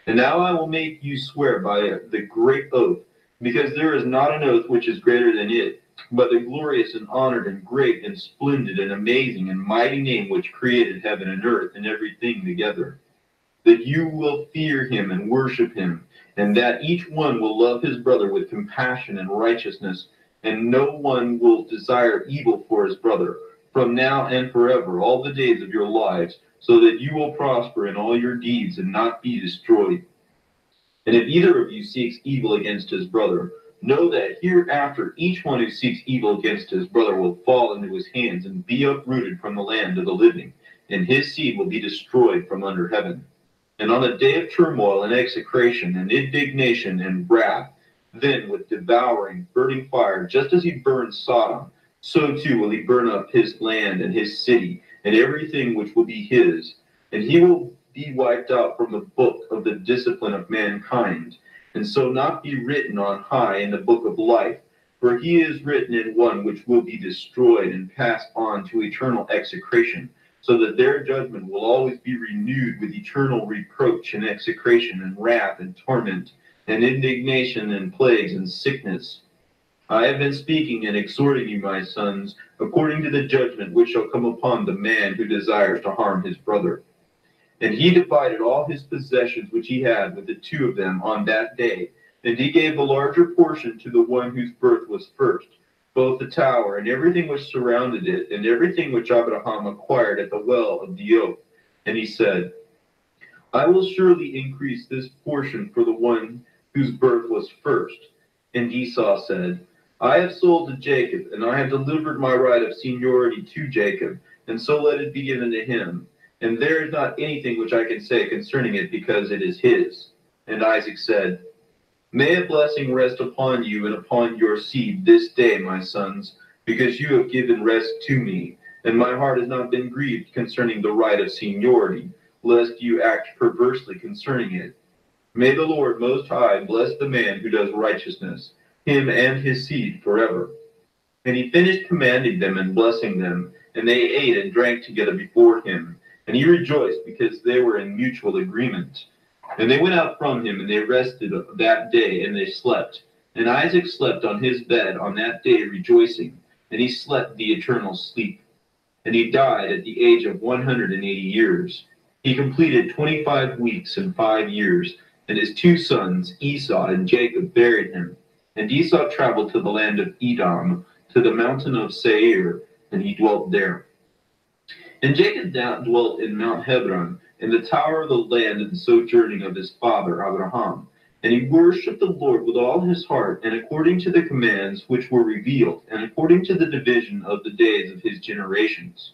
And now I will make you swear by the great oath, because there is not an oath which is greater than it, but the glorious and honored and great and splendid and amazing and mighty name which created heaven and earth and everything together, that you will fear him and worship him, and that each one will love his brother with compassion and righteousness, and no one will desire evil for his brother, from now and forever, all the days of your lives, so that you will prosper in all your deeds and not be destroyed. And if either of you seeks evil against his brother, know that hereafter each one who seeks evil against his brother will fall into his hands and be uprooted from the land of the living, and his seed will be destroyed from under heaven. And on the day of turmoil and execration and indignation and wrath, then with devouring, burning fire, just as he burned Sodom, so too will he burn up his land and his city, and everything which will be his. And he will be wiped out from the book of the discipline of mankind, and so not be written on high in the book of life. For he is written in one which will be destroyed and passed on to eternal execration, so that their judgment will always be renewed with eternal reproach and execration and wrath and torment and indignation and plagues and sickness. I have been speaking and exhorting you, my sons, according to the judgment which shall come upon the man who desires to harm his brother. And he divided all his possessions which he had with the two of them on that day. And he gave the larger portion to the one whose birth was first, both the tower and everything which surrounded it, and everything which Abraham acquired at the well of the oak. And he said, I will surely increase this portion for the one whose birth was first. And Esau said, I have sold to Jacob, and I have delivered my right of seniority to Jacob, and so let it be given to him. And there is not anything which I can say concerning it, because it is his. And Isaac said, May a blessing rest upon you and upon your seed this day, my sons, because you have given rest to me, and my heart has not been grieved concerning the right of seniority, lest you act perversely concerning it. May the Lord Most High bless the man who does righteousness, him and his seed forever. And he finished commanding them and blessing them, and they ate and drank together before him. And he rejoiced because they were in mutual agreement. And they went out from him, and they rested that day, and they slept. And Isaac slept on his bed on that day, rejoicing, and he slept the eternal sleep. And he died at the age of 180 years. He completed 25 weeks and 5 years, and his two sons, Esau and Jacob, buried him. And Esau traveled to the land of Edom, to the mountain of Seir, and he dwelt there. And Jacob dwelt in Mount Hebron, in the tower of the land of the sojourning of his father Abraham. And he worshipped the Lord with all his heart, and according to the commands which were revealed, and according to the division of the days of his generations.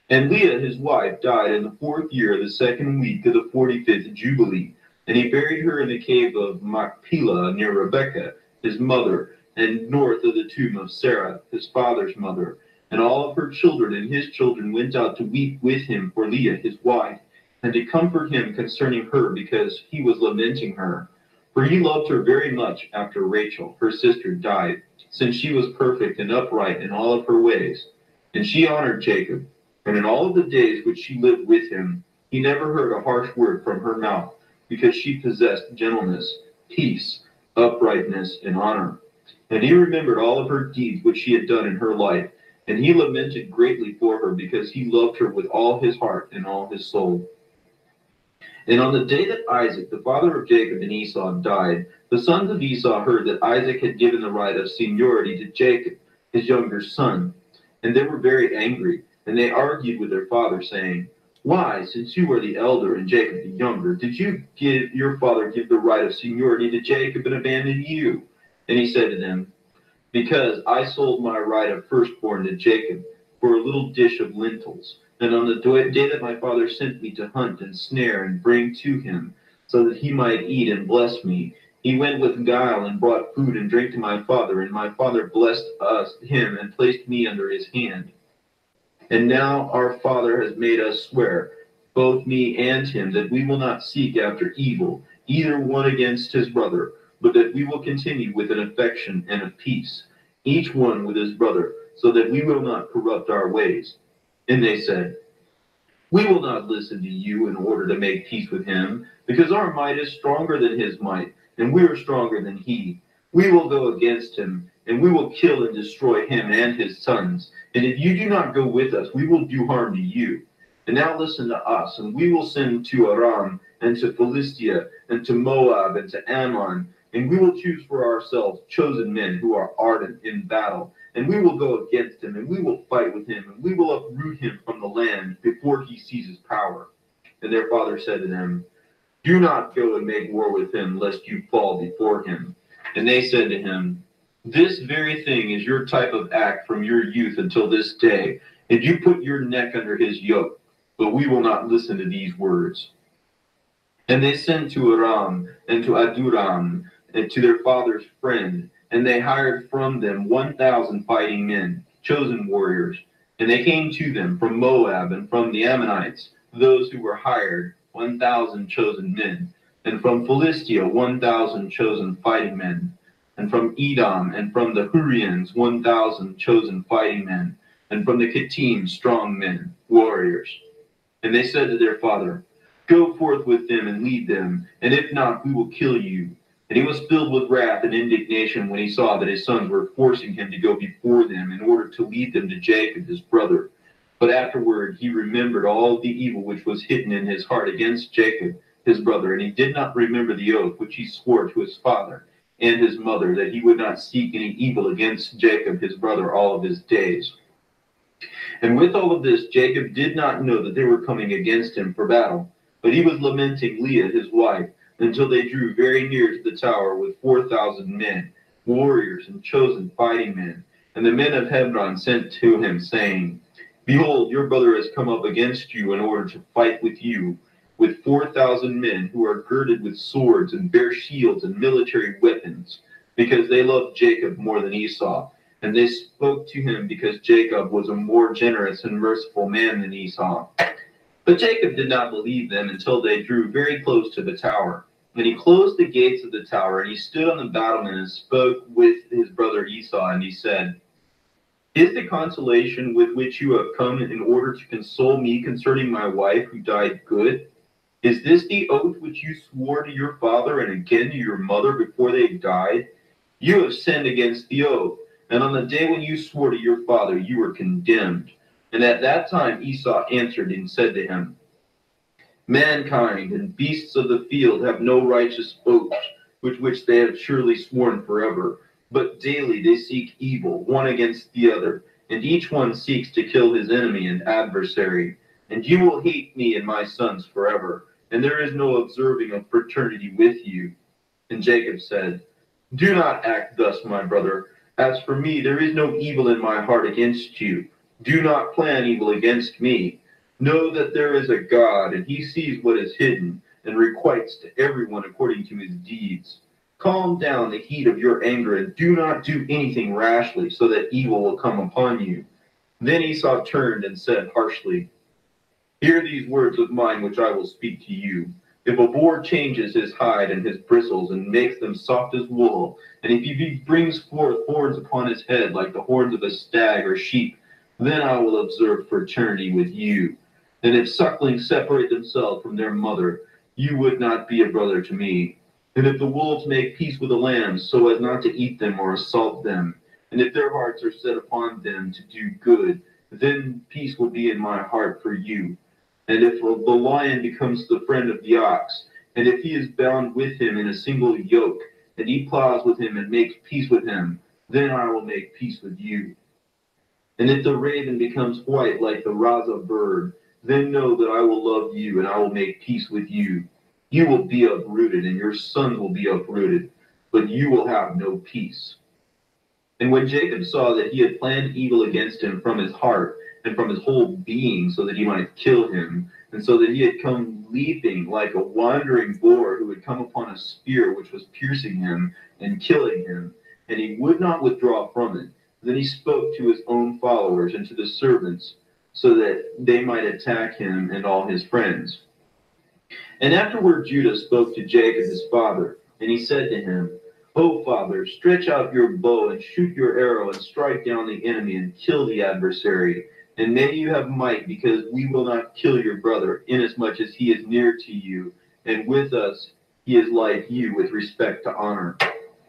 And Leah his wife died in the 4th year of the 2nd week of the 45th Jubilee. And he buried her in the cave of Machpelah near Rebekah, his mother, and north of the tomb of Sarah, his father's mother. And all of her children and his children went out to weep with him for Leah his wife, and to comfort him concerning her, because he was lamenting her. For he loved her very much after Rachel, her sister, died, since she was perfect and upright in all of her ways. And she honored Jacob. And in all of the days which she lived with him, he never heard a harsh word from her mouth, because she possessed gentleness, peace, uprightness, and honor. And he remembered all of her deeds which she had done in her life, and he lamented greatly for her, because he loved her with all his heart and all his soul. And on the day that Isaac, the father of Jacob and Esau, died, the sons of Esau heard that Isaac had given the right of seniority to Jacob, his younger son. And they were very angry, and they argued with their father, saying, Why, since you are the elder and Jacob the younger, did your father give the right of seniority to Jacob and abandon you? And he said to them, Because I sold my right of firstborn to Jacob for a little dish of lentils. And on the day that my father sent me to hunt and snare and bring to him, so that he might eat and bless me, he went with guile and brought food and drink to my father, and my father blessed him and placed me under his hand. And now our father has made us swear, both me and him, that we will not seek after evil, either one against his brother, but that we will continue with an affection and a peace, each one with his brother, so that we will not corrupt our ways. And they said, We will not listen to you in order to make peace with him, because our might is stronger than his might, and we are stronger than he. We will go against him, and we will kill and destroy him and his sons. And if you do not go with us, we will do harm to you. And now listen to us, and we will send to Aram, and to Philistia, and to Moab, and to Ammon, and we will choose for ourselves chosen men who are ardent in battle. And we will go against him, and we will fight with him, and we will uproot him from the land before he seizes power. And their father said to them, Do not go and make war with him, lest you fall before him. And they said to him, This very thing is your type of act from your youth until this day, and you put your neck under his yoke, but we will not listen to these words. And they sent to Aram and to Aduram, and to their father's friend, and they hired from them 1,000 fighting men, chosen warriors. And they came to them from Moab and from the Ammonites, those who were hired, 1,000 chosen men, and from Philistia 1,000 chosen fighting men, and from Edom and from the Hurrians 1,000 chosen fighting men, and from the Kittim strong men, warriors. And they said to their father, Go forth with them and lead them, and if not, we will kill you. And he was filled with wrath and indignation when he saw that his sons were forcing him to go before them in order to lead them to Jacob his brother. But afterward he remembered all the evil which was hidden in his heart against Jacob his brother, and he did not remember the oath which he swore to his father. and his mother, that he would not seek any evil against Jacob his brother all of his days. And with all of this, Jacob did not know that they were coming against him for battle, but he was lamenting Leah his wife, until they drew very near to the tower with 4,000 men, warriors and chosen fighting men. And the men of Hebron sent to him, saying, Behold, your brother has come up against you in order to fight with you, with 4,000 men who are girded with swords and bear shields and military weapons, because they love Jacob more than Esau. And they spoke to him because Jacob was a more generous and merciful man than Esau. But Jacob did not believe them until they drew very close to the tower. And he closed the gates of the tower, and he stood on the battlement and spoke with his brother Esau, and he said, Is the consolation with which you have come in order to console me concerning my wife who died good? Is this the oath which you swore to your father and again to your mother before they died? You have sinned against the oath, and on the day when you swore to your father, you were condemned. And at that time Esau answered and said to him, Mankind and beasts of the field have no righteous oaths, with which they have surely sworn forever. But daily they seek evil, one against the other, and each one seeks to kill his enemy and adversary. And you will hate me and my sons forever, and there is no observing of fraternity with you. And Jacob said, Do not act thus, my brother. As for me, there is no evil in my heart against you. Do not plan evil against me. Know that there is a God, and he sees what is hidden, and requites to everyone according to his deeds. Calm down the heat of your anger, and do not do anything rashly, so that evil will come upon you. Then Esau turned and said harshly, Hear these words of mine which I will speak to you. If a boar changes his hide and his bristles, and makes them soft as wool, and if he brings forth horns upon his head like the horns of a stag or sheep, then I will observe fraternity with you. And if sucklings separate themselves from their mother, you would not be a brother to me. And if the wolves make peace with the lambs, so as not to eat them or assault them, and if their hearts are set upon them to do good, then peace will be in my heart for you. And if the lion becomes the friend of the ox, and if he is bound with him in a single yoke, and he plows with him and makes peace with him, then I will make peace with you. And if the raven becomes white like the raza bird, then know that I will love you, and I will make peace with you. You will be uprooted, and your sons will be uprooted, but you will have no peace. And when Jacob saw that he had planned evil against him from his heart and from his whole being, so that he might kill him, and so that he had come leaping like a wandering boar who had come upon a spear which was piercing him and killing him, and he would not withdraw from it, then he spoke to his own followers and to the servants, so that they might attack him and all his friends. And afterward Judah spoke to Jacob his father, and he said to him, O father, stretch out your bow and shoot your arrow and strike down the enemy and kill the adversary. And may you have might, because we will not kill your brother, inasmuch as he is near to you, and with us he is like you with respect to honor.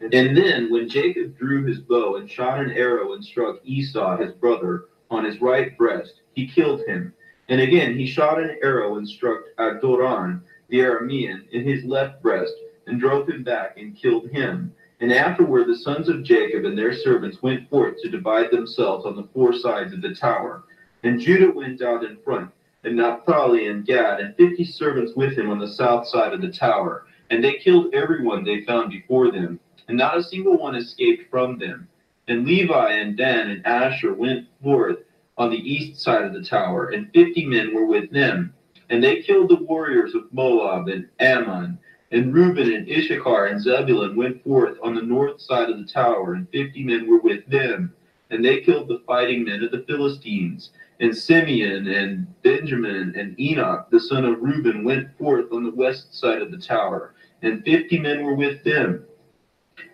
And then when Jacob drew his bow and shot an arrow and struck Esau his brother on his right breast, he killed him. And again he shot an arrow and struck Adoran the Aramean in his left breast, and drove him back and killed him. And afterward the sons of Jacob and their servants went forth to divide themselves on the four sides of the tower. And Judah went out in front, and Naphtali and Gad, and 50 servants with him on the south side of the tower. And they killed everyone they found before them, and not a single one escaped from them. And Levi and Dan and Asher went forth on the east side of the tower, and 50 men were with them. And they killed the warriors of Moab and Ammon. And Reuben and Issachar and Zebulun went forth on the north side of the tower, and 50 men were with them. And they killed the fighting men of the Philistines. And Simeon and Benjamin and Enoch, the son of Reuben, went forth on the west side of the tower, and 50 men were with them.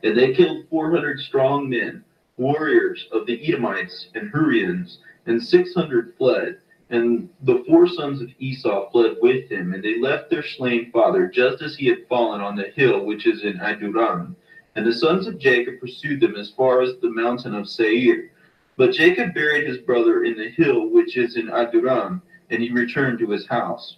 And they killed 400 strong men, warriors of the Edomites and Hurrians, and 600 fled. And the 4 sons of Esau fled with him, and they left their slain father just as he had fallen on the hill which is in Aduram. And the sons of Jacob pursued them as far as the mountain of Seir. But Jacob buried his brother in the hill which is in Aduram, and he returned to his house.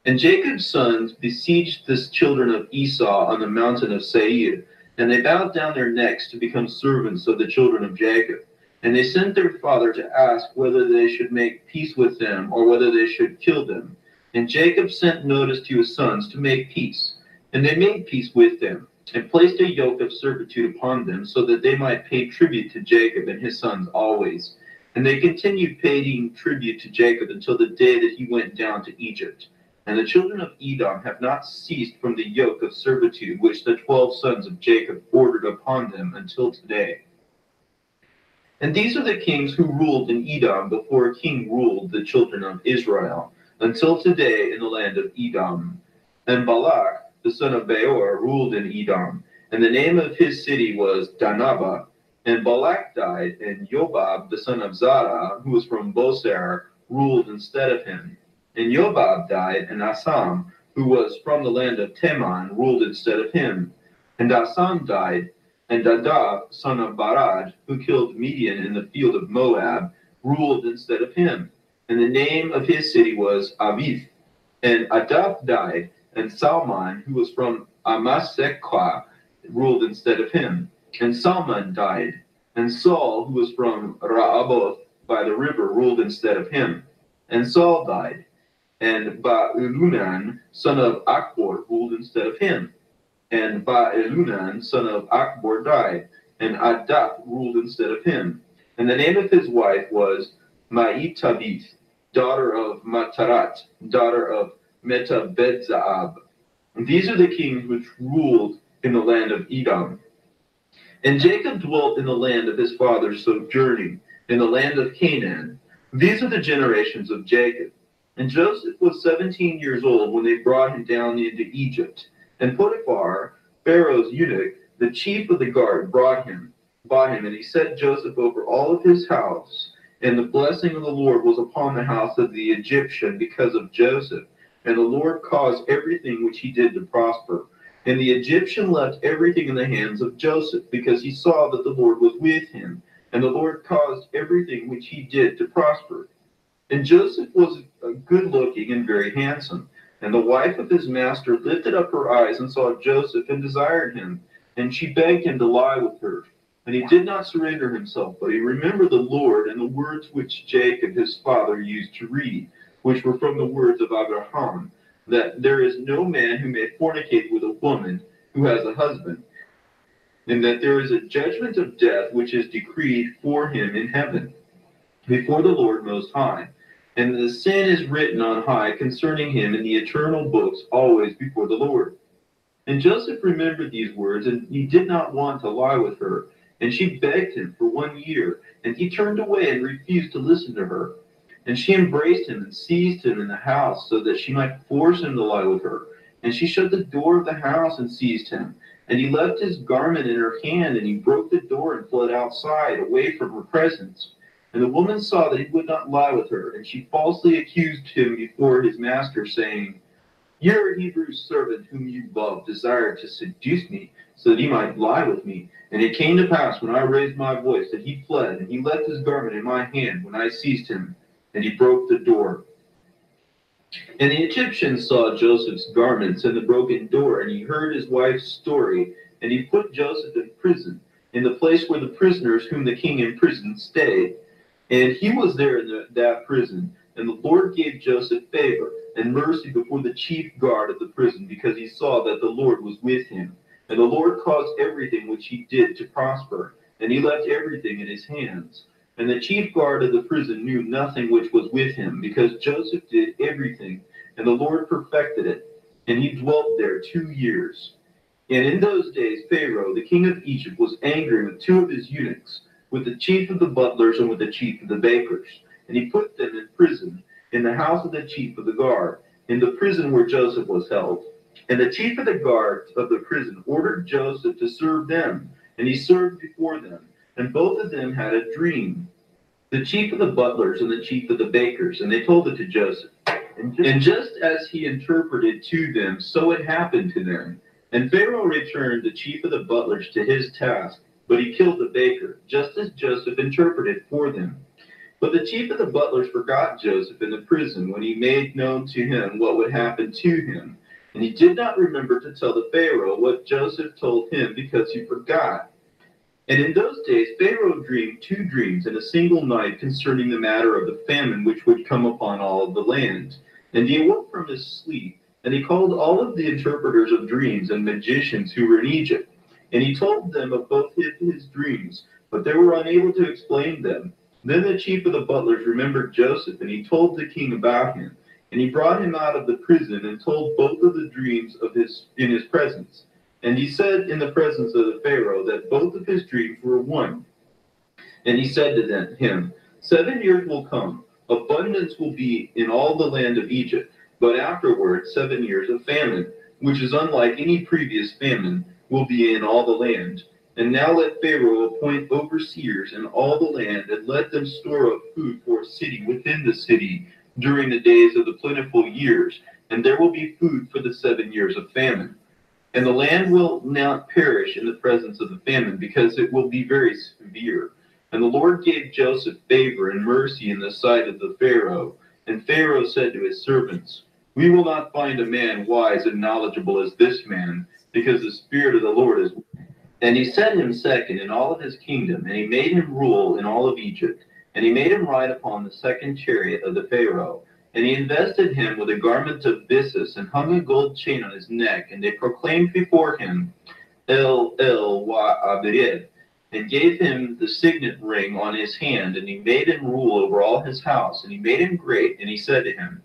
And Jacob's sons besieged the children of Esau on the mountain of Seir. And they bowed down their necks to become servants of the children of Jacob. And they sent their father to ask whether they should make peace with them or whether they should kill them. And Jacob sent notice to his sons to make peace. And they made peace with them, and placed a yoke of servitude upon them, so that they might pay tribute to Jacob and his sons always. And they continued paying tribute to Jacob until the day that he went down to Egypt. And the children of Edom have not ceased from the yoke of servitude which the 12 sons of Jacob ordered upon them until today. And these are the kings who ruled in Edom before a king ruled the children of Israel, until today in the land of Edom. And Balak, the son of Beor, ruled in Edom, and the name of his city was Danaba. And Balak died, and Jobab, the son of Zara, who was from Boser, ruled instead of him. And Jobab died, and Asam, who was from the land of Teman, ruled instead of him. And Asam died, and Dadav, son of Barad, who killed Midian in the field of Moab, ruled instead of him. And the name of his city was Avith. And Adaph died, and Salmon, who was from Amasekah, ruled instead of him. And Salmon died, and Saul, who was from Raaboth by the river, ruled instead of him. And Saul died, and Baalunan, son of Akbor, ruled instead of him. And Baalunan, son of Akbor, died, and Adaph ruled instead of him. And the name of his wife was Maitabith, daughter of Matarat, daughter of Metabedzaab. And these are the kings which ruled in the land of Edom. And Jacob dwelt in the land of his fathers sojourning, in the land of Canaan. These are the generations of Jacob. And Joseph was 17 years old when they brought him down into Egypt. And Potiphar, Pharaoh's eunuch, the chief of the guard, bought him, and he set Joseph over all of his house. And the blessing of the Lord was upon the house of the Egyptian because of Joseph. And the Lord caused everything which he did to prosper. And the Egyptian left everything in the hands of Joseph, because he saw that the Lord was with him. And the Lord caused everything which he did to prosper. And Joseph was good looking and very handsome. And the wife of his master lifted up her eyes and saw Joseph and desired him. And she begged him to lie with her. And he did not surrender himself, but he remembered the Lord and the words which Jacob his father used to read, which were from the words of Abraham, that there is no man who may fornicate with a woman who has a husband, and that there is a judgment of death which is decreed for him in heaven, before the Lord Most High. And the sin is written on high concerning him in the eternal books, always before the Lord. And Joseph remembered these words, and he did not want to lie with her. And she begged him for 1 year, and he turned away and refused to listen to her. And she embraced him and seized him in the house, so that she might force him to lie with her. And she shut the door of the house and seized him. And he left his garment in her hand, and he broke the door and fled outside, away from her presence. And the woman saw that he would not lie with her, and she falsely accused him before his master, saying, Your Hebrew servant whom you love desired to seduce me, so that he might lie with me. And it came to pass, when I raised my voice, that he fled, and he left his garment in my hand when I seized him, and he broke the door. And the Egyptians saw Joseph's garments and the broken door, and he heard his wife's story, and he put Joseph in prison, in the place where the prisoners whom the king imprisoned stayed. And he was there in that prison, and the Lord gave Joseph favor and mercy before the chief guard of the prison, because he saw that the Lord was with him. And the Lord caused everything which he did to prosper, and he left everything in his hands. And the chief guard of the prison knew nothing which was with him, because Joseph did everything, and the Lord perfected it. And he dwelt there 2 years. And in those days Pharaoh, the king of Egypt, was angry with 2 of his eunuchs, with the chief of the butlers and with the chief of the bakers. And he put them in prison, in the house of the chief of the guard, in the prison where Joseph was held. And the chief of the guard of the prison ordered Joseph to serve them, and he served before them. And both of them had a dream, the chief of the butlers and the chief of the bakers, and they told it to Joseph. And just as he interpreted to them, so it happened to them. And Pharaoh returned the chief of the butlers to his task, but he killed the baker, just as Joseph interpreted for them. But the chief of the butlers forgot Joseph in the prison when he made known to him what would happen to him. And he did not remember to tell the Pharaoh what Joseph told him because he forgot. And in those days Pharaoh dreamed two dreams in a single night concerning the matter of the famine which would come upon all of the land. And he awoke from his sleep, and he called all of the interpreters of dreams and magicians who were in Egypt. And he told them of both his dreams, but they were unable to explain them. Then the chief of the butlers remembered Joseph, and he told the king about him. And he brought him out of the prison and told both of the dreams in his presence. And he said in the presence of the Pharaoh that both of his dreams were one. And he said to him, 7 years will come, abundance will be in all the land of Egypt, but afterward 7 years of famine, which is unlike any previous famine, will be in all the land. And now let Pharaoh appoint overseers in all the land, and let them store up food for a city within the city during the days of the plentiful years, and there will be food for the 7 years of famine. And the land will not perish in the presence of the famine, because it will be very severe. And the Lord gave Joseph favor and mercy in the sight of the Pharaoh. And Pharaoh said to his servants, We will not find a man wise and knowledgeable as this man, because the Spirit of the Lord is with him. And he set him second in all of his kingdom, and he made him rule in all of Egypt. And he made him ride upon the second chariot of the Pharaoh. And he invested him with a garment of byssus, and hung a gold chain on his neck. And they proclaimed before him, El wa Abed, and gave him the signet ring on his hand. And he made him rule over all his house. And he made him great. And he said to him,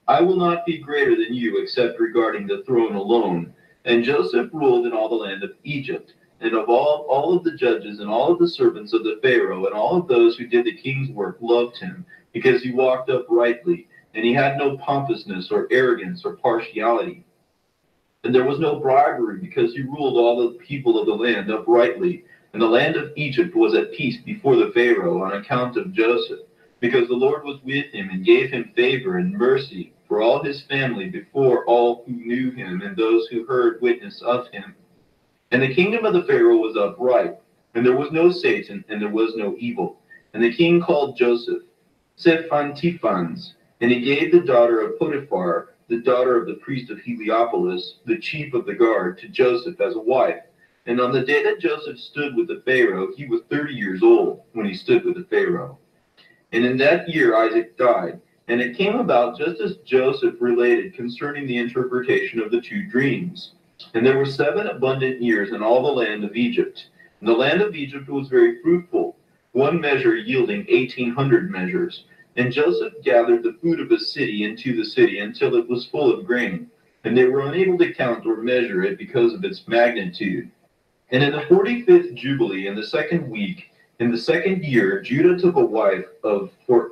I will not be greater than you, except regarding the throne alone. And Joseph ruled in all the land of Egypt. And of all of the judges and all of the servants of the Pharaoh and all of those who did the king's work loved him, because he walked uprightly, and he had no pompousness or arrogance or partiality. And there was no bribery, because he ruled all the people of the land uprightly. And the land of Egypt was at peace before the Pharaoh on account of Joseph, because the Lord was with him and gave him favor and mercy for all his family before all who knew him and those who heard witness of him. And the kingdom of the Pharaoh was upright, and there was no Satan, and there was no evil. And the king called Joseph Sephantiphans, and he gave the daughter of Potiphar, the daughter of the priest of Heliopolis, the chief of the guard, to Joseph as a wife. And on the day that Joseph stood with the Pharaoh, he was 30 years old when he stood with the Pharaoh. And in that year Isaac died. And it came about just as Joseph related concerning the interpretation of the two dreams. And there were 7 abundant years in all the land of Egypt. And the land of Egypt was very fruitful, one measure yielding 1,800 measures. And Joseph gathered the food of a city into the city until it was full of grain. And they were unable to count or measure it because of its magnitude. And in the 45th Jubilee, in the second week, in the second year, Judah took a wife for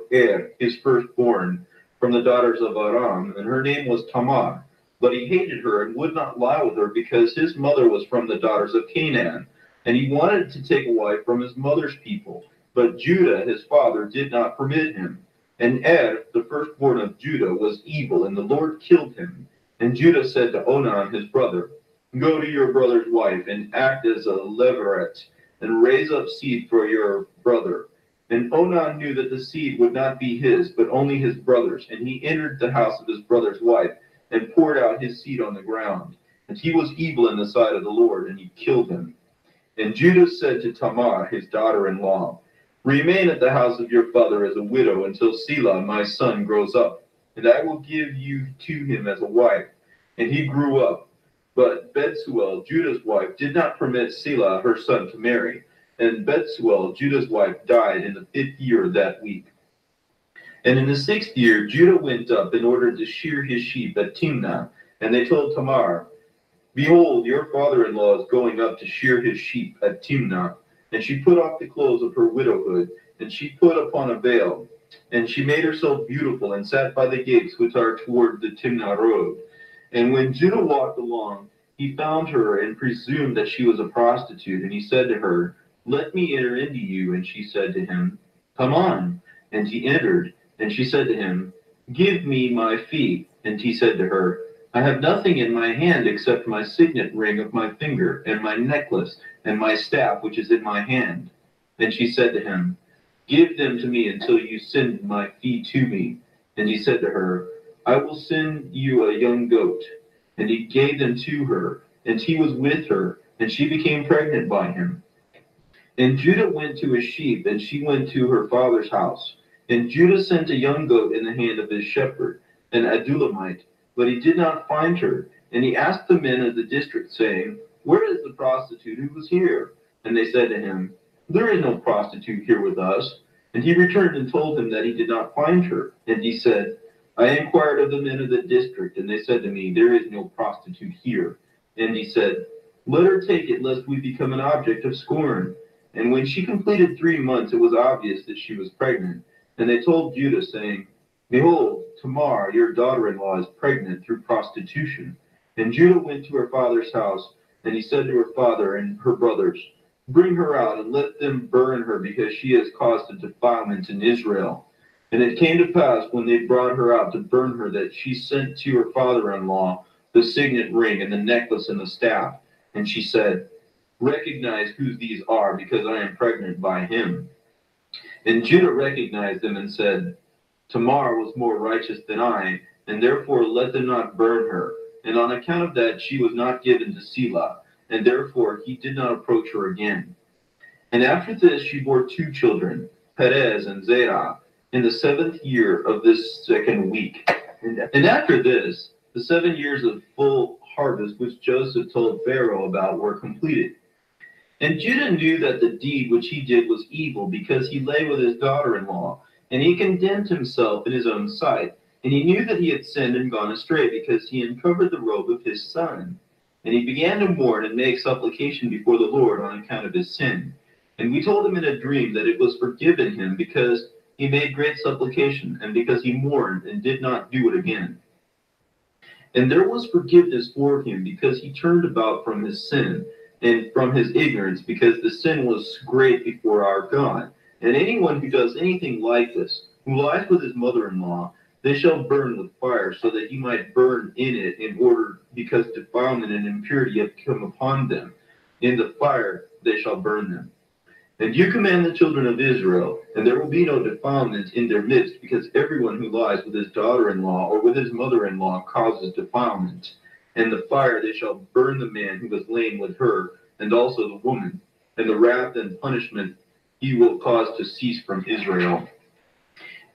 his firstborn, from the daughters of Aram, and her name was Tamar. But he hated her and would not lie with her, because his mother was from the daughters of Canaan. And he wanted to take a wife from his mother's people. But Judah, his father, did not permit him. And the firstborn of Judah, was evil, and the Lord killed him. And Judah said to Onan, his brother, Go to your brother's wife, and act as a leveret, and raise up seed for your brother. And Onan knew that the seed would not be his, but only his brother's. And he entered the house of his brother's wife, and poured out his seed on the ground. And he was evil in the sight of the Lord, and he killed him. And Judah said to Tamar, his daughter-in-law, Remain at the house of your father as a widow until Selah, my son, grows up, and I will give you to him as a wife. And he grew up. But Bethuel, Judah's wife, did not permit Selah, her son, to marry. And Bethuel, Judah's wife, died in the 5th year of that week. And in the 6th year, Judah went up in order to shear his sheep at Timnah. And they told Tamar, Behold, your father-in-law is going up to shear his sheep at Timnah. And she put off the clothes of her widowhood, and she put upon a veil. And she made herself beautiful, and sat by the gates which are toward the Timnah road. And when Judah walked along, he found her, and presumed that she was a prostitute. And he said to her, Let me enter into you. And she said to him, Come on. And he entered. And she said to him, Give me my fee. And he said to her, I have nothing in my hand except my signet ring of my finger, and my necklace, and my staff which is in my hand. And she said to him, Give them to me until you send my fee to me. And he said to her, I will send you a young goat. And he gave them to her, and he was with her, and she became pregnant by him. And Judah went to his sheep, and she went to her father's house. And Judah sent a young goat in the hand of his shepherd, an Adulamite, but he did not find her. And he asked the men of the district, saying, Where is the prostitute who was here? And they said to him, There is no prostitute here with us. And he returned and told them that he did not find her. And he said, I inquired of the men of the district, and they said to me, There is no prostitute here. And he said, Let her take it, lest we become an object of scorn. And when she completed 3 months, it was obvious that she was pregnant. And they told Judah, saying, Behold, Tamar, your daughter-in-law, is pregnant through prostitution. And Judah went to her father's house, and he said to her father and her brothers, Bring her out, and let them burn her, because she has caused a defilement in Israel. And it came to pass, when they brought her out to burn her, that she sent to her father-in-law the signet ring and the necklace and the staff. And she said, Recognize who these are, because I am pregnant by him. And Judah recognized them and said, Tamar was more righteous than I, and therefore let them not burn her. And on account of that she was not given to Selah, and therefore he did not approach her again. And after this she bore 2 children, Perez and Zerah, in the 7th year of this 2nd week. And after this, the 7 years of full harvest which Joseph told Pharaoh about were completed. And Judah knew that the deed which he did was evil, because he lay with his daughter-in-law, and he condemned himself in his own sight. And he knew that he had sinned and gone astray, because he uncovered the robe of his son. And he began to mourn and make supplication before the Lord on account of his sin. And we told him in a dream that it was forgiven him, because he made great supplication, and because he mourned and did not do it again. And there was forgiveness for him, because he turned about from his sin and from his ignorance, because the sin was great before our God. And anyone who does anything like this, who lies with his mother-in-law, they shall burn with fire, so that he might burn in it, in order, because defilement and impurity have come upon them. In the fire they shall burn them. And you command the children of Israel, and there will be no defilement in their midst, because everyone who lies with his daughter-in-law or with his mother-in-law causes defilement. And the fire they shall burn the man who was lain with her, and also the woman, and the wrath and punishment he will cause to cease from Israel.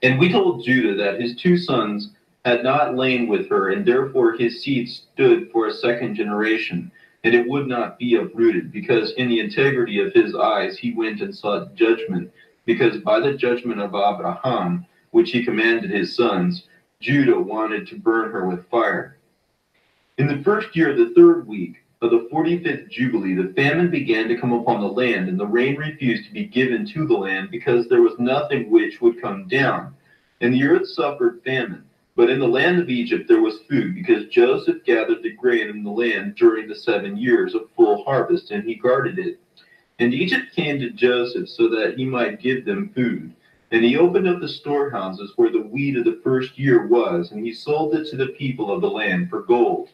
And we told Judah that his 2 sons had not lain with her, and therefore his seed stood for a 2nd generation, and it would not be uprooted, because in the integrity of his eyes he went and sought judgment, because by the judgment of Abraham, which he commanded his sons, Judah wanted to burn her with fire. In the 1st year of the 3rd week of the 45th Jubilee, the famine began to come upon the land, and the rain refused to be given to the land, because there was nothing which would come down. And the earth suffered famine. But in the land of Egypt there was food, because Joseph gathered the grain in the land during the 7 years of full harvest, and he guarded it. And Egypt came to Joseph so that he might give them food. And he opened up the storehouses where the wheat of the 1st year was, and he sold it to the people of the land for gold.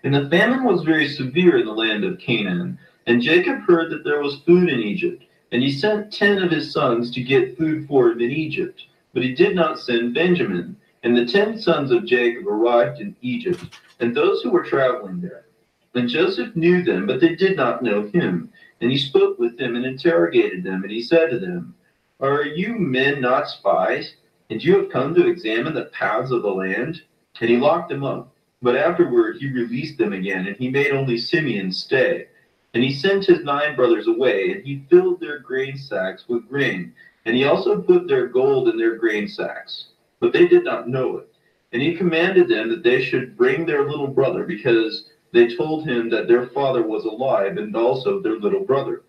And the famine was very severe in the land of Canaan. And Jacob heard that there was food in Egypt, and he sent 10 of his sons to get food for him in Egypt. But he did not send Benjamin. And the 10 sons of Jacob arrived in Egypt, and those who were traveling there. And Joseph knew them, but they did not know him. And he spoke with them and interrogated them, and he said to them, Are you men not spies? And you have come to examine the paths of the land? And he locked them up. But afterward he released them again, and he made only Simeon stay. And he sent his 9 brothers away, and he filled their grain sacks with grain. And he also put their gold in their grain sacks. But they did not know it. And he commanded them that they should bring their little brother, because they told him that their father was alive, and also their little brother.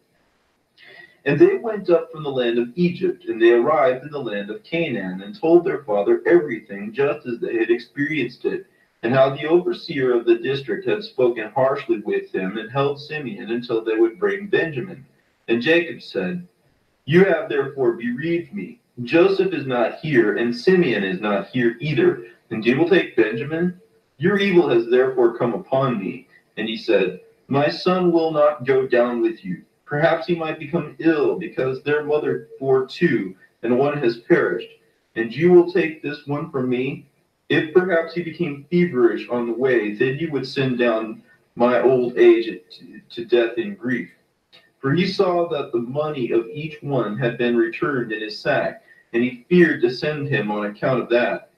And they went up from the land of Egypt, and they arrived in the land of Canaan, and told their father everything just as they had experienced it, and how the overseer of the district had spoken harshly with him, and held Simeon until they would bring Benjamin. And Jacob said, You have therefore bereaved me. Joseph is not here, and Simeon is not here either. And you will take Benjamin? Your evil has therefore come upon me. And he said, My son will not go down with you. Perhaps he might become ill, because their mother bore 2, and one has perished. And you will take this one from me? If perhaps he became feverish on the way, then you would send down my old age to death in grief. For he saw that the money of each one had been returned in his sack, and he feared to send him on account of that.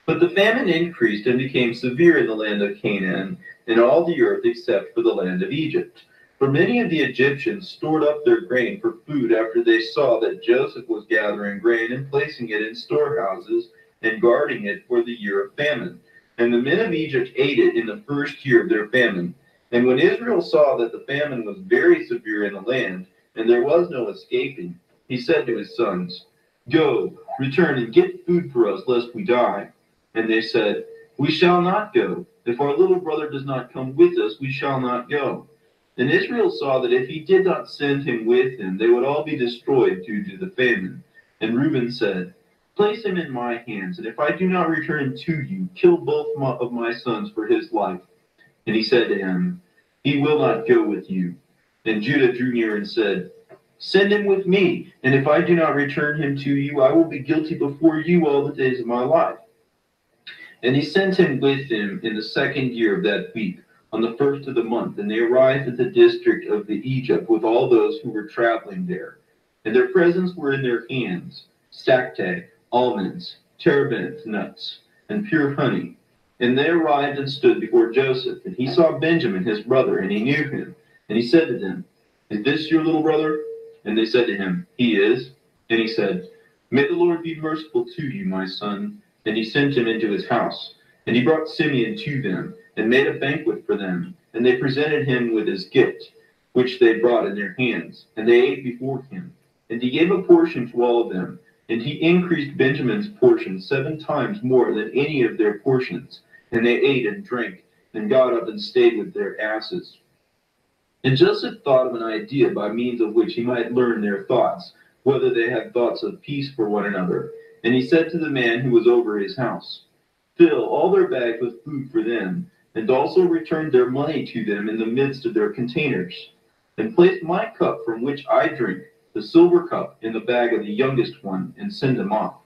But the famine increased and became severe in the land of Canaan, and all the earth except for the land of Egypt. For many of the Egyptians stored up their grain for food after they saw that Joseph was gathering grain and placing it in storehouses and guarding it for the year of famine. And the men of Egypt ate it in the first year of their famine. And when Israel saw that the famine was very severe in the land, and there was no escaping, he said to his sons, Go, return and get food for us, lest we die. And they said, We shall not go. If our little brother does not come with us, we shall not go. And Israel saw that if he did not send him with him, they would all be destroyed due to the famine. And Reuben said, Place him in my hands, and if I do not return to you, kill both of my sons for his life. And he said to him, He will not go with you. And Judah drew near and said, Send him with me, and if I do not return him to you, I will be guilty before you all the days of my life. And he sent him with him in the second year of that week, on the first of the month, and they arrived at the district of the Egypt with all those who were traveling there. And their presents were in their hands, stacte, almonds, terebinth nuts, and pure honey. And they arrived and stood before Joseph, and he saw Benjamin his brother, and he knew him. And he said to them, Is this your little brother? And they said to him, He is. And he said, May the Lord be merciful to you, my son. And he sent him into his house. And he brought Simeon to them, and made a banquet for them. And they presented him with his gift, which they brought in their hands. And they ate before him. And he gave a portion to all of them. And he increased Benjamin's portion 7 times more than any of their portions. And they ate and drank, and got up and stayed with their asses. And Joseph thought of an idea by means of which he might learn their thoughts, whether they had thoughts of peace for one another. And he said to the man who was over his house, Fill all their bags with food for them, and also return their money to them in the midst of their containers. And place my cup from which I drink, the silver cup, in the bag of the youngest one, and send them off.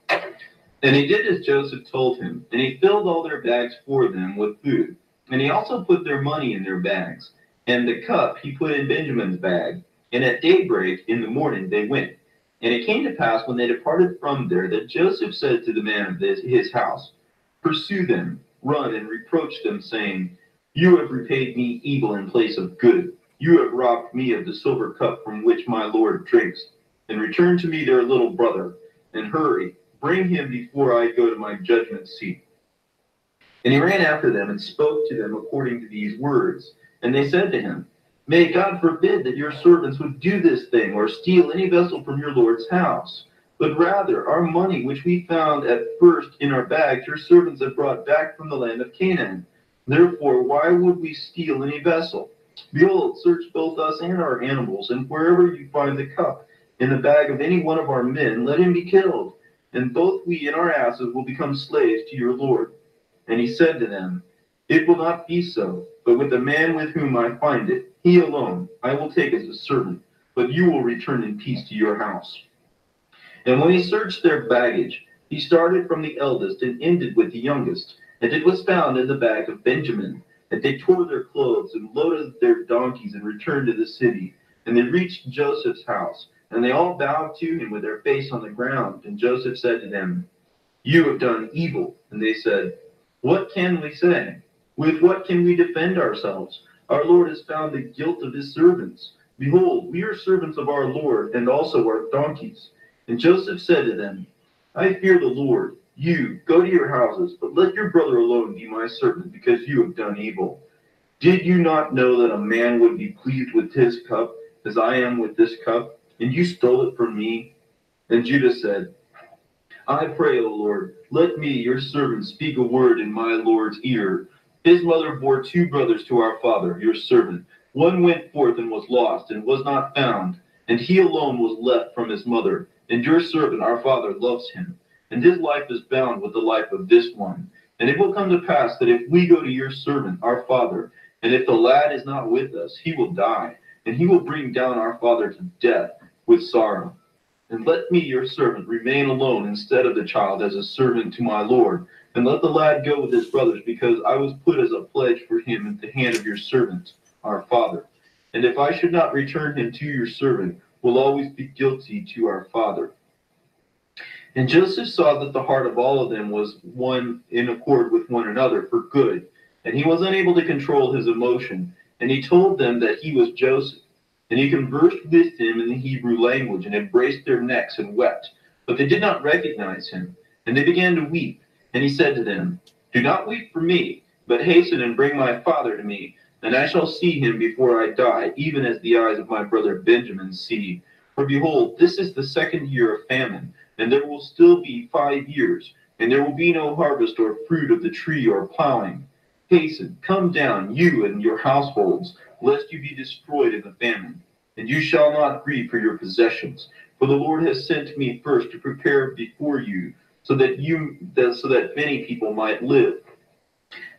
And he did as Joseph told him, and he filled all their bags for them with food. And he also put their money in their bags. And the cup he put in Benjamin's bag. And at daybreak in the morning they went. And it came to pass when they departed from there that Joseph said to the man of his house, Pursue them, run and reproach them, saying, You have repaid me evil in place of good. You have robbed me of the silver cup from which my Lord drinks. And return to me their little brother, and hurry, bring him before I go to my judgment seat. And he ran after them and spoke to them according to these words. And they said to him, May God forbid that your servants would do this thing, or steal any vessel from your Lord's house. But rather, our money which we found at first in our bags, your servants have brought back from the land of Canaan. Therefore, why would we steal any vessel? Behold, search both us and our animals, and wherever you find the cup in the bag of any one of our men, let him be killed. And both we and our asses will become slaves to your Lord. And he said to them, It will not be so, but with the man with whom I find it, he alone I will take as a servant, but you will return in peace to your house. And when he searched their baggage, he started from the eldest and ended with the youngest. And it was found in the bag of Benjamin. And they tore their clothes and loaded their donkeys and returned to the city. And they reached Joseph's house. And they all bowed to him with their face on the ground. And Joseph said to them, You have done evil. And they said, What can we say? With what can we defend ourselves? Our Lord has found the guilt of his servants. Behold, we are servants of our Lord, and also our donkeys. And Joseph said to them, I fear the Lord. You, go to your houses, but let your brother alone be my servant, because you have done evil. Did you not know that a man would be pleased with his cup, as I am with this cup? And you stole it from me? And Judah said, I pray, O Lord, let me, your servant, speak a word in my Lord's ear. His mother bore 2 brothers to our father, your servant. One went forth and was lost, and was not found, and he alone was left from his mother. And your servant, our father, loves him, and his life is bound with the life of this one. And it will come to pass that if we go to your servant, our father, and if the lad is not with us, he will die, and he will bring down our father to death with sorrow. And let me, your servant, remain alone instead of the child as a servant to my Lord, and let the lad go with his brothers, because I was put as a pledge for him in the hand of your servant, our father. And if I should not return him to your servant, will always be guilty to our father. And Joseph saw that the heart of all of them was one in accord with one another for good, and he was unable to control his emotion. And he told them that he was Joseph. And he conversed with them in the Hebrew language, and embraced their necks and wept. But they did not recognize him, and they began to weep. And he said to them, Do not weep for me, but hasten and bring my father to me, and I shall see him before I die, even as the eyes of my brother Benjamin see. For behold, this is the second year of famine, and there will still be 5 years, and there will be no harvest or fruit of the tree or plowing. Hasten, come down, you and your households, lest you be destroyed in the famine. And you shall not grieve for your possessions, for the Lord has sent me first to prepare before you, so that many people might live.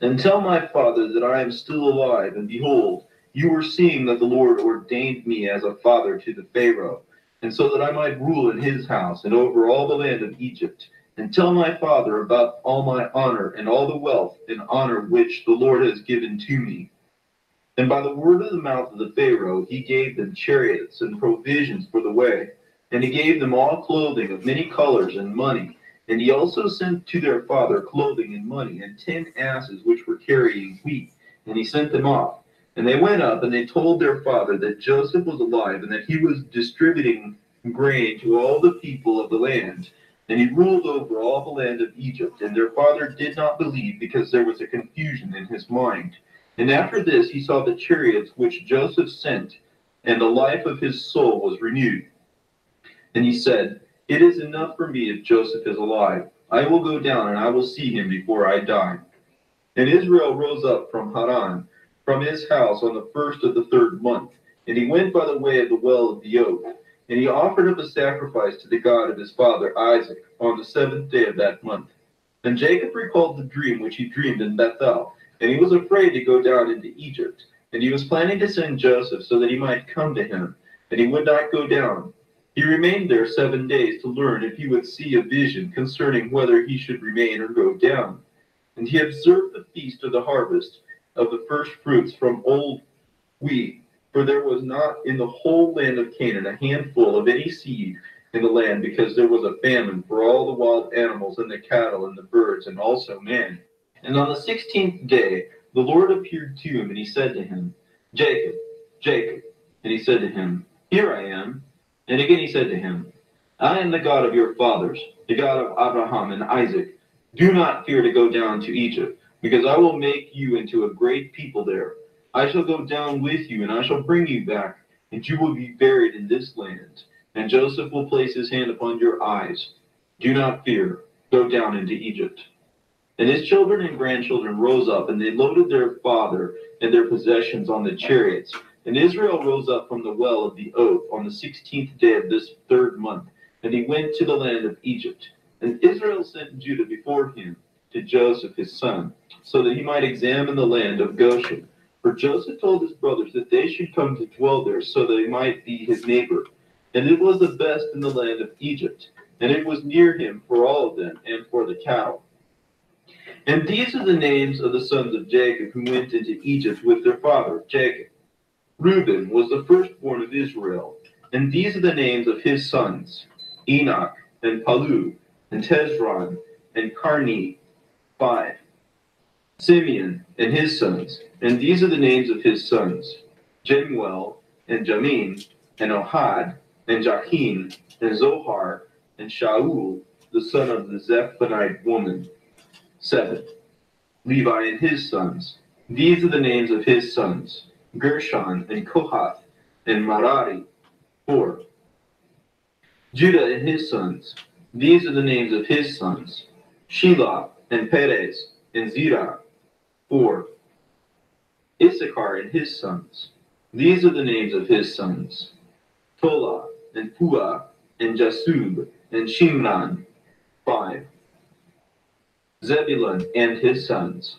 And tell my father that I am still alive, and behold, you were seeing that the Lord ordained me as a father to the Pharaoh, and so that I might rule in his house and over all the land of Egypt. And tell my father about all my honor and all the wealth and honor which the Lord has given to me. And by the word of the mouth of the Pharaoh, he gave them chariots and provisions for the way. And he gave them all clothing of many colors and money. And he also sent to their father clothing and money, and 10 asses which were carrying wheat. And he sent them off. And they went up, and they told their father that Joseph was alive, and that he was distributing grain to all the people of the land. And he ruled over all the land of Egypt. And their father did not believe, because there was a confusion in his mind. And after this he saw the chariots which Joseph sent, and the life of his soul was renewed. And he said, It is enough for me if Joseph is alive. I will go down, and I will see him before I die. And Israel rose up from Haran, from his house on the first of the 3rd month. And he went by the way of the well of the oak. And he offered up a sacrifice to the God of his father Isaac on the 7th day of that month. And Jacob recalled the dream which he dreamed in Bethel, and he was afraid to go down into Egypt. And he was planning to send Joseph so that he might come to him, and he would not go down. He remained there 7 days to learn if he would see a vision concerning whether he should remain or go down. And he observed the feast of the harvest of the first fruits from old wheat, for there was not in the whole land of Canaan a handful of any seed in the land, because there was a famine for all the wild animals and the cattle and the birds, and also man. And on the 16th day the Lord appeared to him, and he said to him, Jacob, Jacob. And he said to him, Here I am. And again he said to him, I am the God of your fathers, the God of Abraham and Isaac. Do not fear to go down to Egypt, because I will make you into a great people there. I shall go down with you, and I shall bring you back, and you will be buried in this land. And Joseph will place his hand upon your eyes. Do not fear. Go down into Egypt. And his children and grandchildren rose up, and they loaded their father and their possessions on the chariots. And Israel rose up from the well of the oak on the 16th day of this 3rd month, and he went to the land of Egypt. And Israel sent Judah before him to Joseph his son, so that he might examine the land of Goshen. For Joseph told his brothers that they should come to dwell there, so that they might be his neighbor. And it was the best in the land of Egypt, and it was near him for all of them, and for the cattle. And these are the names of the sons of Jacob who went into Egypt with their father, Jacob. Reuben was the firstborn of Israel, and these are the names of his sons, Enoch, and Palu, and Tezron, and Carni, 5. Simeon and his sons, and these are the names of his sons, Jemuel, and Jamin, and Ohad, and Jachim, and Zohar, and Shaul, the son of the Zephonite woman, 7. Levi and his sons, these are the names of his sons, Gershon, and Kohath, and Merari, 4. Judah and his sons, these are the names of his sons, Shelah, and Perez, and Zerah, 4. Issachar and his sons, these are the names of his sons, Tola, and Pua, and Jasub, and Shimran, 5. Zebulun and his sons,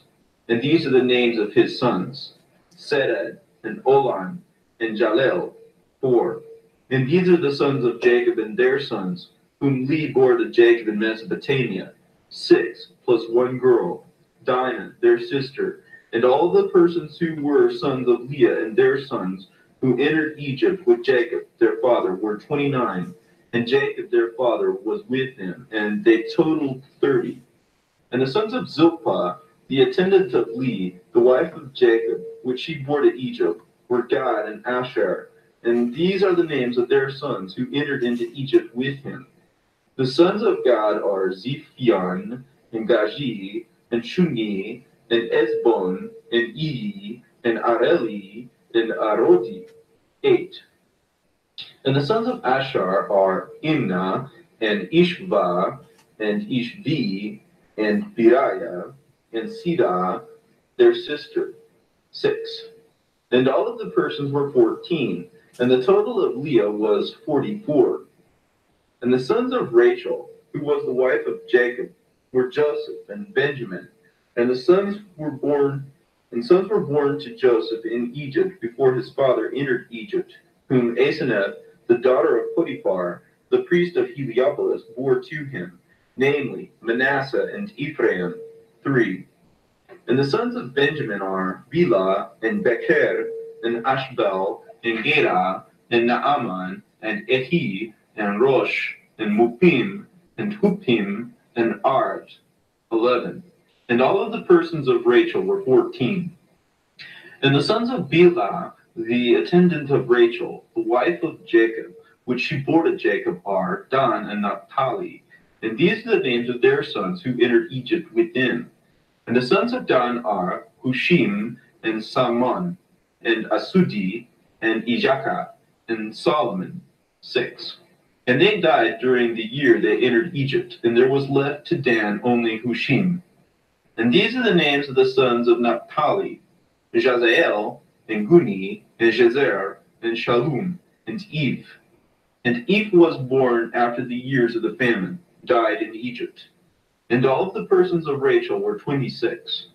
and these are the names of his sons, Sered, and Olan, and Jalel, 4. And these are the sons of Jacob and their sons, whom Leah bore to Jacob in Mesopotamia, 6 plus one girl, Dinah, their sister, and all the persons who were sons of Leah and their sons who entered Egypt with Jacob, their father, were 29, and Jacob, their father, was with them, and they totaled 30. And the sons of Zilpah, the attendant of Leah, the wife of Jacob, which she bore to Egypt, were Gad and Asher. And these are the names of their sons who entered into Egypt with him. The sons of Gad are Ziphion, and Gaji, and Shuni, and Esbon, and Edi, and Areli, and Arodi. 8. And the sons of Asher are Imnah, and Ishva, and Ishvi, and Beriah, and Sidah, their sister. 6. And all of the persons were 14, and the total of Leah was 44. And the sons of Rachel, who was the wife of Jacob, were Joseph and Benjamin. And sons were born to Joseph in Egypt before his father entered Egypt, whom Asenath, the daughter of Potiphar, the priest of Heliopolis, bore to him, namely Manasseh and Ephraim. 3. And the sons of Benjamin are Bela and Becher and Ashbel and Gera and Naaman and Ehi and Rosh and Mupim and Hupim and Ard. 11. And all of the persons of Rachel were 14. And the sons of Bela, the attendant of Rachel, the wife of Jacob, which she bore to Jacob, are Dan and Naphtali. And these are the names of their sons who entered Egypt with them. And the sons of Dan are Hushim and Salmon and Asudi and Ijaka and Solomon. 6. And they died during the year they entered Egypt, and there was left to Dan only Hushim. And these are the names of the sons of Naphtali, Jazael, and Guni, and Jezer, and Shalom, and Eve. And Eve was born after the years of the famine, died in Egypt. And all of the persons of Rachel were 26.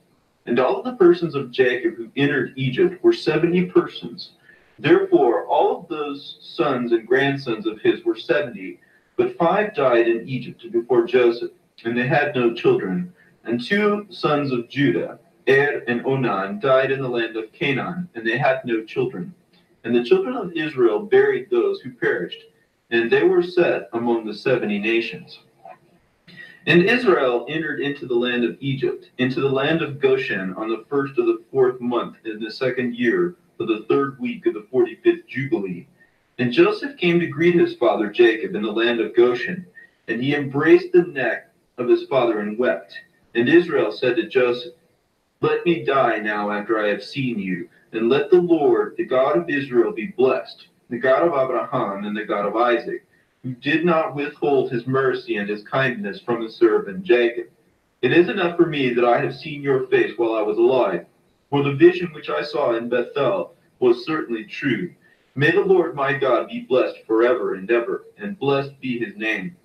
And all of the persons of Jacob who entered Egypt were 70 persons. Therefore, all of those sons and grandsons of his were 70, but 5 died in Egypt before Joseph, and they had no children. And 2 sons of Judah, Er and Onan, died in the land of Canaan, and they had no children. And the children of Israel buried those who perished, and they were set among the 70 nations. And Israel entered into the land of Egypt, into the land of Goshen, on the first of the 4th month in the 2nd year of the 3rd week of the 45th Jubilee. And Joseph came to greet his father Jacob in the land of Goshen, and he embraced the neck of his father and wept. And Israel said to Joseph, "Let me die now after I have seen you, and let the Lord, the God of Israel, be blessed, the God of Abraham and the God of Isaac, who did not withhold his mercy and his kindness from his servant Jacob. It is enough for me that I have seen your face while I was alive, for the vision which I saw in Bethel was certainly true. May the Lord my God be blessed forever and ever, and blessed be his name."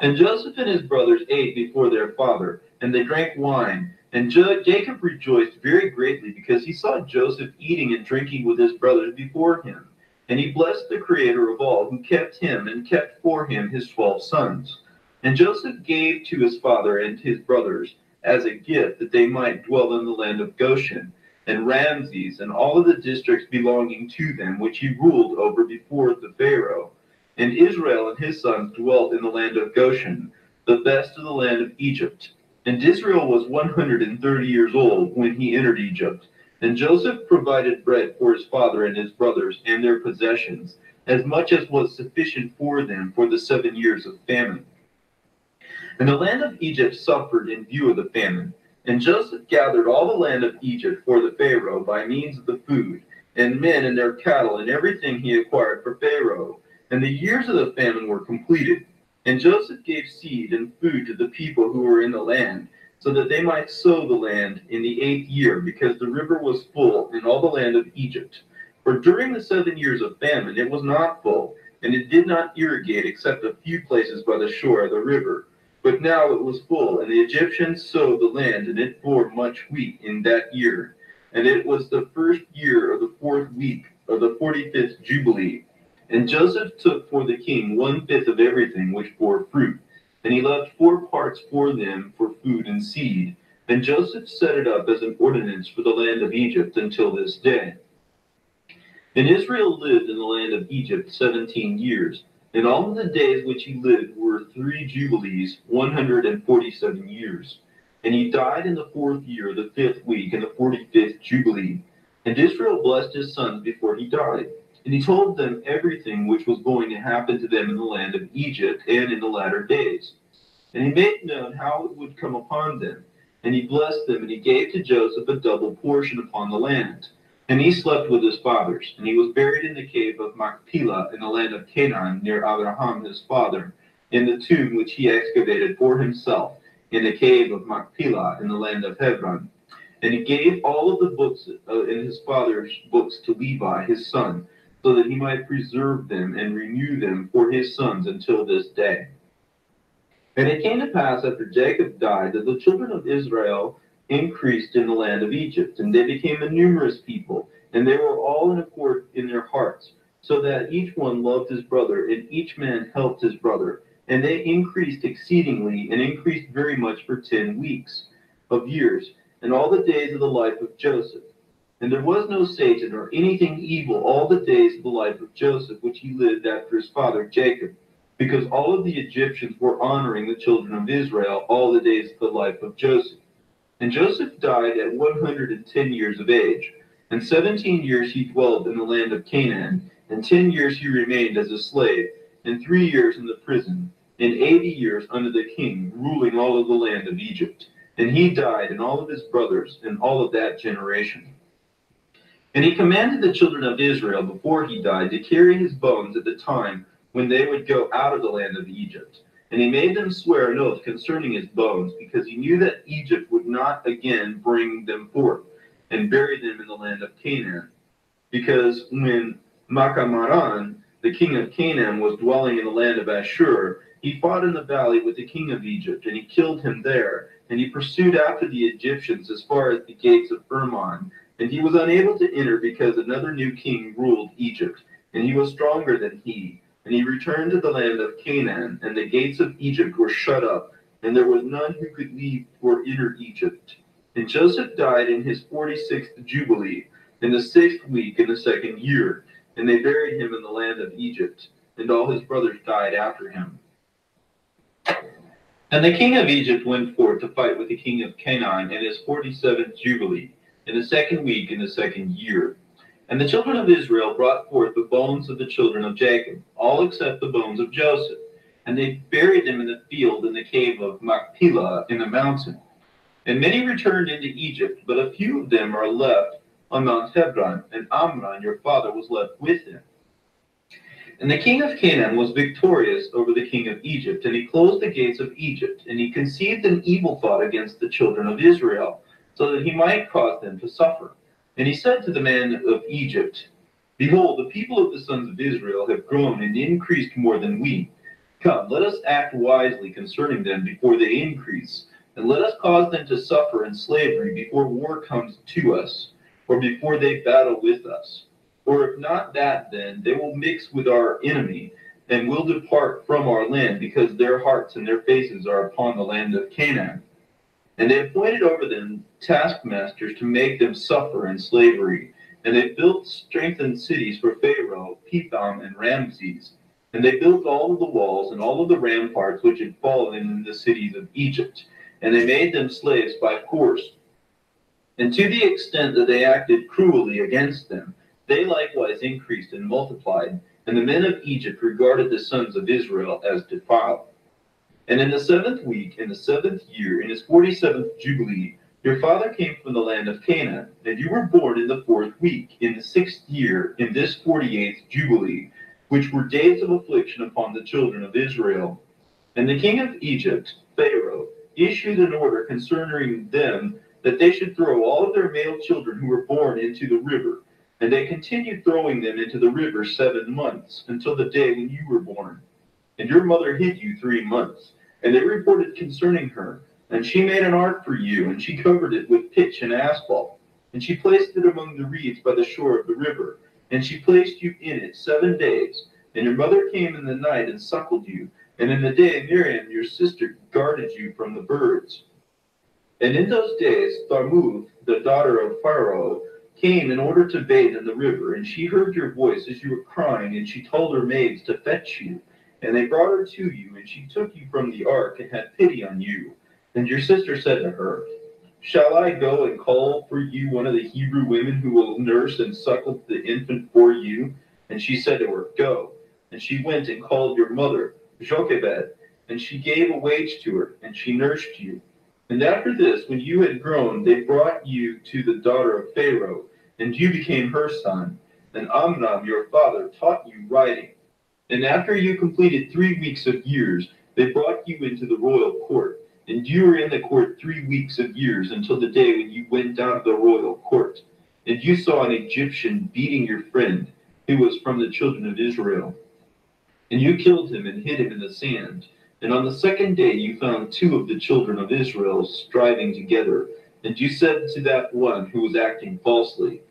And Joseph and his brothers ate before their father, and they drank wine. And Jacob rejoiced very greatly because he saw Joseph eating and drinking with his brothers before him. And he blessed the Creator of all, who kept him and kept for him his 12 sons. And Joseph gave to his father and his brothers as a gift that they might dwell in the land of Goshen, and Ramses, and all of the districts belonging to them, which he ruled over before the Pharaoh. And Israel and his sons dwelt in the land of Goshen, the best of the land of Egypt. And Israel was 130 years old when he entered Egypt. And Joseph provided bread for his father and his brothers and their possessions, as much as was sufficient for them for the 7 years of famine. And the land of Egypt suffered in view of the famine. And Joseph gathered all the land of Egypt for the Pharaoh by means of the food, and men and their cattle and everything he acquired for Pharaoh. And the years of the famine were completed. And Joseph gave seed and food to the people who were in the land, so that they might sow the land in the 8th year, because the river was full in all the land of Egypt. For during the 7 years of famine it was not full, and it did not irrigate except a few places by the shore of the river. But now it was full, and the Egyptians sowed the land, and it bore much wheat in that year. And it was the 1st year of the 4th week of the 45th Jubilee. And Joseph took for the king 1/5 of everything which bore fruit. and he left 4 parts for them for food and seed. And Joseph set it up as an ordinance for the land of Egypt until this day. And Israel lived in the land of Egypt 17 years, and all of the days which he lived were 3 jubilees, 147 years. And he died in the 4th year, the 5th week, in the 45th jubilee. And Israel blessed his sons before he died. And he told them everything which was going to happen to them in the land of Egypt and in the latter days. And he made known how it would come upon them. And he blessed them, and he gave to Joseph a double portion upon the land. And he slept with his fathers, and he was buried in the cave of Machpelah in the land of Canaan, near Abraham his father, in the tomb which he excavated for himself, in the cave of Machpelah in the land of Hebron. And he gave all of the books in his father's books to Levi his son, so that he might preserve them and renew them for his sons until this day. And it came to pass after Jacob died that the children of Israel increased in the land of Egypt, and they became a numerous people, and they were all in accord in their hearts, so that each one loved his brother, and each man helped his brother. And they increased exceedingly, and increased very much for 10 weeks of years, and all the days of the life of Joseph. And there was no Satan or anything evil all the days of the life of Joseph, which he lived after his father Jacob, because all of the Egyptians were honoring the children of Israel all the days of the life of Joseph. And Joseph died at 110 years of age, and 17 years he dwelled in the land of Canaan, and 10 years he remained as a slave, and 3 years in the prison, and 80 years under the king, ruling all of the land of Egypt. And he died, and all of his brothers, and all of that generation. And he commanded the children of Israel before he died to carry his bones at the time when they would go out of the land of Egypt. And he made them swear an oath concerning his bones, because he knew that Egypt would not again bring them forth and bury them in the land of Canaan. Because when Macamaran, the king of Canaan, was dwelling in the land of Ashur, he fought in the valley with the king of Egypt, and he killed him there. And he pursued after the Egyptians as far as the gates of Hermon. And he was unable to enter because another new king ruled Egypt, and he was stronger than he. And he returned to the land of Canaan, and the gates of Egypt were shut up, and there was none who could leave or enter Egypt. And Joseph died in his 46th jubilee, in the 6th week in the 2nd year, and they buried him in the land of Egypt, and all his brothers died after him. And the king of Egypt went forth to fight with the king of Canaan in his 47th jubilee, in the 2nd week in the 2nd year. And the children of Israel brought forth the bones of the children of Jacob, all except the bones of Joseph. And they buried them in the field in the cave of Machpelah in the mountain. And many returned into Egypt, but a few of them are left on Mount Hebron, and Amnon your father was left with him. And the king of Canaan was victorious over the king of Egypt, and he closed the gates of Egypt, and he conceived an evil thought against the children of Israel, so that he might cause them to suffer. And he said to the man of Egypt, Behold, the people of the sons of Israel have grown and increased more than we. Come, let us act wisely concerning them before they increase, and let us cause them to suffer in slavery before war comes to us, or before they battle with us. Or if not that, then they will mix with our enemy, and will depart from our land, because their hearts and their faces are upon the land of Canaan. And they appointed over them taskmasters to make them suffer in slavery. And they built strengthened cities for Pharaoh, Pithom, and Ramses. And they built all of the walls and all of the ramparts which had fallen in the cities of Egypt. And they made them slaves by force. And to the extent that they acted cruelly against them, they likewise increased and multiplied. And the men of Egypt regarded the sons of Israel as defiled. And in the 7th week, in the 7th year, in his 47th jubilee, your father came from the land of Canaan, and you were born in the 4th week, in the 6th year, in this 48th jubilee, which were days of affliction upon the children of Israel. And the king of Egypt, Pharaoh, issued an order concerning them that they should throw all of their male children who were born into the river. And they continued throwing them into the river 7 months, until the day when you were born. And your mother hid you 3 months. And they reported concerning her. And she made an ark for you, and she covered it with pitch and asphalt. And she placed it among the reeds by the shore of the river. And she placed you in it 7 days. And your mother came in the night and suckled you. And in the day Miriam, your sister, guarded you from the birds. And in those days Tharmuth, the daughter of Pharaoh, came in order to bathe in the river, and she heard your voice as you were crying, and she told her maids to fetch you. And they brought her to you, and she took you from the ark and had pity on you. And your sister said to her, Shall I go and call for you one of the Hebrew women who will nurse and suckle the infant for you? And she said to her, Go. And she went and called your mother, Jochebed, and she gave a wage to her, and she nursed you. And after this, when you had grown, they brought you to the daughter of Pharaoh, and you became her son. And Amram, your father, taught you writing. And after you completed 3 weeks of years, they brought you into the royal court. And you were in the court 3 weeks of years until the day when you went out of the royal court. And you saw an Egyptian beating your friend, who was from the children of Israel. And you killed him and hid him in the sand. And on the second day you found two of the children of Israel striving together. And you said to that one who was acting falsely,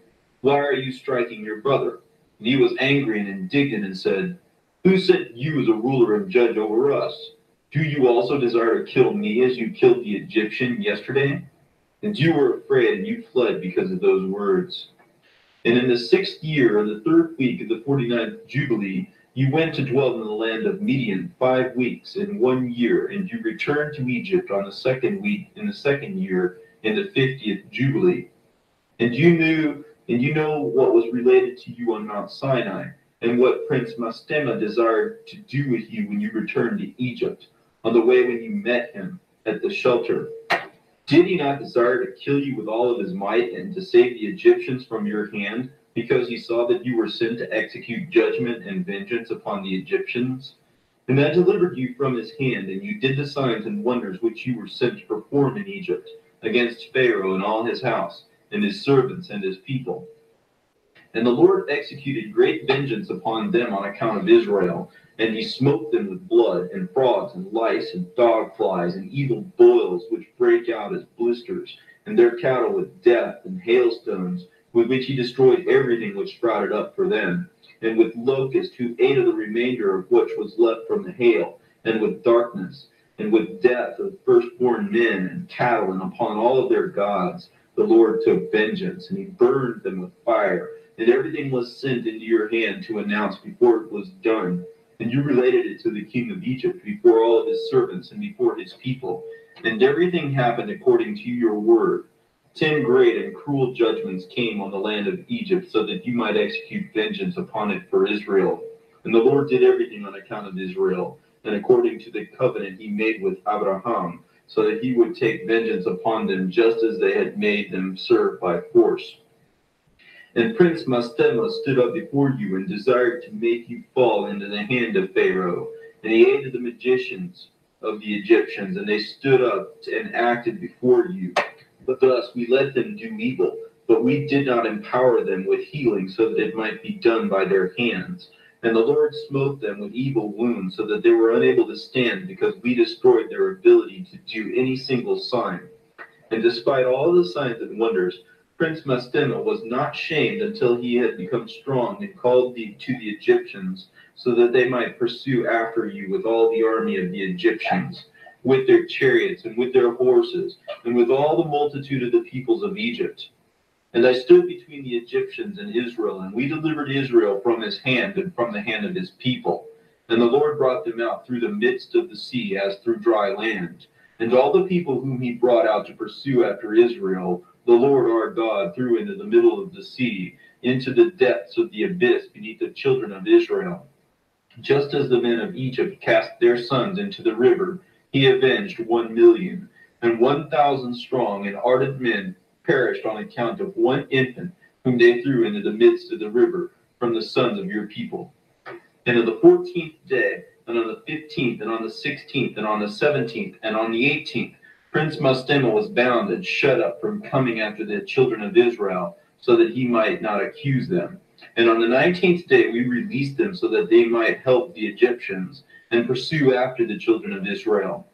Why are you striking your brother? And he was angry and indignant and said, Who sent you as a ruler and judge over us? Do you also desire to kill me as you killed the Egyptian yesterday? And you were afraid and you fled because of those words. And in the 6th year, on the 3rd week of the 49th Jubilee, you went to dwell in the land of Midian 5 weeks and 1 year, and you returned to Egypt on the 2nd week in the 2nd year in the 50th Jubilee. And you know what was related to you on Mount Sinai, and what Prince Mastema desired to do with you when you returned to Egypt, on the way when you met him at the shelter. Did he not desire to kill you with all of his might and to save the Egyptians from your hand, because he saw that you were sent to execute judgment and vengeance upon the Egyptians? And I delivered you from his hand, and you did the signs and wonders which you were sent to perform in Egypt, against Pharaoh and all his house, and his servants and his people. And the Lord executed great vengeance upon them on account of Israel, and he smote them with blood, and frogs, and lice, and dog flies, and evil boils which break out as blisters, and their cattle with death, and hailstones, with which he destroyed everything which sprouted up for them, and with locusts who ate of the remainder of which was left from the hail, and with darkness, and with death of firstborn men and cattle, and upon all of their gods the Lord took vengeance, and he burned them with fire. And everything was sent into your hand to announce before it was done. And you related it to the king of Egypt before all of his servants and before his people. And everything happened according to your word. 10 great and cruel judgments came on the land of Egypt, so that you might execute vengeance upon it for Israel. And the Lord did everything on account of Israel, and according to the covenant he made with Abraham, so that he would take vengeance upon them just as they had made them serve by force. And Prince Mastema stood up before you and desired to make you fall into the hand of Pharaoh. And he aided the magicians of the Egyptians, and they stood up and acted before you. But thus we let them do evil, but we did not empower them with healing so that it might be done by their hands. And the Lord smote them with evil wounds so that they were unable to stand, because we destroyed their ability to do any single sign. And despite all the signs and wonders, Prince Mastema was not shamed until he had become strong and called to the Egyptians, so that they might pursue after you with all the army of the Egyptians, with their chariots and with their horses, and with all the multitude of the peoples of Egypt. And I stood between the Egyptians and Israel, and we delivered Israel from his hand and from the hand of his people. And the Lord brought them out through the midst of the sea as through dry land. And all the people whom he brought out to pursue after Israel, the Lord our God threw into the middle of the sea, into the depths of the abyss beneath the children of Israel. Just as the men of Egypt cast their sons into the river, he avenged 1,000,000, and 1,000 strong and ardent men perished on account of one infant whom they threw into the midst of the river from the sons of your people. And on the 14th day, and on the 15th, and on the 16th, and on the 17th, and on the 18th, Prince Mastema was bound and shut up from coming after the children of Israel, so that he might not accuse them. And on the 19th day we released them, so that they might help the Egyptians and pursue after the children of Israel.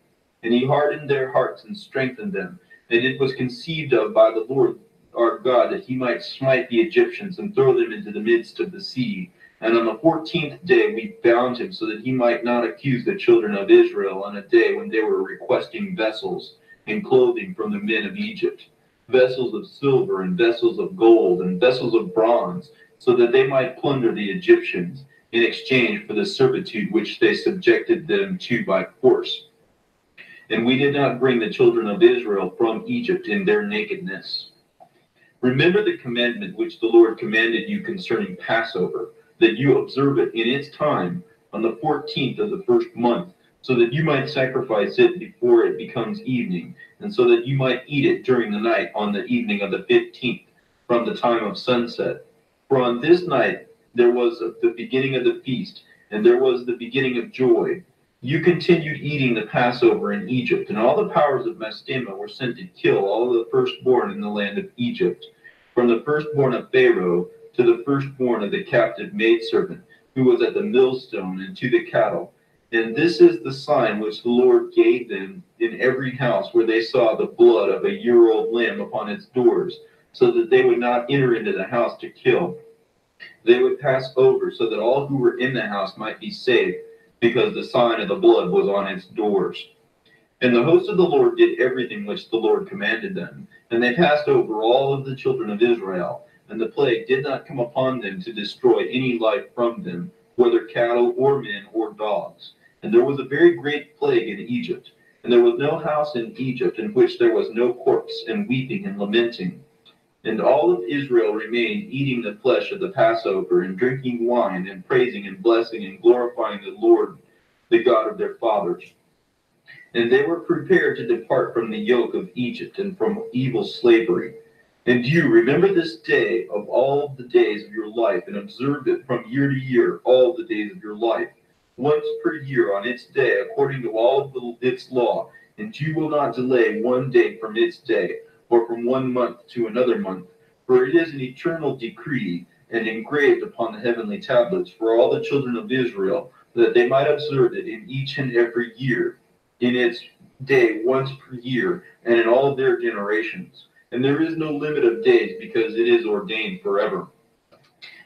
And he hardened their hearts and strengthened them. And it was conceived of by the Lord our God that he might smite the Egyptians and throw them into the midst of the sea. And on the 14th day we bound him, so that he might not accuse the children of Israel on a day when they were requesting vessels and clothing from the men of Egypt, vessels of silver and vessels of gold and vessels of bronze, so that they might plunder the Egyptians in exchange for the servitude which they subjected them to by force. And we did not bring the children of Israel from Egypt in their nakedness. Remember the commandment which the Lord commanded you concerning Passover, that you observe it in its time on the 14th of the first month, so that you might sacrifice it before it becomes evening, and so that you might eat it during the night on the evening of the 15th, from the time of sunset. For on this night there was the beginning of the feast, and there was the beginning of joy. You continued eating the Passover in Egypt, and all the powers of Mastema were sent to kill all the firstborn in the land of Egypt, from the firstborn of Pharaoh to the firstborn of the captive maidservant who was at the millstone, and to the cattle. And this is the sign which the Lord gave them in every house where they saw the blood of a year-old lamb upon its doors, so that they would not enter into the house to kill. They would pass over, so that all who were in the house might be saved, because the sign of the blood was on its doors. And the host of the Lord did everything which the Lord commanded them, and they passed over all of the children of Israel, and the plague did not come upon them to destroy any life from them, whether cattle or men or dogs. And there was a very great plague in Egypt, and there was no house in Egypt in which there was no corpse, and weeping and lamenting. And all of Israel remained eating the flesh of the Passover, and drinking wine, and praising and blessing and glorifying the Lord, the God of their fathers. And they were prepared to depart from the yoke of Egypt and from evil slavery. And you remember this day of all the days of your life, and observe it from year to year, all the days of your life, once per year on its day, according to all of its law. And you will not delay one day from its day, or from 1 month to another month, for it is an eternal decree, and engraved upon the heavenly tablets for all the children of Israel, that they might observe it in each and every year, in its day once per year, and in all their generations. And there is no limit of days, because it is ordained forever.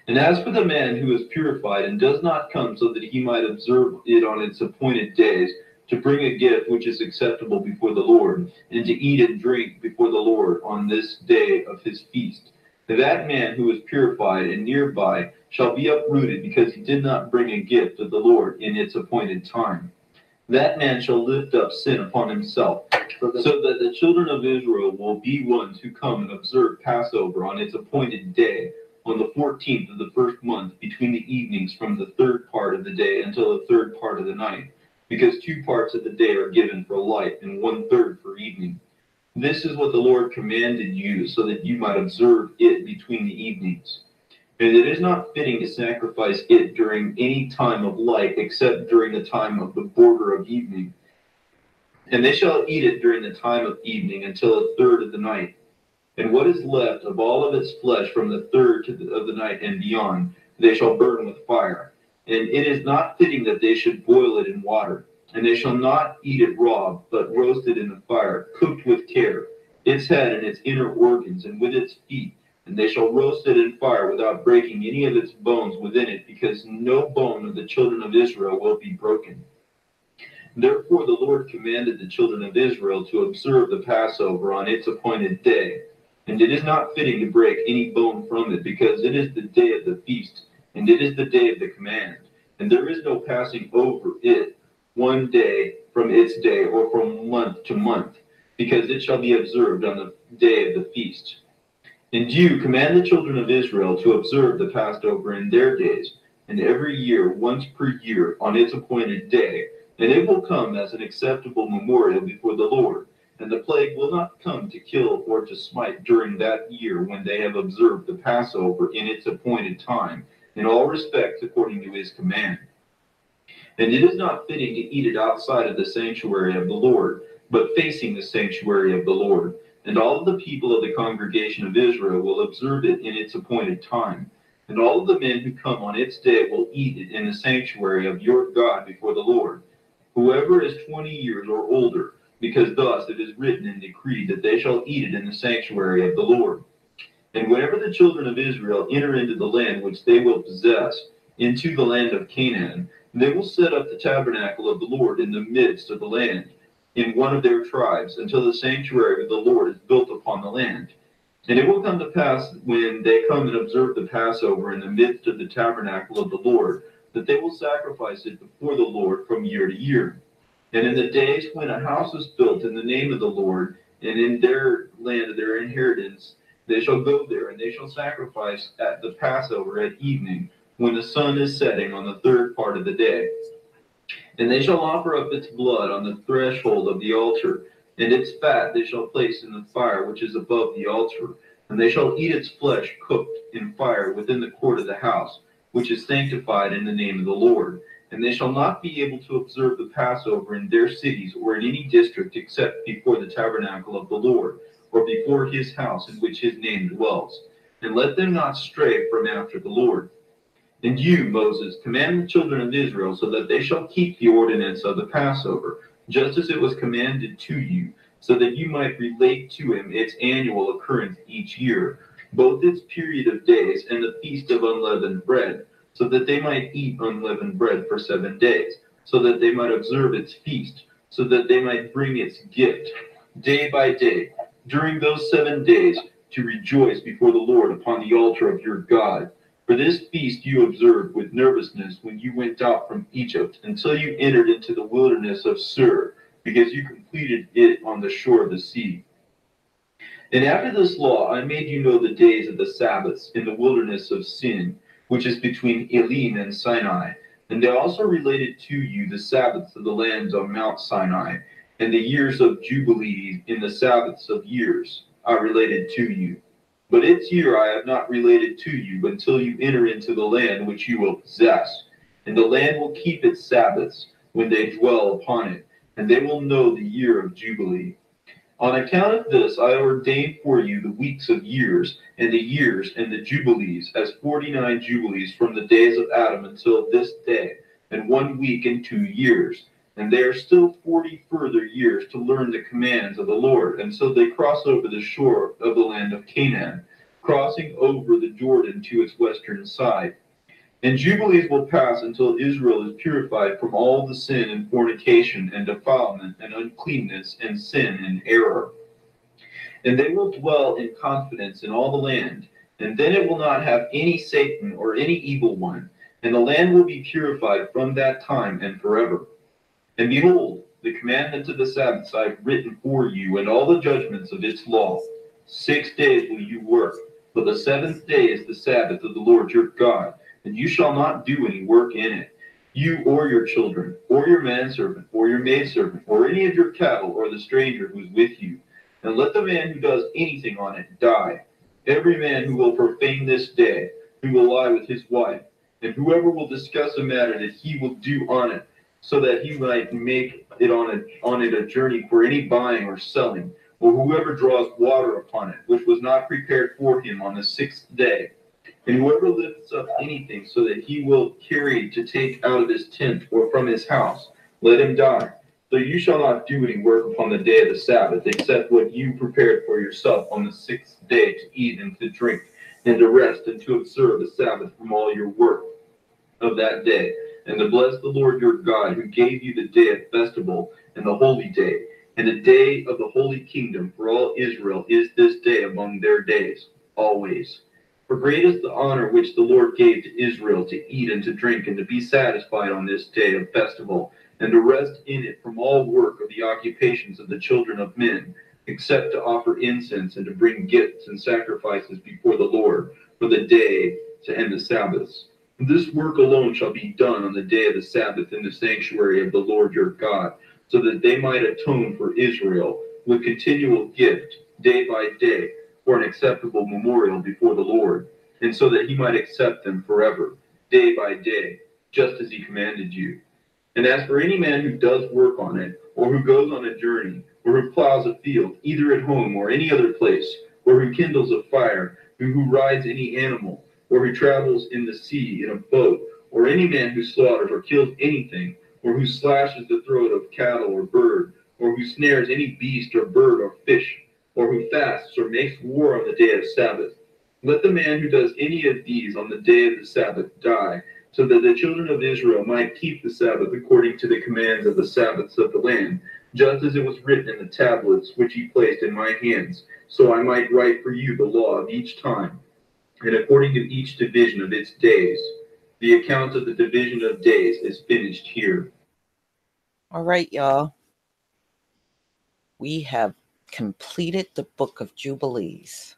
And as for the man who is purified and does not come so that he might observe it on its appointed days, to bring a gift which is acceptable before the Lord, and to eat and drink before the Lord on this day of his feast, that man who is purified and nearby shall be uprooted, because he did not bring a gift of the Lord in its appointed time. That man shall lift up sin upon himself, so that the children of Israel will be ones who come and observe Passover on its appointed day, on the 14th of the first month, between the evenings from the third part of the day until the third part of the night, because 2 parts of the day are given for light, and 1/3 for evening. This is what the Lord commanded you, so that you might observe it between the evenings. And it is not fitting to sacrifice it during any time of light, except during the time of the border of evening. And they shall eat it during the time of evening until 1/3 of the night. And what is left of all of its flesh from the third of the night and beyond, they shall burn with fire. And it is not fitting that they should boil it in water. And they shall not eat it raw, but roast it in the fire, cooked with care, its head and its inner organs, and with its feet. And they shall roast it in fire without breaking any of its bones within it, because no bone of the children of Israel will be broken. Therefore the Lord commanded the children of Israel to observe the Passover on its appointed day. And it is not fitting to break any bone from it, because it is the day of the feast, and it is the day of the command. And there is no passing over it one day from its day, or from month to month, because it shall be observed on the day of the feast. And you command the children of Israel to observe the Passover in their days, and every year, once per year, on its appointed day, and it will come as an acceptable memorial before the Lord. And the plague will not come to kill or to smite during that year, when they have observed the Passover in its appointed time, in all respects according to his command. And it is not fitting to eat it outside of the sanctuary of the Lord, but facing the sanctuary of the Lord. And all of the people of the congregation of Israel will observe it in its appointed time. And all of the men who come on its day will eat it in the sanctuary of your God before the Lord. Whoever is 20 years or older, because thus it is written and decreed that they shall eat it in the sanctuary of the Lord. And whenever the children of Israel enter into the land which they will possess, into the land of Canaan. They will set up the tabernacle of the Lord in the midst of the land, in one of their tribes, until the sanctuary of the Lord is built upon the land. And it will come to pass when they come and observe the Passover in the midst of the tabernacle of the Lord, that they will sacrifice it before the Lord from year to year. And in the days when a house is built in the name of the Lord, and in their land of their inheritance, they shall go there, and they shall sacrifice at the Passover at evening, when the sun is setting on the third part of the day. And they shall offer up its blood on the threshold of the altar, and its fat they shall place in the fire which is above the altar. And they shall eat its flesh cooked in fire within the court of the house, which is sanctified in the name of the Lord. And they shall not be able to observe the Passover in their cities or in any district except before the tabernacle of the Lord, or before his house in which his name dwells. And let them not stray from after the Lord. And you, Moses, command the children of Israel so that they shall keep the ordinance of the Passover, just as it was commanded to you, so that you might relate to him its annual occurrence each year, both its period of days and the feast of unleavened bread, so that they might eat unleavened bread for 7 days, so that they might observe its feast, so that they might bring its gift day by day during those 7 days to rejoice before the Lord upon the altar of your God. For this feast you observed with nervousness when you went out from Egypt, until you entered into the wilderness of Sur, because you completed it on the shore of the sea. And after this law I made you know the days of the Sabbaths in the wilderness of Sin, which is between Elim and Sinai. And I also related to you the Sabbaths of the lands on Mount Sinai, and the years of Jubilees in the Sabbaths of years I related to you. But its year I have not related to you until you enter into the land which you will possess. And the land will keep its Sabbaths when they dwell upon it, and they will know the year of Jubilee. On account of this I ordained for you the weeks of years, and the years and the Jubilees, as 49 Jubilees from the days of Adam until this day, and 1 week and 2 years. And there are still 40 further years to learn the commands of the Lord, and so they cross over the shore of the land of Canaan, crossing over the Jordan to its western side. And Jubilees will pass until Israel is purified from all the sin and fornication and defilement and uncleanness and sin and error. And they will dwell in confidence in all the land, and then it will not have any Satan or any evil one, and the land will be purified from that time and forever. And behold, the commandments of the Sabbaths I have written for you, and all the judgments of its law. 6 days will you work, but the seventh day is the Sabbath of the Lord your God, and you shall not do any work in it, you or your children, or your manservant, or your maidservant, or any of your cattle, or the stranger who is with you. And let the man who does anything on it die. Every man who will profane this day, who will lie with his wife, and whoever will discuss a matter that he will do on it, so that he might make it on it a journey for any buying or selling, or whoever draws water upon it, which was not prepared for him on the 6th day. And whoever lifts up anything so that he will carry to take out of his tent or from his house, let him die. So you shall not do any work upon the day of the Sabbath, except what you prepared for yourself on the 6th day, to eat and to drink, and to rest, and to observe the Sabbath from all your work of that day, and to bless the Lord your God, who gave you the day of festival and the holy day, and the day of the holy kingdom for all Israel is this day among their days, always. For great is the honor which the Lord gave to Israel, to eat and to drink, and to be satisfied on this day of festival, and to rest in it from all work of the occupations of the children of men, except to offer incense and to bring gifts and sacrifices before the Lord, for the day to end the Sabbaths. This work alone shall be done on the day of the Sabbath in the sanctuary of the Lord your God, so that they might atone for Israel with continual gift day by day for an acceptable memorial before the Lord, and so that he might accept them forever, day by day, just as he commanded you. And as for any man who does work on it, or who goes on a journey, or who plows a field, either at home or any other place, or who kindles a fire, or who rides any animal, or who travels in the sea in a boat, or any man who slaughters or kills anything, or who slashes the throat of cattle or bird, or who snares any beast or bird or fish, or who fasts or makes war on the day of Sabbath. Let the man who does any of these on the day of the Sabbath die. so that the children of Israel might keep the Sabbath according to the commands of the Sabbaths of the land, just as it was written in the tablets which he placed in my hands, so I might write for you the law of each time, and according to each division of its days. The account of the division of days is finished here. All right, y'all. We have completed the book of Jubilees.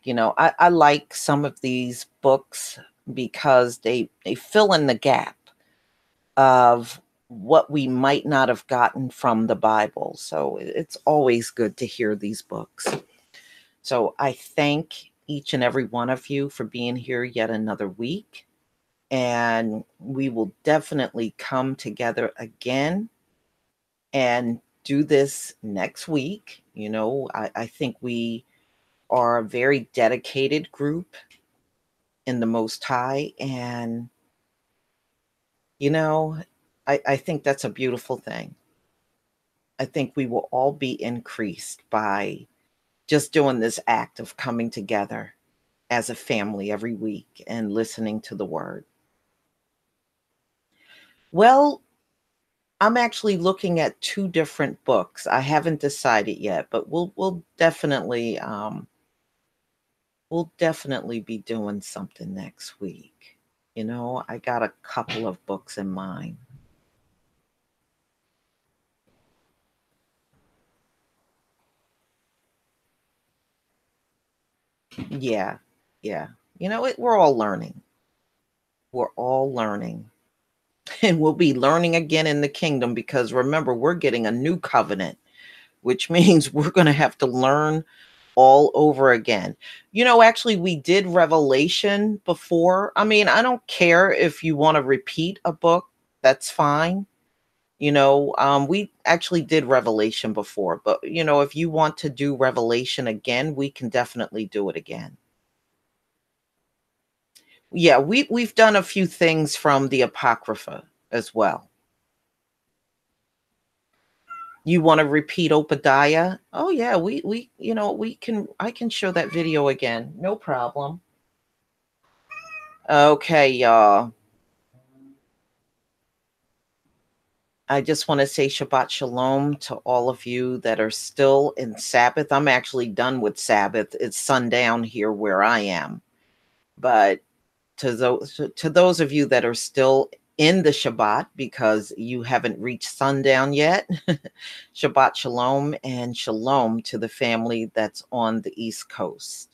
You know, I like some of these books because they fill in the gap of what we might not have gotten from the Bible. So it's always good to hear these books. So I thank each and every one of you for being here yet another week. And we will definitely come together again and do this next week. You know, I think we are a very dedicated group in the Most High. And, you know, I think that's a beautiful thing. I think we will all be increased by just doing this act of coming together as a family every week and listening to the word. Well, I'm actually looking at two different books. I haven't decided yet, but we'll definitely be doing something next week. You know, I got a couple of books in mind. Yeah, yeah. You know, we're all learning. We're all learning. And we'll be learning again in the kingdom because remember, we're getting a new covenant, which means we're going to have to learn all over again. You know, actually, we did Revelation before. I mean, I don't care if you want to repeat a book, that's fine. You know, we actually did Revelation before, but you know, if you want to do Revelation again, we can definitely do it again. Yeah, we've done a few things from the Apocrypha as well. You want to repeat Obadiah? Oh yeah, we you know, I can show that video again. No problem. Okay, y'all. I just want to say Shabbat Shalom to all of you that are still in Sabbath. I'm actually done with Sabbath. It's sundown here where I am. But to those of you that are still in the Shabbat because you haven't reached sundown yet, Shabbat Shalom and Shalom to the family that's on the East Coast.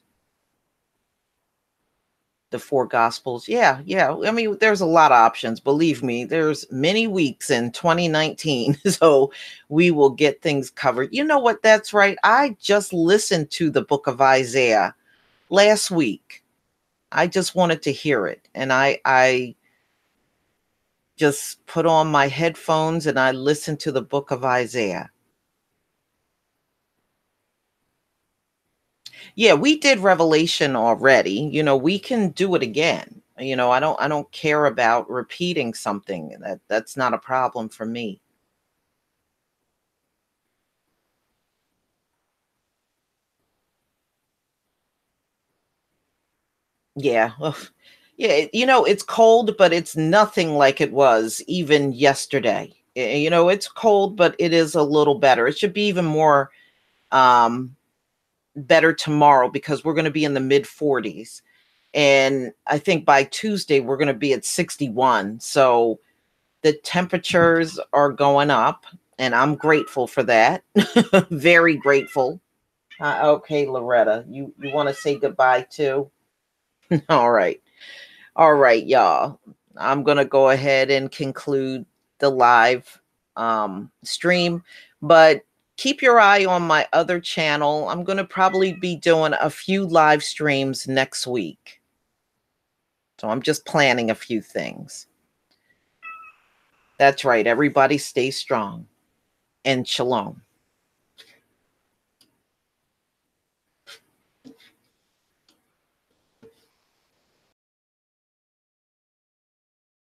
The four gospels. Yeah, yeah. I mean, there's a lot of options. Believe me, there's many weeks in 2019. So we will get things covered. You know what? That's right. I just listened to the book of Isaiah last week. I just wanted to hear it. And I just put on my headphones and I listened to the book of Isaiah. Yeah, we did Revelation already. You know, we can do it again. You know, I don't care about repeating something. That's not a problem for me. Yeah. Ugh. Yeah, you know, it's cold, but it's nothing like it was even yesterday. You know, it's cold, but it is a little better. It should be even more um better tomorrow because we're going to be in the mid 40s. And I think by Tuesday we're going to be at 61. So the temperatures are going up, and I'm grateful for that. Very grateful. Okay, Loretta, you want to say goodbye too? All right. All right, y'all. I'm going to go ahead and conclude the live stream, but keep your eye on my other channel. I'm going to probably be doing a few live streams next week. So I'm just planning a few things. That's right. Everybody stay strong and shalom.